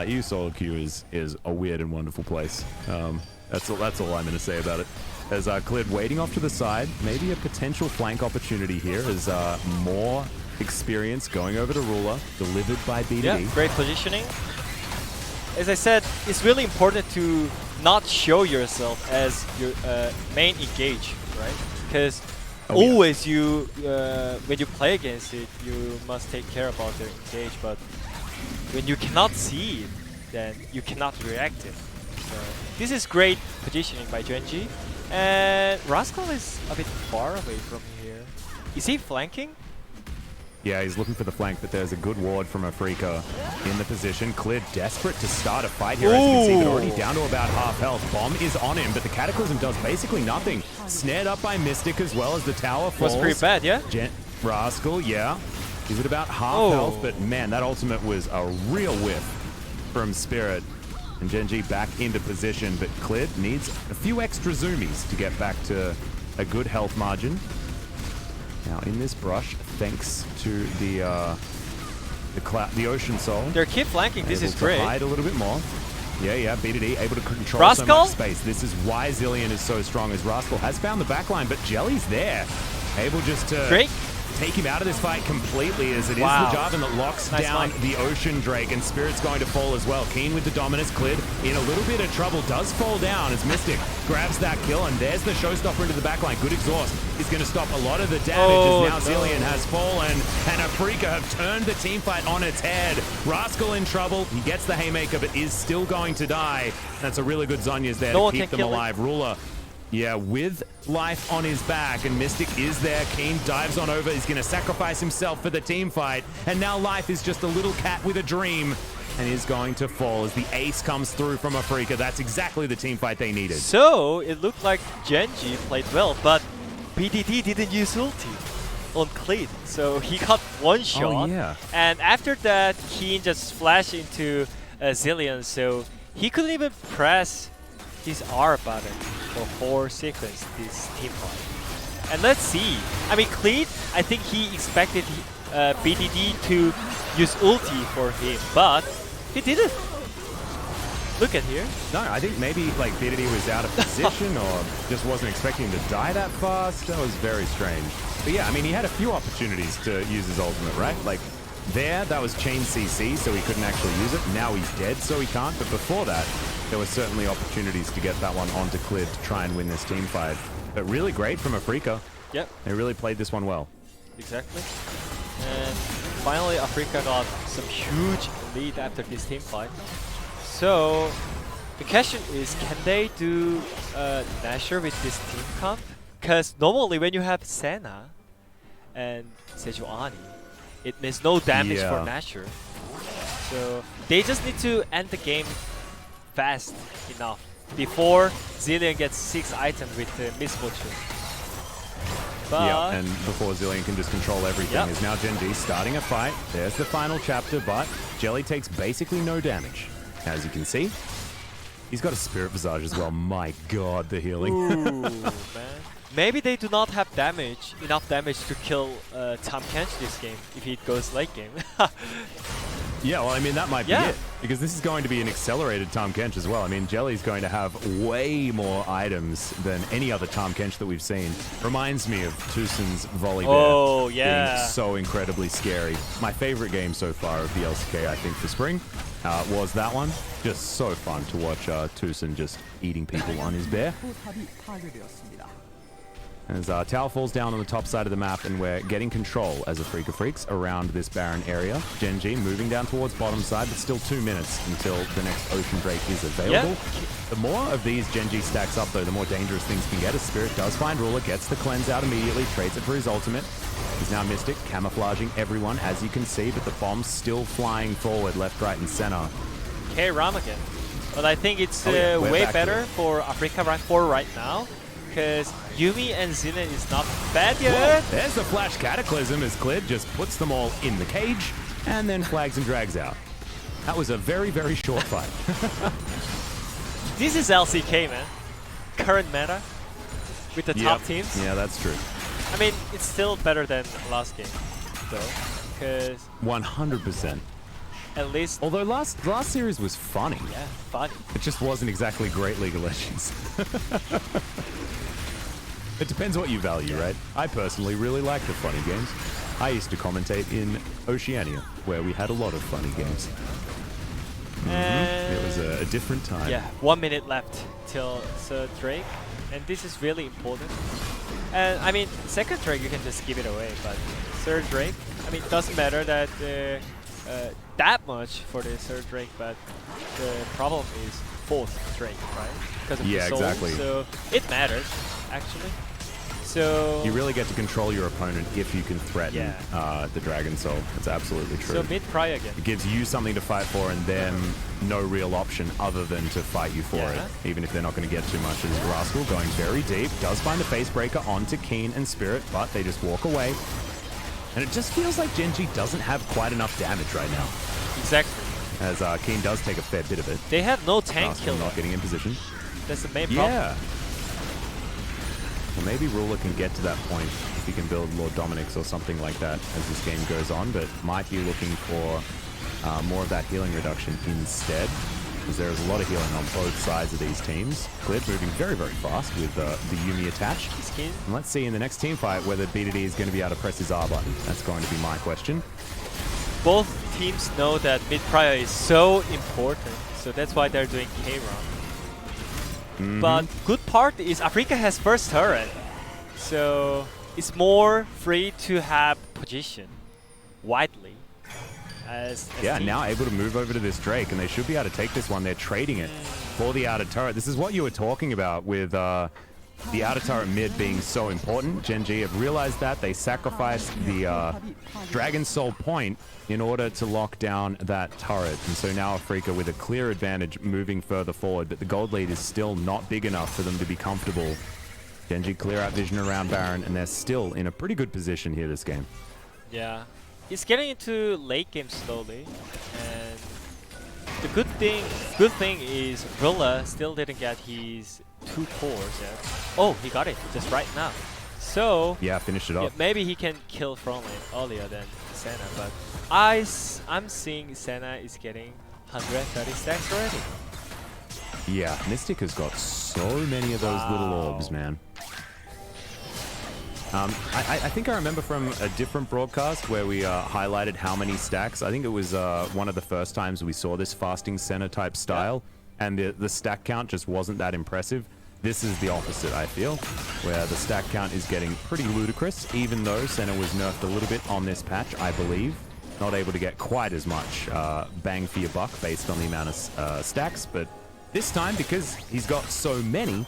EU solo queue is a weird and wonderful place. That's all I'm going to say about it. As Cleared waiting off to the side, maybe a potential flank opportunity here as more experience going over to Ruler, delivered by BDD. Yeah, great positioning. As I said, it's really important to not show yourself as your main engage, right? Because always you, when you play against it, you must take care about their engage, but when you cannot see it, then you cannot react it. So this is great positioning by Genji. And Rascal is a bit far away from here. Is he flanking? Yeah, he's looking for the flank, but there's a good ward from Afrika in the position. Cleared, desperate to start a fight here, as you can see, but already down to about half health. Bomb is on him, but the Cataclysm does basically nothing. Snared up by Mystic as well as the tower falls. Was pretty bad, yeah? Rascal, yeah. He's at about half health, but man, that ultimate was a real whiff from Spirit. And Genji back into position, but Cleared needs a few extra zoomies to get back to a good health margin. Now in this brush, thanks to the Ocean Soul. They're keep flanking. This is great. Hide a little bit more. Yeah, BDD able to control Rascal? so much space. This is why Zilean is so strong, as Rascal has found the backline, but Jelly's there, able just to take take him out of this fight completely, as it is Wow. the Jarvan that locks Nice down fight. the Ocean Drake, and Spirit's going to fall as well. Keen with the Dominus, Clid in a little bit of trouble, does fall down as Mystic grabs that kill, and there's the showstopper into the backline. Good exhaust is going to stop a lot of the damage as now Zillion has fallen, and Afrika have turned the team fight on its head. Rascal in trouble, he gets the haymaker, but is still going to die. That's a really good Zhonya's there to keep them alive. Ruler, yeah, with life on his back, and Mystic is there. Keen dives on over, he's going to sacrifice himself for the team fight, and now Life is just a little cat with a dream, and is going to fall as the ace comes through from Afrika. That's exactly the team fight they needed. So it looked like Genji played well, but BDD didn't use ulti on Clid, so he got one shot. Oh, yeah. And after that, Keen just flashed into Zillion, so he couldn't even press his R button for whole sequence this team fight. And let's see. I mean, Clid, I think he expected BDD to use ulti for him, but he didn't. Look at here. No, I think maybe like BDD was out of position or just wasn't expecting him to die that fast. That was very strange. But yeah, I mean, he had a few opportunities to use his ultimate, right? Like there, that was chain CC, so he couldn't actually use it. Now he's dead, so he can't. But before that, there were certainly opportunities to get that one onto Clid to try and win this team fight. But really great from Afrika. Yep. They really played this one well. Exactly. And finally, Afrika got some huge lead after this team fight. So the question is, can they do Nashor with this team comp? Because normally when you have Senna and Sejuani, it means no damage for Nashor. So they just need to end the game fast enough before Zillion gets 6 items with Misfortune. But yeah, and before Zillion can just control everything, is now Gen G starting a fight. There's the final chapter, but Jelly takes basically no damage. As you can see, he's got a Spirit Visage as well. My god, the healing. Ooh, man. Maybe they do not have enough damage to kill Tahm Kench this game if it goes late game. Yeah, well, I mean, that might be it. Because this is going to be an accelerated Tahm Kench as well. I mean, Jelly's going to have way more items than any other Tahm Kench that we've seen. Reminds me of Tusin's Volley Bear being so incredibly scary. My favorite game so far of the LCK, I think, for spring was that one. Just so fun to watch Tusin just eating people on his bear. As Tower falls down on the top side of the map, and we're getting control as Afrika Freaks around this Baron area. Gen G moving down towards bottom side, but still 2 minutes until the next Ocean Drake is available. The more of these Gen G stacks up, though, the more dangerous things can get. As Spirit does find Ruler, gets the cleanse out immediately, trades it for his ultimate. He's now Mystic, camouflaging everyone, as you can see, but the bomb's still flying forward, left, right, and center. Okay, Ram again. But I think it's way better for Afrika rank 4 right now, because Yuumi and Zillion is not bad yet. Whoa, there's the Flash Cataclysm as Clid just puts them all in the cage and then flags and drags out. That was a very, very short fight. This is LCK, man. Current meta with the top teams. Yeah, that's true. I mean, it's still better than last game, though, because 100%. At least. Although last series was funny. Yeah, funny. It just wasn't exactly great League of Legends. It depends what you value, right? I personally really like the funny games. I used to commentate in Oceania, where we had a lot of funny games. It was a different time. Yeah, 1 minute left till third Drake, and this is really important. And I mean, second Drake you can just give it away, but third Drake, I mean, it doesn't matter that that much for the third Drake, but the problem is fourth Drake, right? Because of the soul, exactly. So it matters, actually. So you really get to control your opponent if you can threaten the Dragon Soul. That's absolutely true. So mid-pry again. It gives you something to fight for and them no real option other than to fight you for it, even if they're not going to get too much. As Rascal going very deep, does find a face breaker onto Keen and Spirit, but they just walk away. And it just feels like Gen G doesn't have quite enough damage right now. Exactly. As Keen does take a fair bit of it. They have no tank Rascal kill. not getting in position. That's the main problem. Yeah. Well, maybe Ruler can get to that point if he can build Lord Dominic's or something like that as this game goes on, but might be looking for more of that healing reduction instead. as there is a lot of healing on both sides of these teams. Glib moving very, very fast with the Yuumi attached. And let's see in the next team fight whether BDD is going to be able to press his R button. That's going to be my question. Both teams know that mid prior is so important, so that's why they're doing K-Run. But good part is Afrika has first turret, so it's more free to have position widely. As now able to move over to this Drake, and they should be able to take this one. They're trading it for the outer turret. This is what you were talking about with the outer turret mid being so important. Gen G have realized that. They sacrificed the Dragon Soul point in order to lock down that turret. And so now Afrika with a clear advantage moving further forward, but the gold lead is still not big enough for them to be comfortable. Gen G clear out vision around Baron, and they're still in a pretty good position here this game. Yeah. He's getting into late game slowly, and the good thing is Rilla still didn't get his 2 cores yet. Oh, he got it just right now. So yeah, finished it off. Maybe he can kill front lane earlier than Senna, but I'm seeing Senna is getting 130 stacks already. Yeah, Mystic has got so many of those little orbs, man. I think I remember from a different broadcast where we highlighted how many stacks. I think it was one of the first times we saw this fasting Senna type style, and the stack count just wasn't that impressive. This is the opposite, I feel, where the stack count is getting pretty ludicrous, even though Senna was nerfed a little bit on this patch, I believe. Not able to get quite as much bang for your buck based on the amount of stacks, but this time, because he's got so many,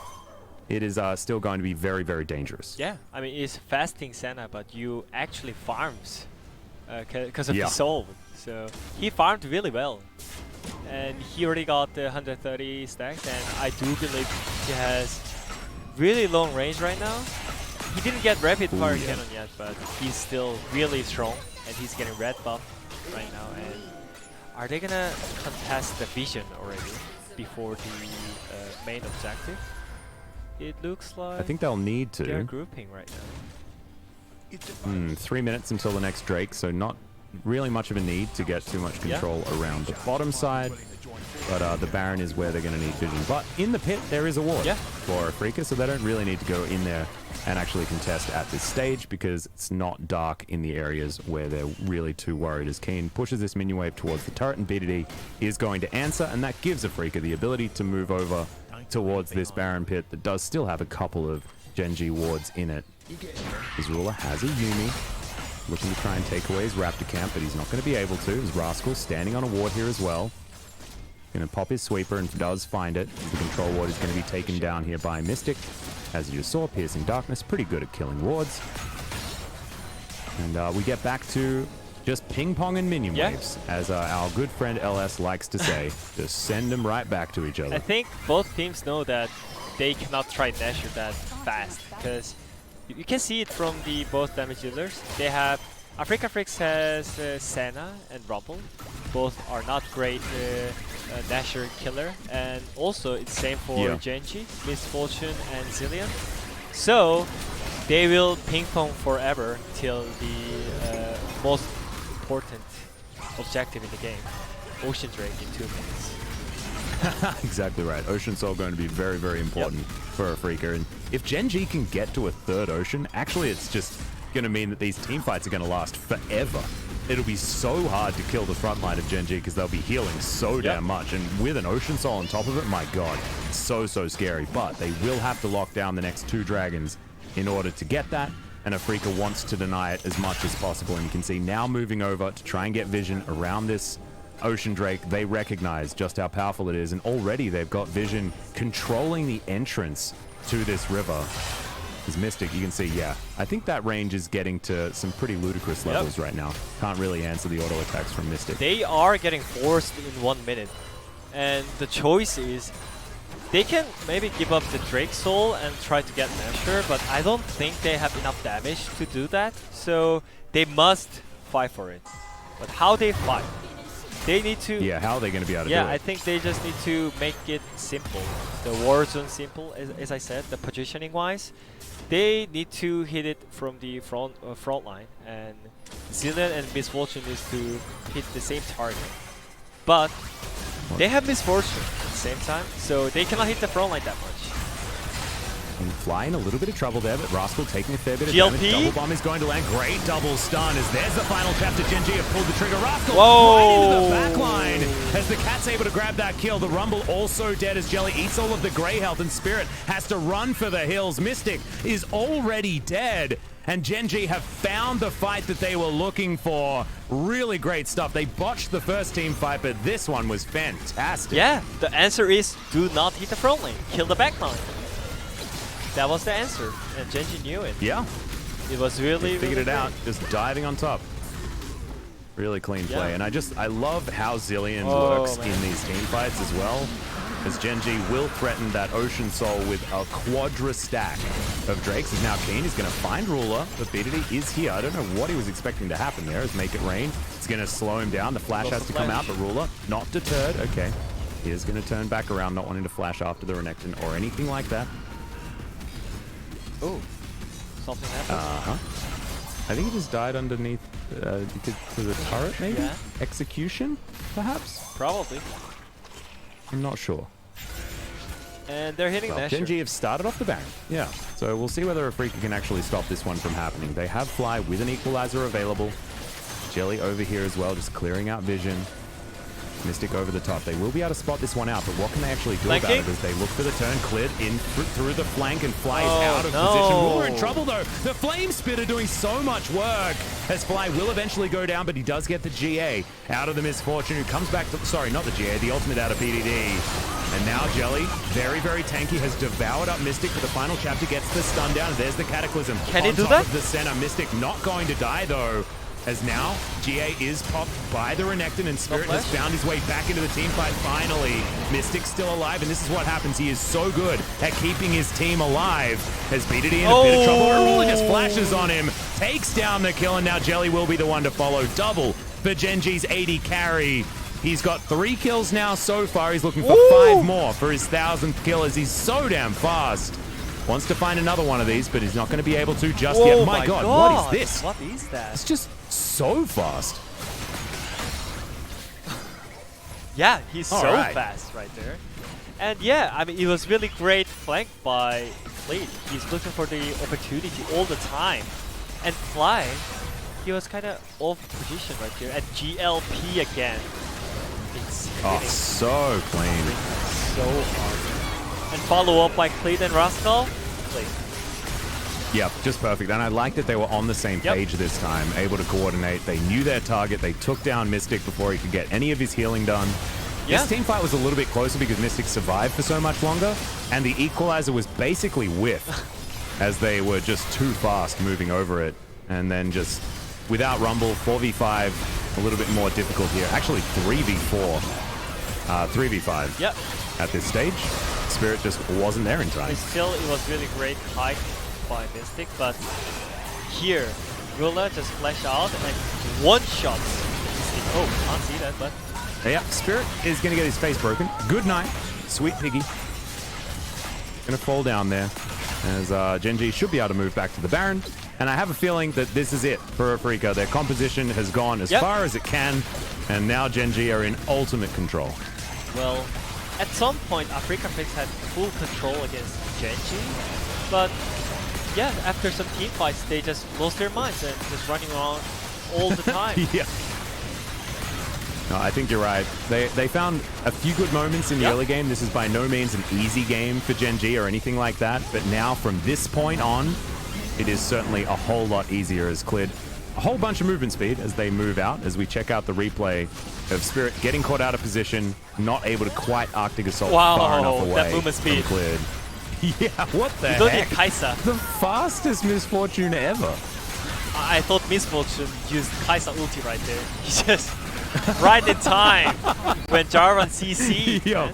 it is still going to be very, very dangerous. Yeah, I mean, it's fasting Senna, but you actually farms because of his soul. So he farmed really well. And he already got the 130 stacks, and I do believe he has really long range right now. He didn't get rapid fire cannon yet, but he's still really strong, and he's getting red buff right now. And are they gonna contest the vision already before the main objective? It looks like I think they'll need to. They're grouping right now. 3 minutes until the next Drake, so not really much of a need to get too much control around the bottom side. But the Baron is where they're going to need vision. But in the pit, there is a ward for Afrika, so they don't really need to go in there and actually contest at this stage because it's not dark in the areas where they're really too worried. As Keen pushes this minion wave towards the turret, and BDD is going to answer, and that gives Afrika the ability to move over towards this Baron pit that does still have a couple of Gen G wards in it. Azula has a Yuumi, looking to try and take away his Raptor camp, but he's not going to be able to. His Rascal standing on a ward here as well. Going to pop his sweeper and does find it. The control ward is going to be taken down here by Mystic. As you saw, Piercing Darkness, pretty good at killing wards. And we get back to just ping-pong and minion waves, as our good friend LS likes to say. Just send them right back to each other. I think both teams know that they cannot try Nashor that fast, because you can see it from the both damage dealers. They have Afrika Frix has Senna and Rumble. Both are not great Nashor killer, and also it's same for Genji, Misfortune, and Zillion. So they will ping pong forever till the most important objective in the game, Ocean Drake, in 2 minutes. Exactly right. Ocean Soul going to be very, very important for Afrika. And if Gen G can get to a third Ocean, actually it's just going to mean that these team fights are going to last forever. It'll be so hard to kill the front line of Gen G because they'll be healing so damn much. And with an Ocean Soul on top of it, my god, so scary. But they will have to lock down the next 2 dragons in order to get that. And Afrika wants to deny it as much as possible. And you can see now moving over to try and get vision around this Ocean Drake. They recognize just how powerful it is, and already they've got vision controlling the entrance to this river. As Mystic, you can see, I think that range is getting to some pretty ludicrous levels right now. Can't really answer the auto attacks from Mystic. They are getting forced in 1 minute, and the choice is they can maybe give up the Drake Soul and try to get Nashor, but I don't think they have enough damage to do that, so they must fight for it. But how they fight? They need to... Yeah, how are they going to be able to do it? I think they just need to make it simple. The war zone simple, as I said, the positioning-wise. They need to hit it from the front line, and Zillion and Misfortune needs to hit the same target. But They have misfortune at the same time, so they cannot hit the front line that much. And Fly in a little bit of trouble there, but Rascal taking a fair bit of GLP? damage. Double bomb is going to land. Great double stun as there's the final chapter. Genji have pulled the trigger. Rascal right into the back line as the Cat's able to grab that kill. The Rumble also dead as Jelly eats all of the Grey health, and Spirit has to run for the hills. Mystic is already dead, and Genji have found the fight that they were looking for. Really great stuff. They botched the first team fight, but this one was fantastic. Yeah, the answer is do not hit the front lane. Kill the back line. That was the answer, and Genji knew it. Yeah. It was really, figured really it out, great. just diving on top. Really clean play, and I love how Zillion Oh, works man. in these team fights as well, as Genji will threaten that Ocean Soul with a quadra stack of Drakes. Is now keen, he's going to find Ruler, but BDD is here. I don't know what he was expecting to happen there, as Make It Rain. It's going to slow him down, the flash has to come out, but Ruler not deterred. Okay, he is going to turn back around, not wanting to flash after the Renekton or anything like that. Oh, something happened. I think he just died underneath to the turret, maybe? Yeah. Execution, perhaps? Probably. I'm not sure. And they're hitting Well, Nashor. Genji have started off the Baron. Yeah. So we'll see whether Afrika can actually stop this one from happening. They have Fly with an equalizer available. Jelly over here as well, just clearing out vision. Mystic over the top. They will be able to spot this one out, but what can they actually do about it as they look for the turn cleared in through the flank and Fly is out of position. Ruler in trouble though. The Flame Spitter doing so much work as Fly will eventually go down, but he does get the GA out of the Misfortune, who comes back to, sorry, not the GA, the ultimate out of PDD. And now Jelly, very, very tanky, has devoured up Mystic for the final chapter, gets the stun down, and there's the Cataclysm. Can he on do top that? of the center. Mystic not going to die though, as now GA is popped by the Renekton, and Spirit has found his way back into the team fight finally. Mystic's still alive, and this is what happens. He is so good at keeping his team alive. Has BDD in a bit of trouble. Ruler just flashes on him, takes down the kill, and now Jelly will be the one to follow. Double for Genji's 80 carry. He's got 3 kills now so far. He's looking for 5 more for his 1000th kill as he's so damn fast. Wants to find another one of these, but he's not going to be able to just yet. My God, what is this? What is that? It's just so fast. Yeah, he's All so right. fast right there. And yeah, I mean, it was really great flank by Fleet. He's looking for the opportunity all the time. And Fly, he was kind of off position right here. And GLP again. It's hitting So clean. so hard. And follow up by Cleat and Rascal. Cleat. Yep, just perfect. And I like that they were on the same page this time, able to coordinate. They knew their target. They took down Mystic before he could get any of his healing done. This team fight was a little bit closer because Mystic survived for so much longer, and the equalizer was basically whiffed as they were just too fast moving over it. And then just without Rumble, 4v5, a little bit more difficult here. Actually, 3v4. 3v5 at this stage. Spirit just wasn't there in time. Still, it was really great fight by Mystic, but here, Ruler just flash out and one-shot Mystic. Oh, can't see that, but... Yeah, Spirit is going to get his face broken. Good night, sweet piggy. Going to fall down there as Genji should be able to move back to the Baron. And I have a feeling that this is it for Afrika. Their composition has gone as far as it can, and now Genji are in ultimate control. Well, at some point, Afrika Fix had full control against Genji, but yeah, after some team fights, they just lost their minds and just running around all the time. Yeah. No, I think you're right. They found a few good moments in the early game. This is by no means an easy game for Genji or anything like that, but now from this point on, it is certainly a whole lot easier, as cleared a whole bunch of movement speed as they move out, as we check out the replay of Spirit getting caught out of position, not able to quite Arctic Assault far enough away. That movement speed. Cleared. Yeah, what the You don't heck? need Kai'Sa. The fastest Misfortune ever. I thought Misfortune used Kai'Sa ulti right there. He just right in time when Jarvan CC. Yo.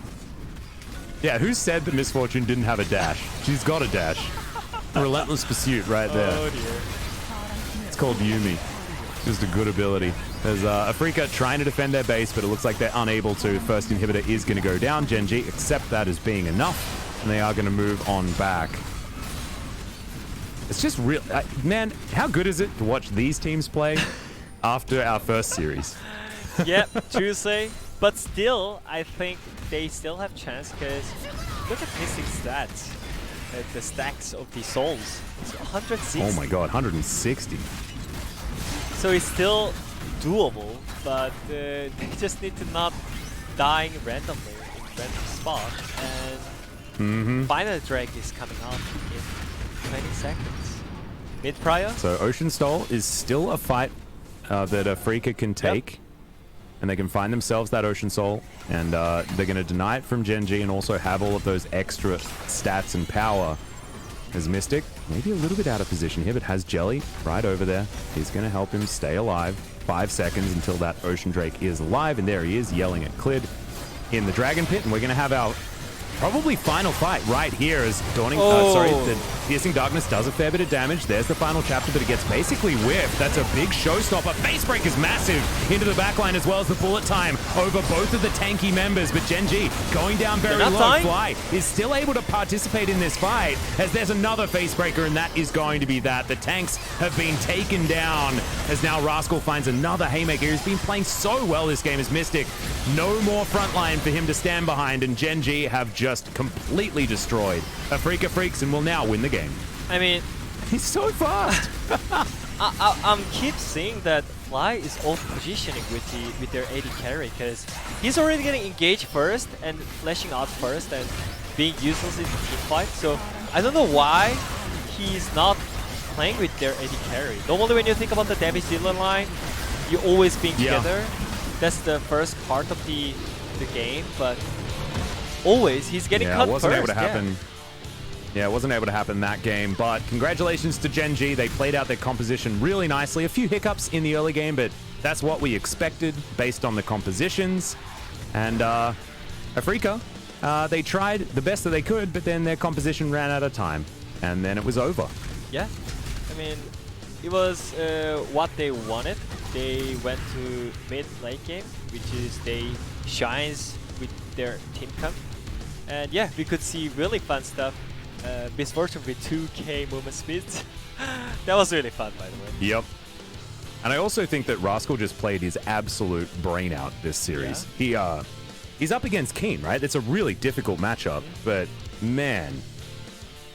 Yeah, who said that Misfortune didn't have a dash? She's got a dash. Relentless Pursuit right there. Oh dear. It's called Yumi. Just a good ability. There's Afrika trying to defend their base, but it looks like they're unable to. First inhibitor is going to go down. Genji accept that as being enough, and they are going to move on back. It's just real. Man, how good is it to watch these teams play after our first series? Yep, Tuesday. But still, I think they still have chance because look at Mystic stats. The stacks of the souls. It's 160. Oh my god, 160. So it's still doable, but they just need to not dying randomly in random spot. And final drag is coming up in 20 seconds. Mid prior. So Ocean Stole is still a fight that Afrika can take. And they can find themselves that Ocean Soul, and they're going to deny it from Gen G and also have all of those extra stats and power. As Mystic, maybe a little bit out of position here, but has Jelly right over there. He's going to help him stay alive. 5 seconds until that Ocean Drake is alive, and there he is yelling at Clid in the Dragon Pit, and we're going to have our probably final fight right here as Dawning, the Piercing Darkness does a fair bit of damage. There's the final chapter, but it gets basically whiffed. That's a big showstopper. Face break is massive into the backline as well as the bullet time over both of the tanky members. But Gen G going down very low. Fly is still able to participate in this fight as there's another face breaker, and that is going to be that. The tanks have been taken down as now Rascal finds another haymaker. He's been playing so well this game as Mystic. No more frontline for him to stand behind, and Gen G have just completely destroyed Afrika Freaks and will now win the game. I mean, he's so fast. I'm keep seeing that Fly is off positioning with their AD carry because he's already getting engaged first and flashing out first and being useless in the team fight. So I don't know why he's not playing with their AD carry. Normally when you think about the damage dealer line, you always being together. That's the first part of the game, but always he's getting cut it wasn't first. Able to happen. Yeah, it wasn't able to happen that game, but congratulations to Gen G. They played out their composition really nicely. A few hiccups in the early game, but that's what we expected based on the compositions. And Afrika, they tried the best that they could, but then their composition ran out of time, and then it was over. Yeah, I mean, it was what they wanted. They went to mid-late game, which is they shines with their team comp. And yeah, we could see really fun stuff. Miss Fortune with 2k movement speeds. That was really fun, by the way. Yep. And I also think that Rascal just played his absolute brain out this series. Yeah. He's up against Keen, right? It's a really difficult matchup, but man,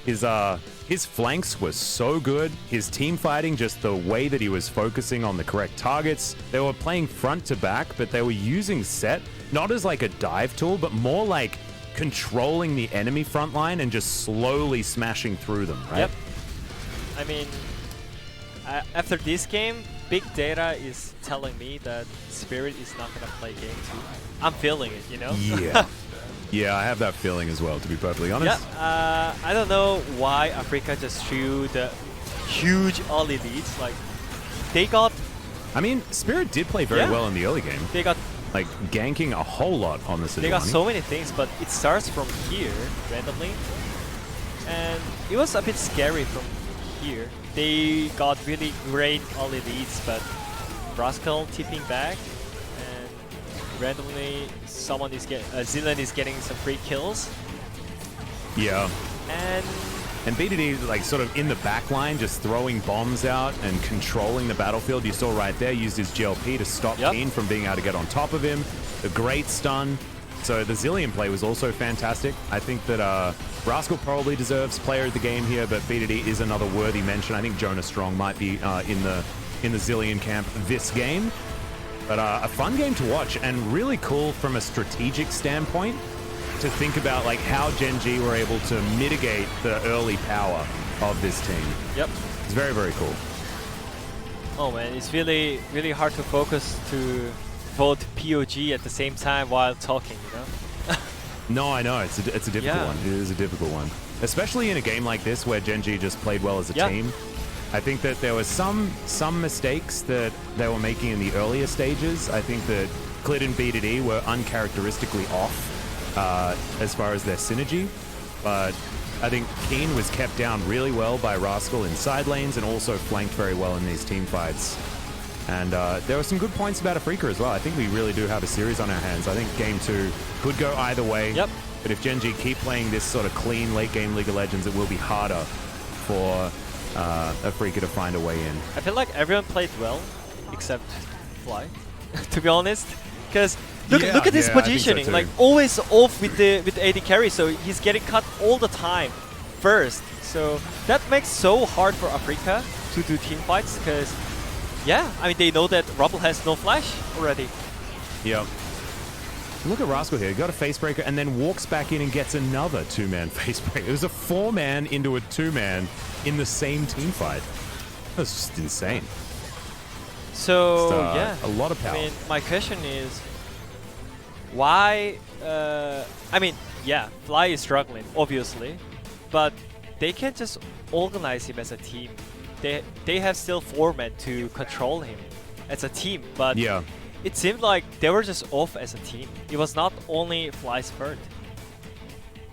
his flanks were so good. His team fighting, just the way that he was focusing on the correct targets. They were playing front to back, but they were using set not as like a dive tool, but more like controlling the enemy front line and just slowly smashing through them, right? Yep. I mean, after this game, big data is telling me that Spirit is not going to play game 2. I'm feeling it, you know? Yeah. Yeah, I have that feeling as well, to be perfectly honest. Yeah, I don't know why Afrika just threw the huge early leads. Like, they got... I mean, Spirit did play very well in the early game. They got... like, ganking a whole lot on the Sejuani. They got so many things, but it starts from here, randomly. And it was a bit scary from here. They got really great early leads, but Rascal tipping back, and randomly someone is Zilean is getting some free kills. Yeah. And BDD, like, sort of in the back line, just throwing bombs out and controlling the battlefield. You saw right there, used his GLP to stop Keen from being able to get on top of him. A great stun. So the Zilean play was also fantastic. I think that Rascal probably deserves player of the game here, but BDD is another worthy mention. I think Jonah Strong might be in the Zilean camp this game. But a fun game to watch and really cool from a strategic standpoint to think about like how Gen G were able to mitigate the early power of this team. Yep. It's very, very cool. Oh man, it's really, really hard to focus to vote POG at the same time while talking, you know? No, I know. It's a difficult one. It is a difficult one. Especially in a game like this where Gen G just played well as a team. I think that there was some mistakes that they were making in the earlier stages. I think that Clid and BDD were uncharacteristically off as far as their synergy. But I think Keen was kept down really well by Rascal in side lanes and also flanked very well in these team fights. And there were some good points about Afrika as well. I think we really do have a series on our hands. I think Game 2 could go either way. Yep. But if Gen G keep playing this sort of clean late game League of Legends, it will be harder for Afrika to find a way in. I feel like everyone played well except Fly, to be honest. Because Look at his Yeah, I think so positioning, too. like always off with the AD carry, so he's getting cut all the time first. So that makes so hard for Africa to do team fights because, yeah, I mean they know that Rumble has no flash already. Yep. Look at Rascal here. He got a face breaker and then walks back in and gets another 2-man face breaker. It was a 4-man into a 2-man in the same team fight. That's just insane. So Just, yeah, a lot of power. I mean, my question is, why? I mean, yeah, Fly is struggling, obviously, but they can't just organize him as a team. They have still 4 men to control him as a team, but yeah, it seemed like they were just off as a team. It was not only Fly's bird.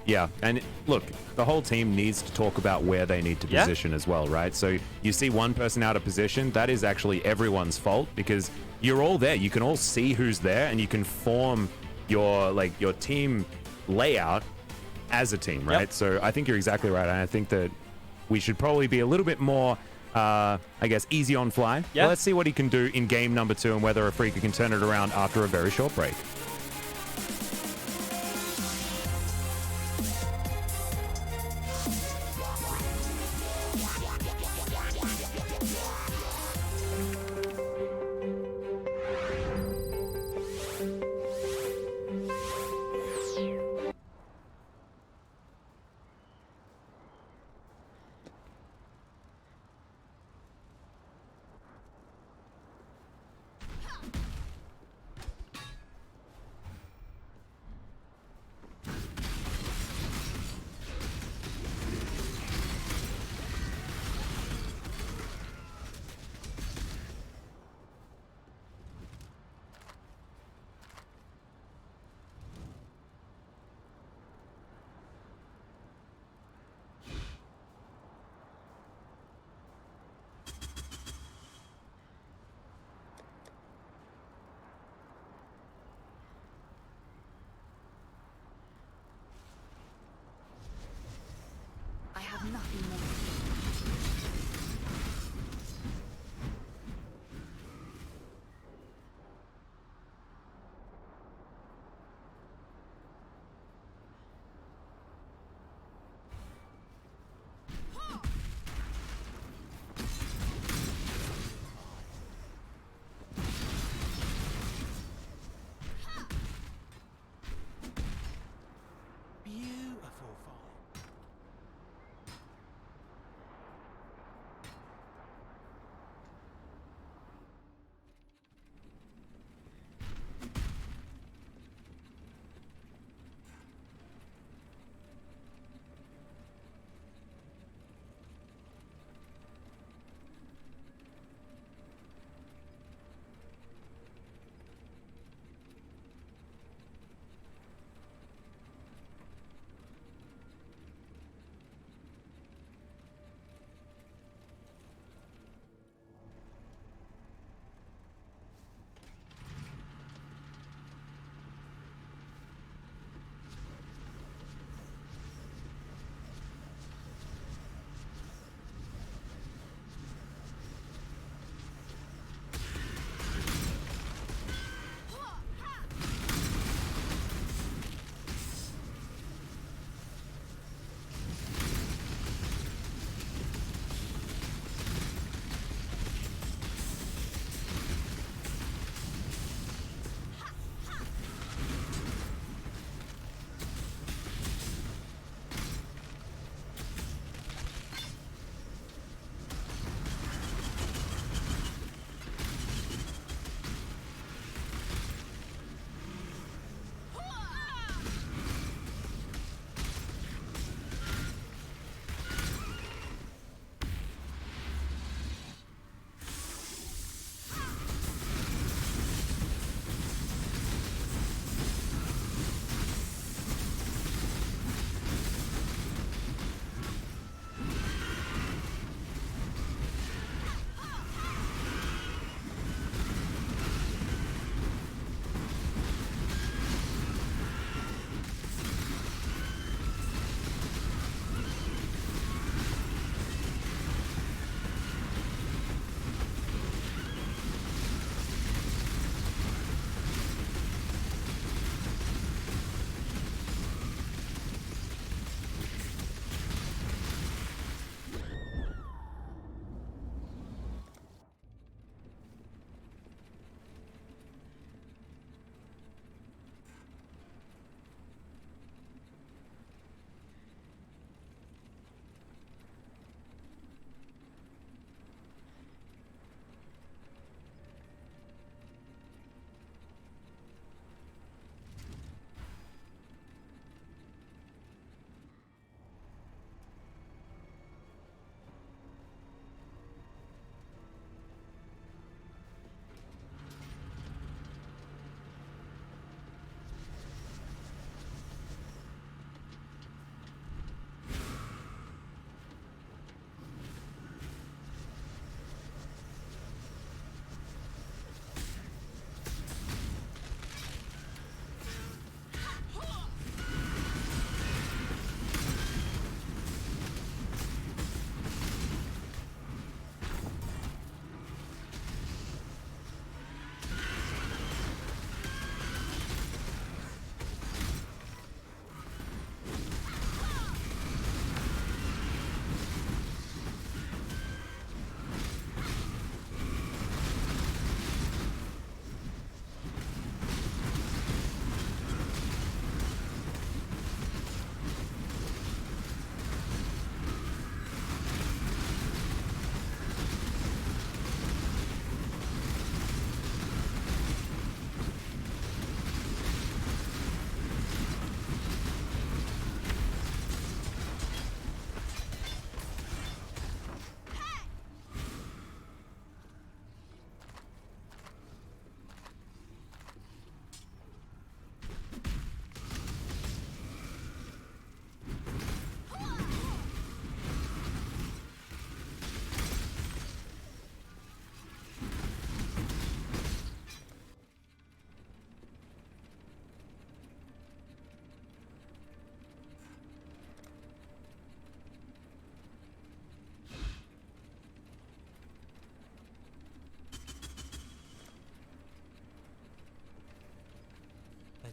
yeah. And look, the whole team needs to talk about where they need to Yeah. position as well, right? So you see one person out of position, that is actually everyone's fault because you're all there. You can all see who's there and you can form your team layout as a team, right? Yep. So I think you're exactly right. And I think that we should probably be a little bit more, I guess, easy on Fly. Yeah. Well, let's see what he can do in game number 2 and whether Afrika can turn it around after a very short break.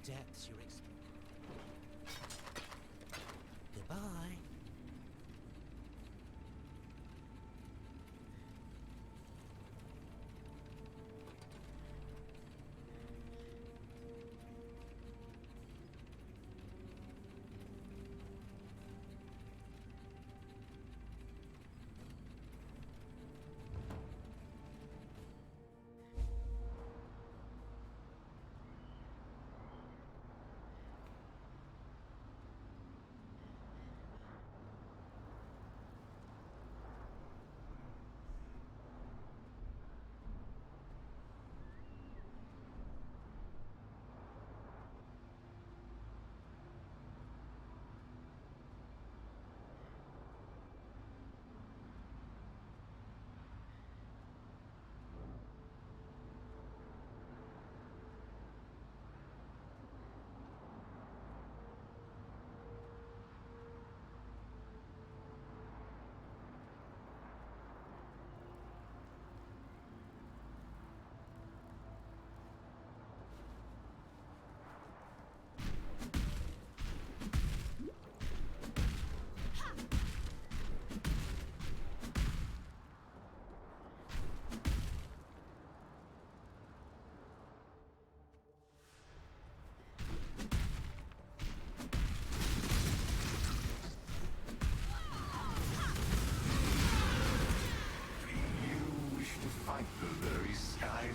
depths you're exploring. Goodbye.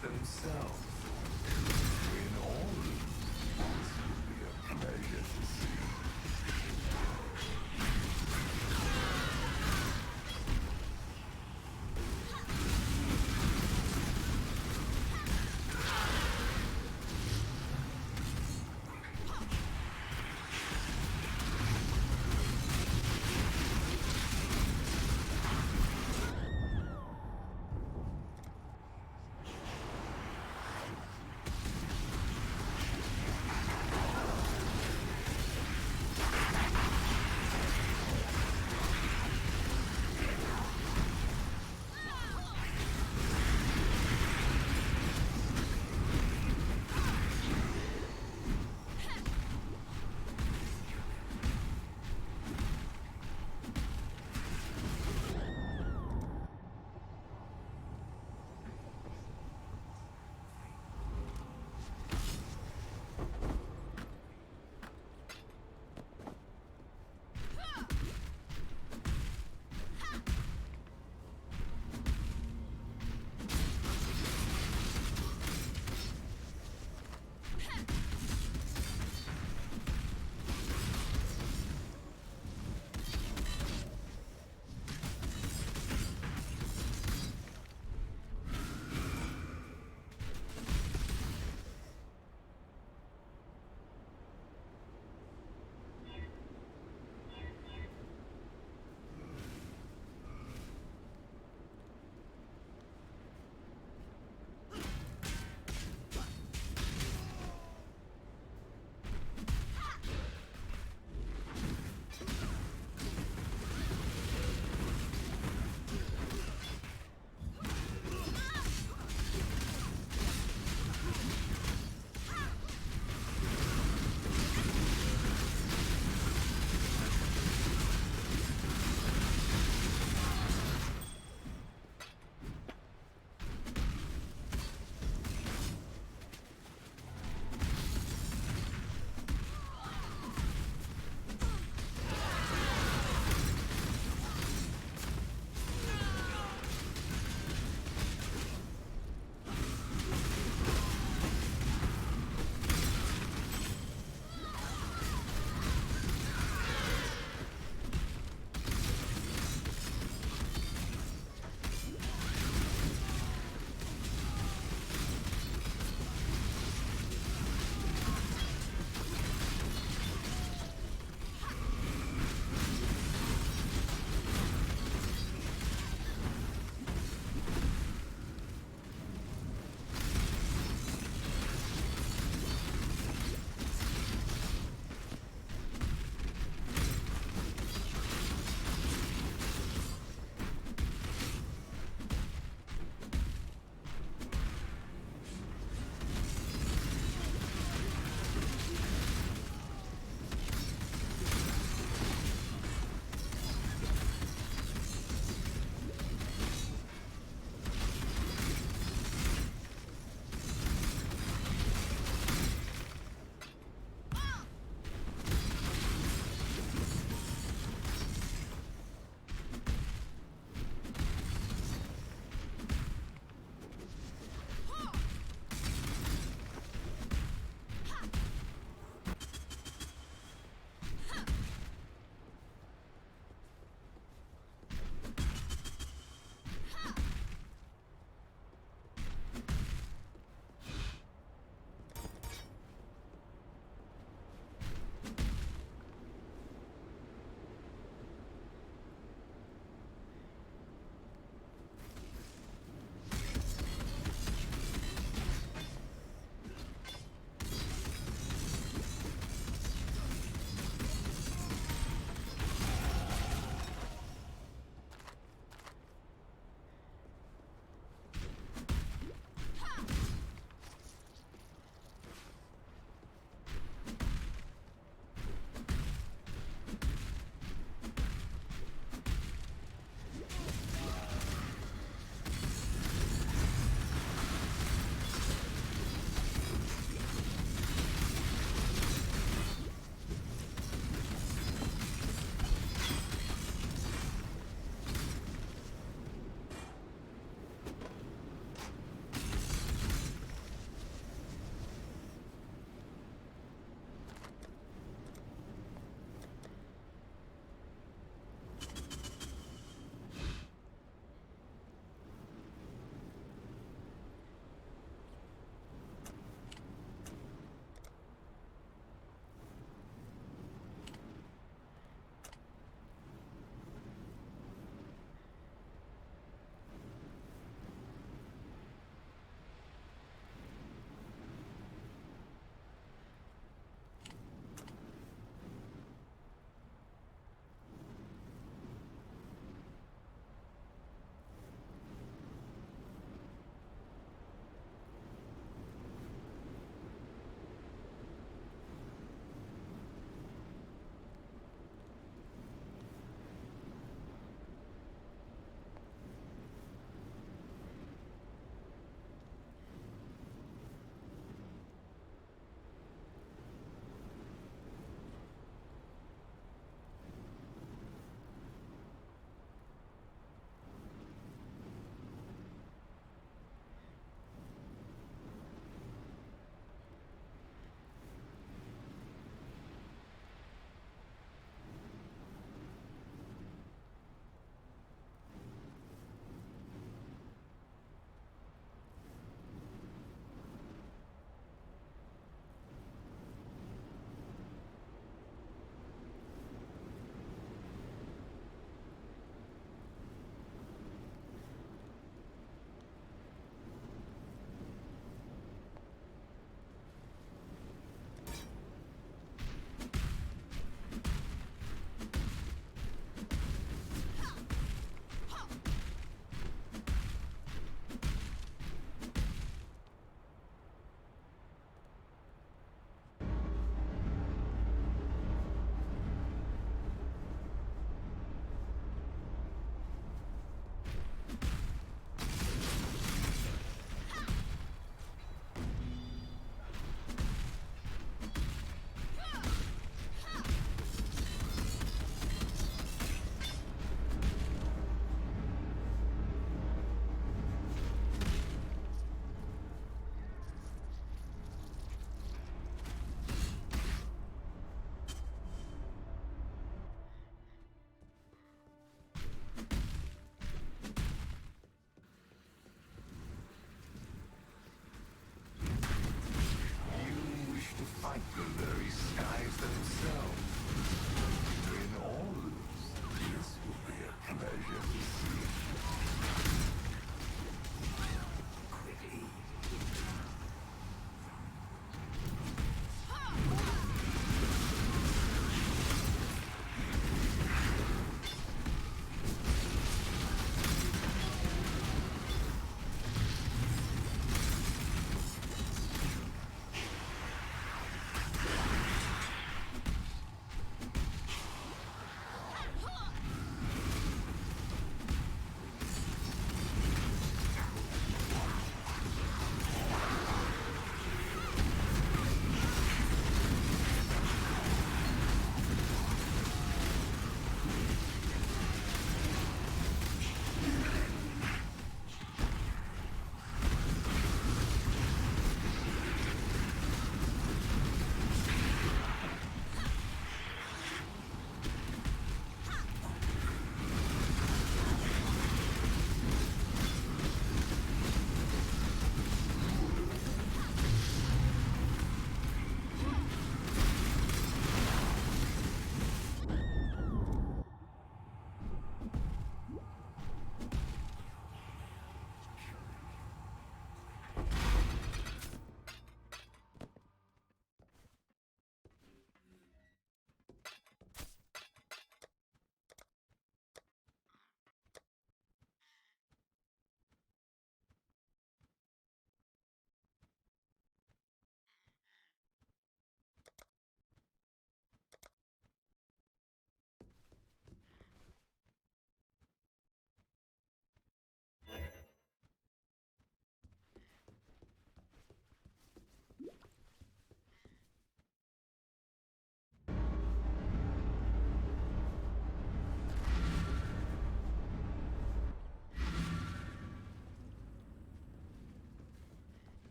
themselves. In all, this will be a pleasure to see.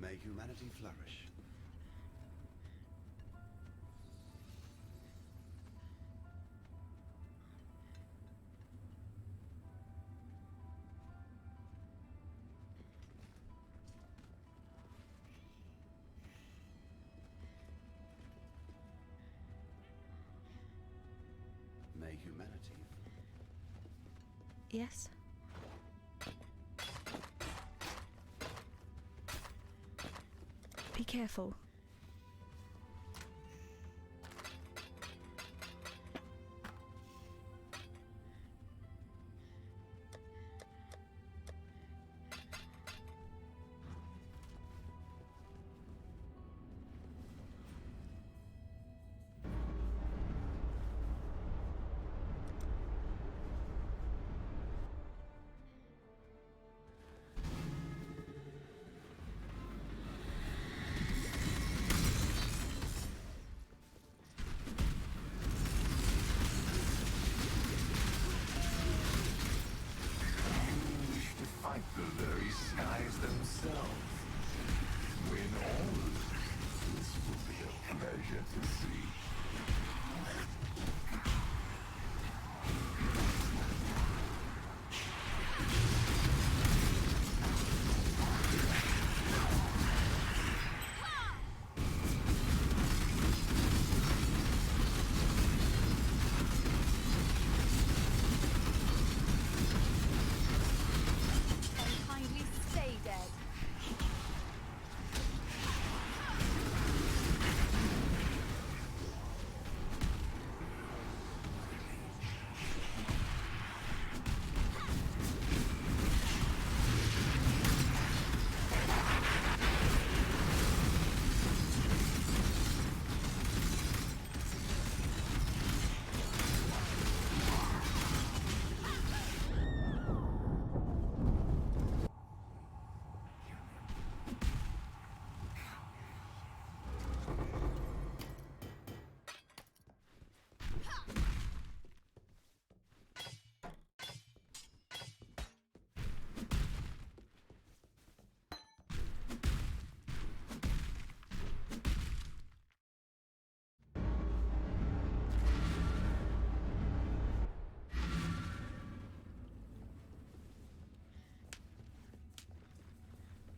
May humanity flourish. May humanity. Yes? Be careful. Fight the very skies themselves. Win all. This will be a pleasure to see. Kindly stay dead.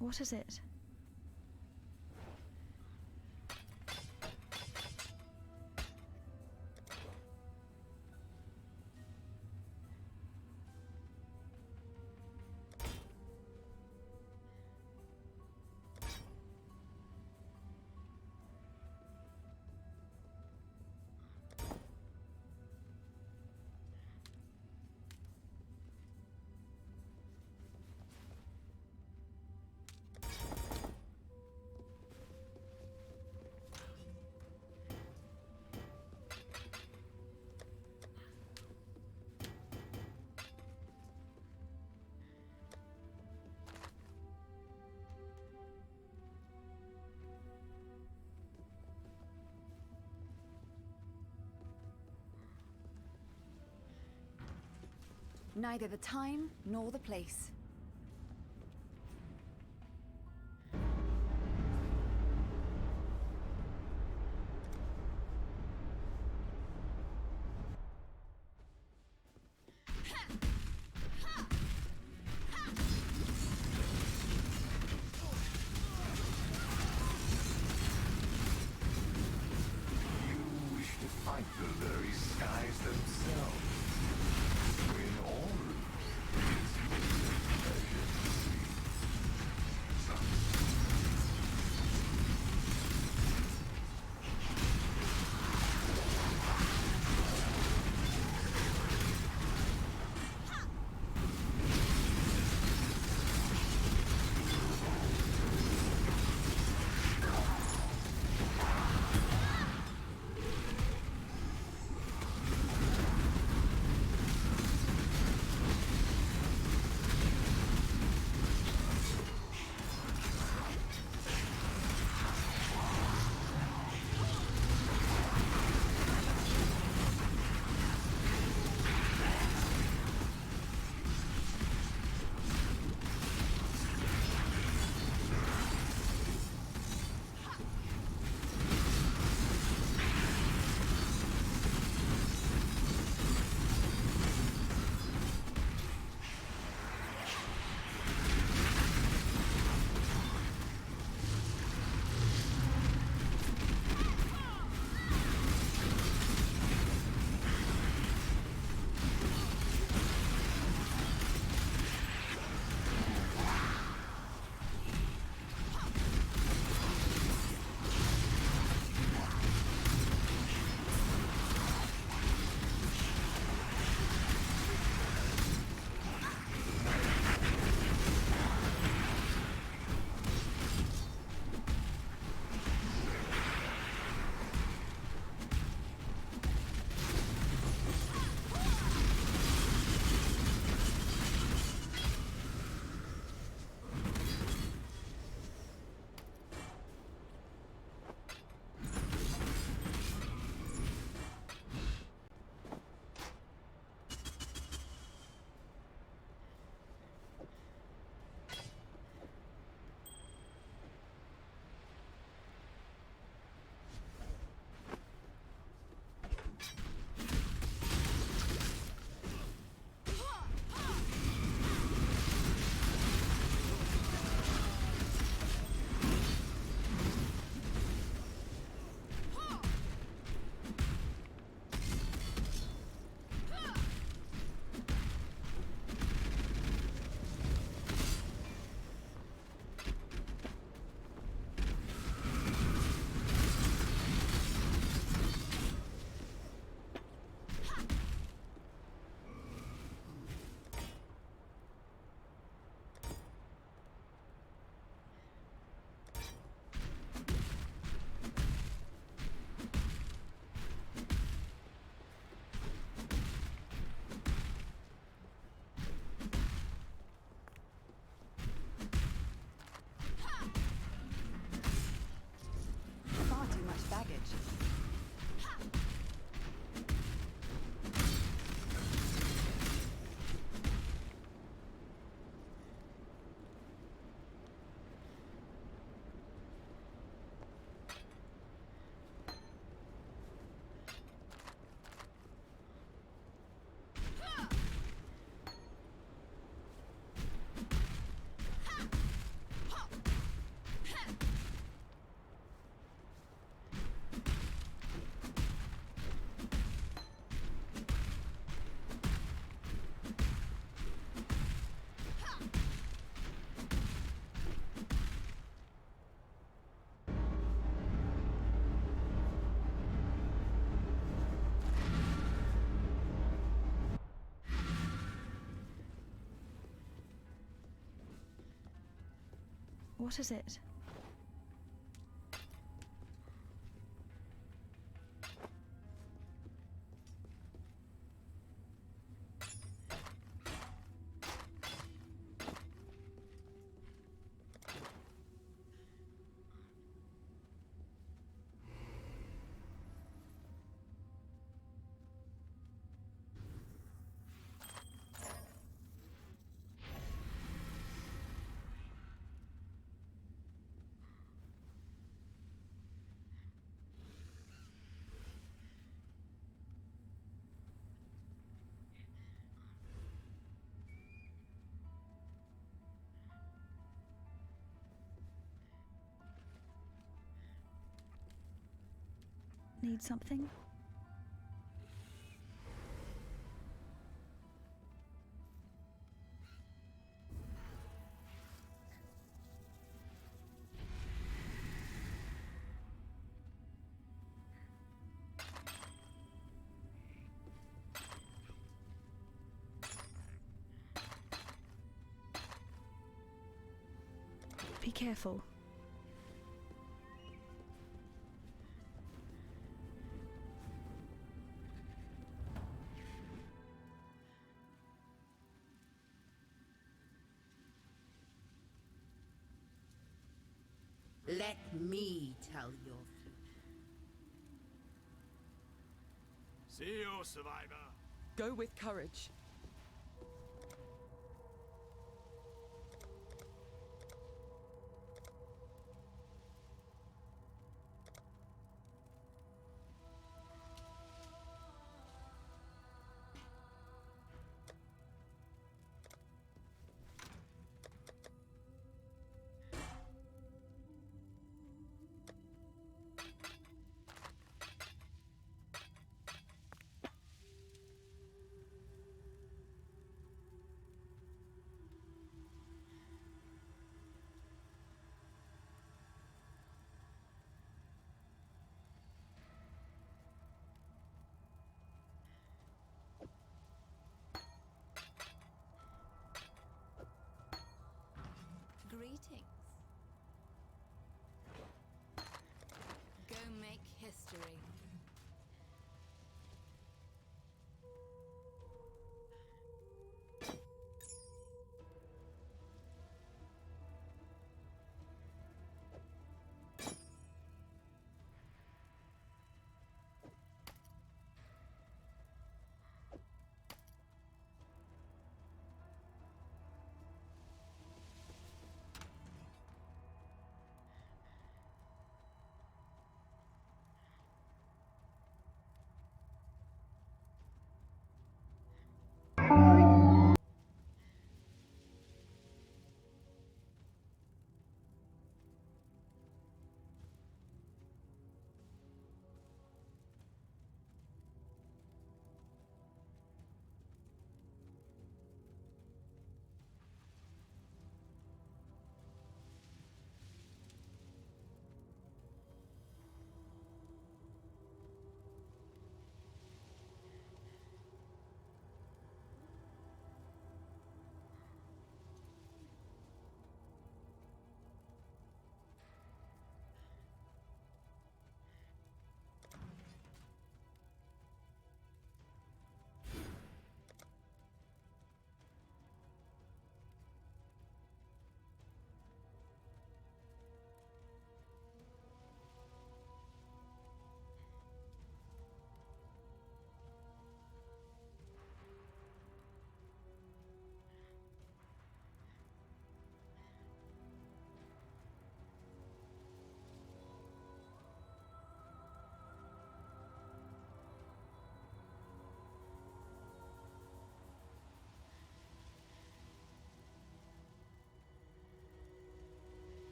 What is it? Neither the time nor the place. You wish to fight the very skies themselves. Win all. It's a pleasure to see. What is it? Need something? Be careful. Let me tell your future. See you, survivor. Go with courage. Greetings. Go make history.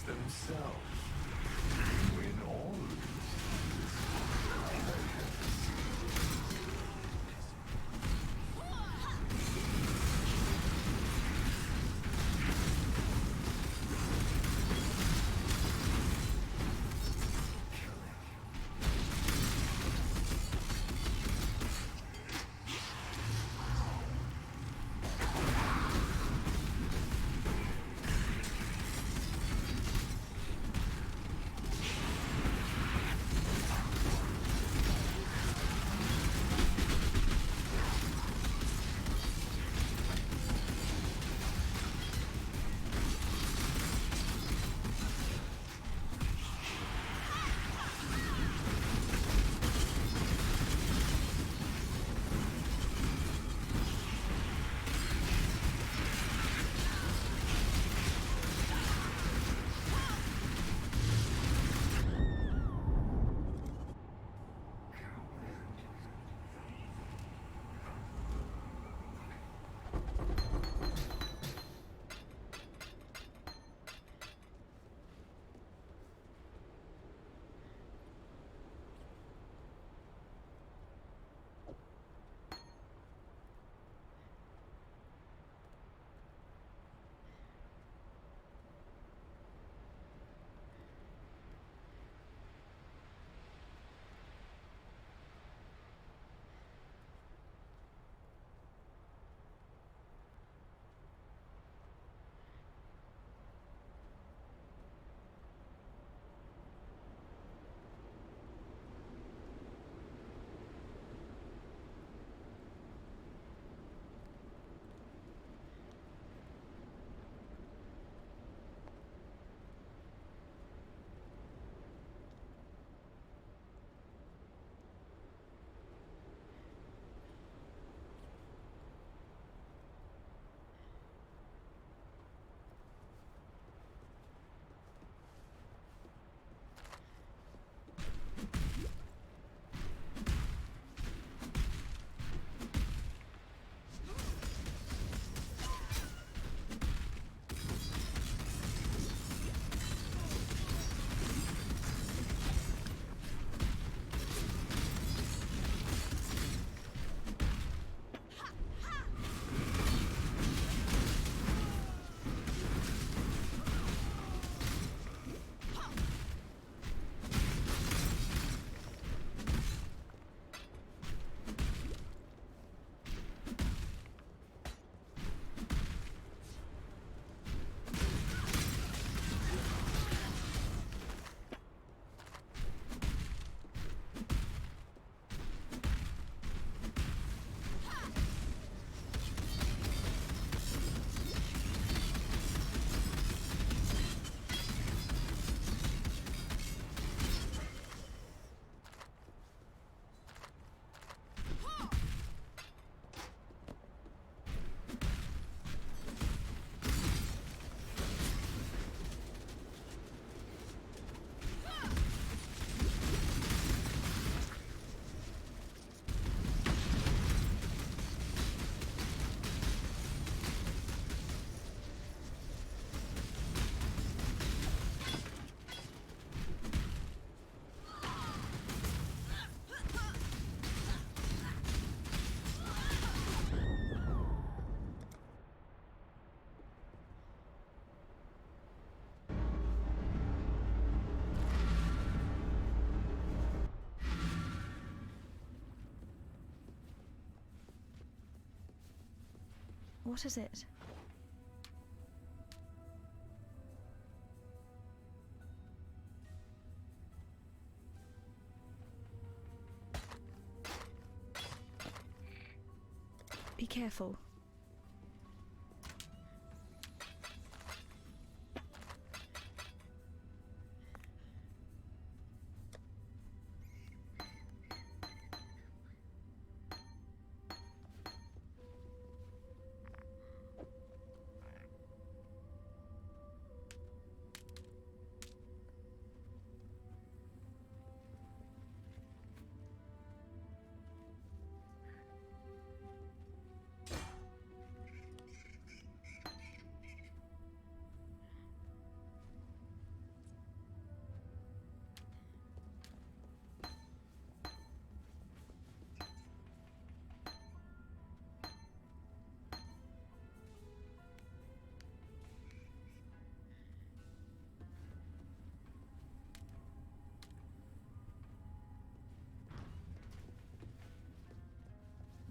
themselves. Win or lose. What is it? Be careful.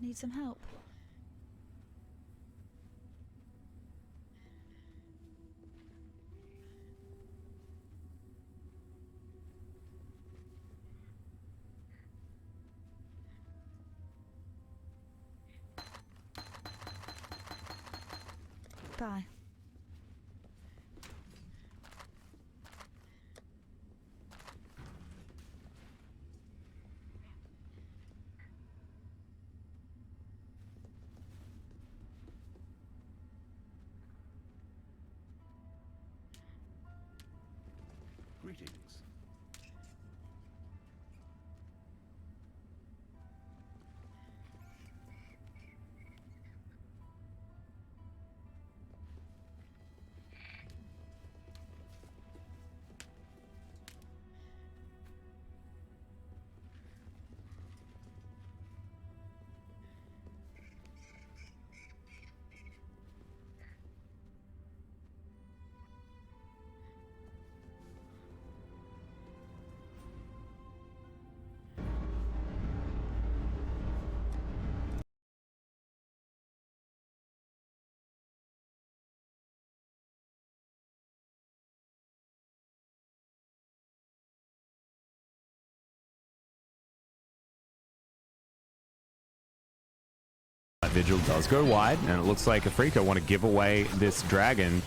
Need some help. Bye. Greetings. Vigil does go wide, and it looks like Afrika want to give away this dragon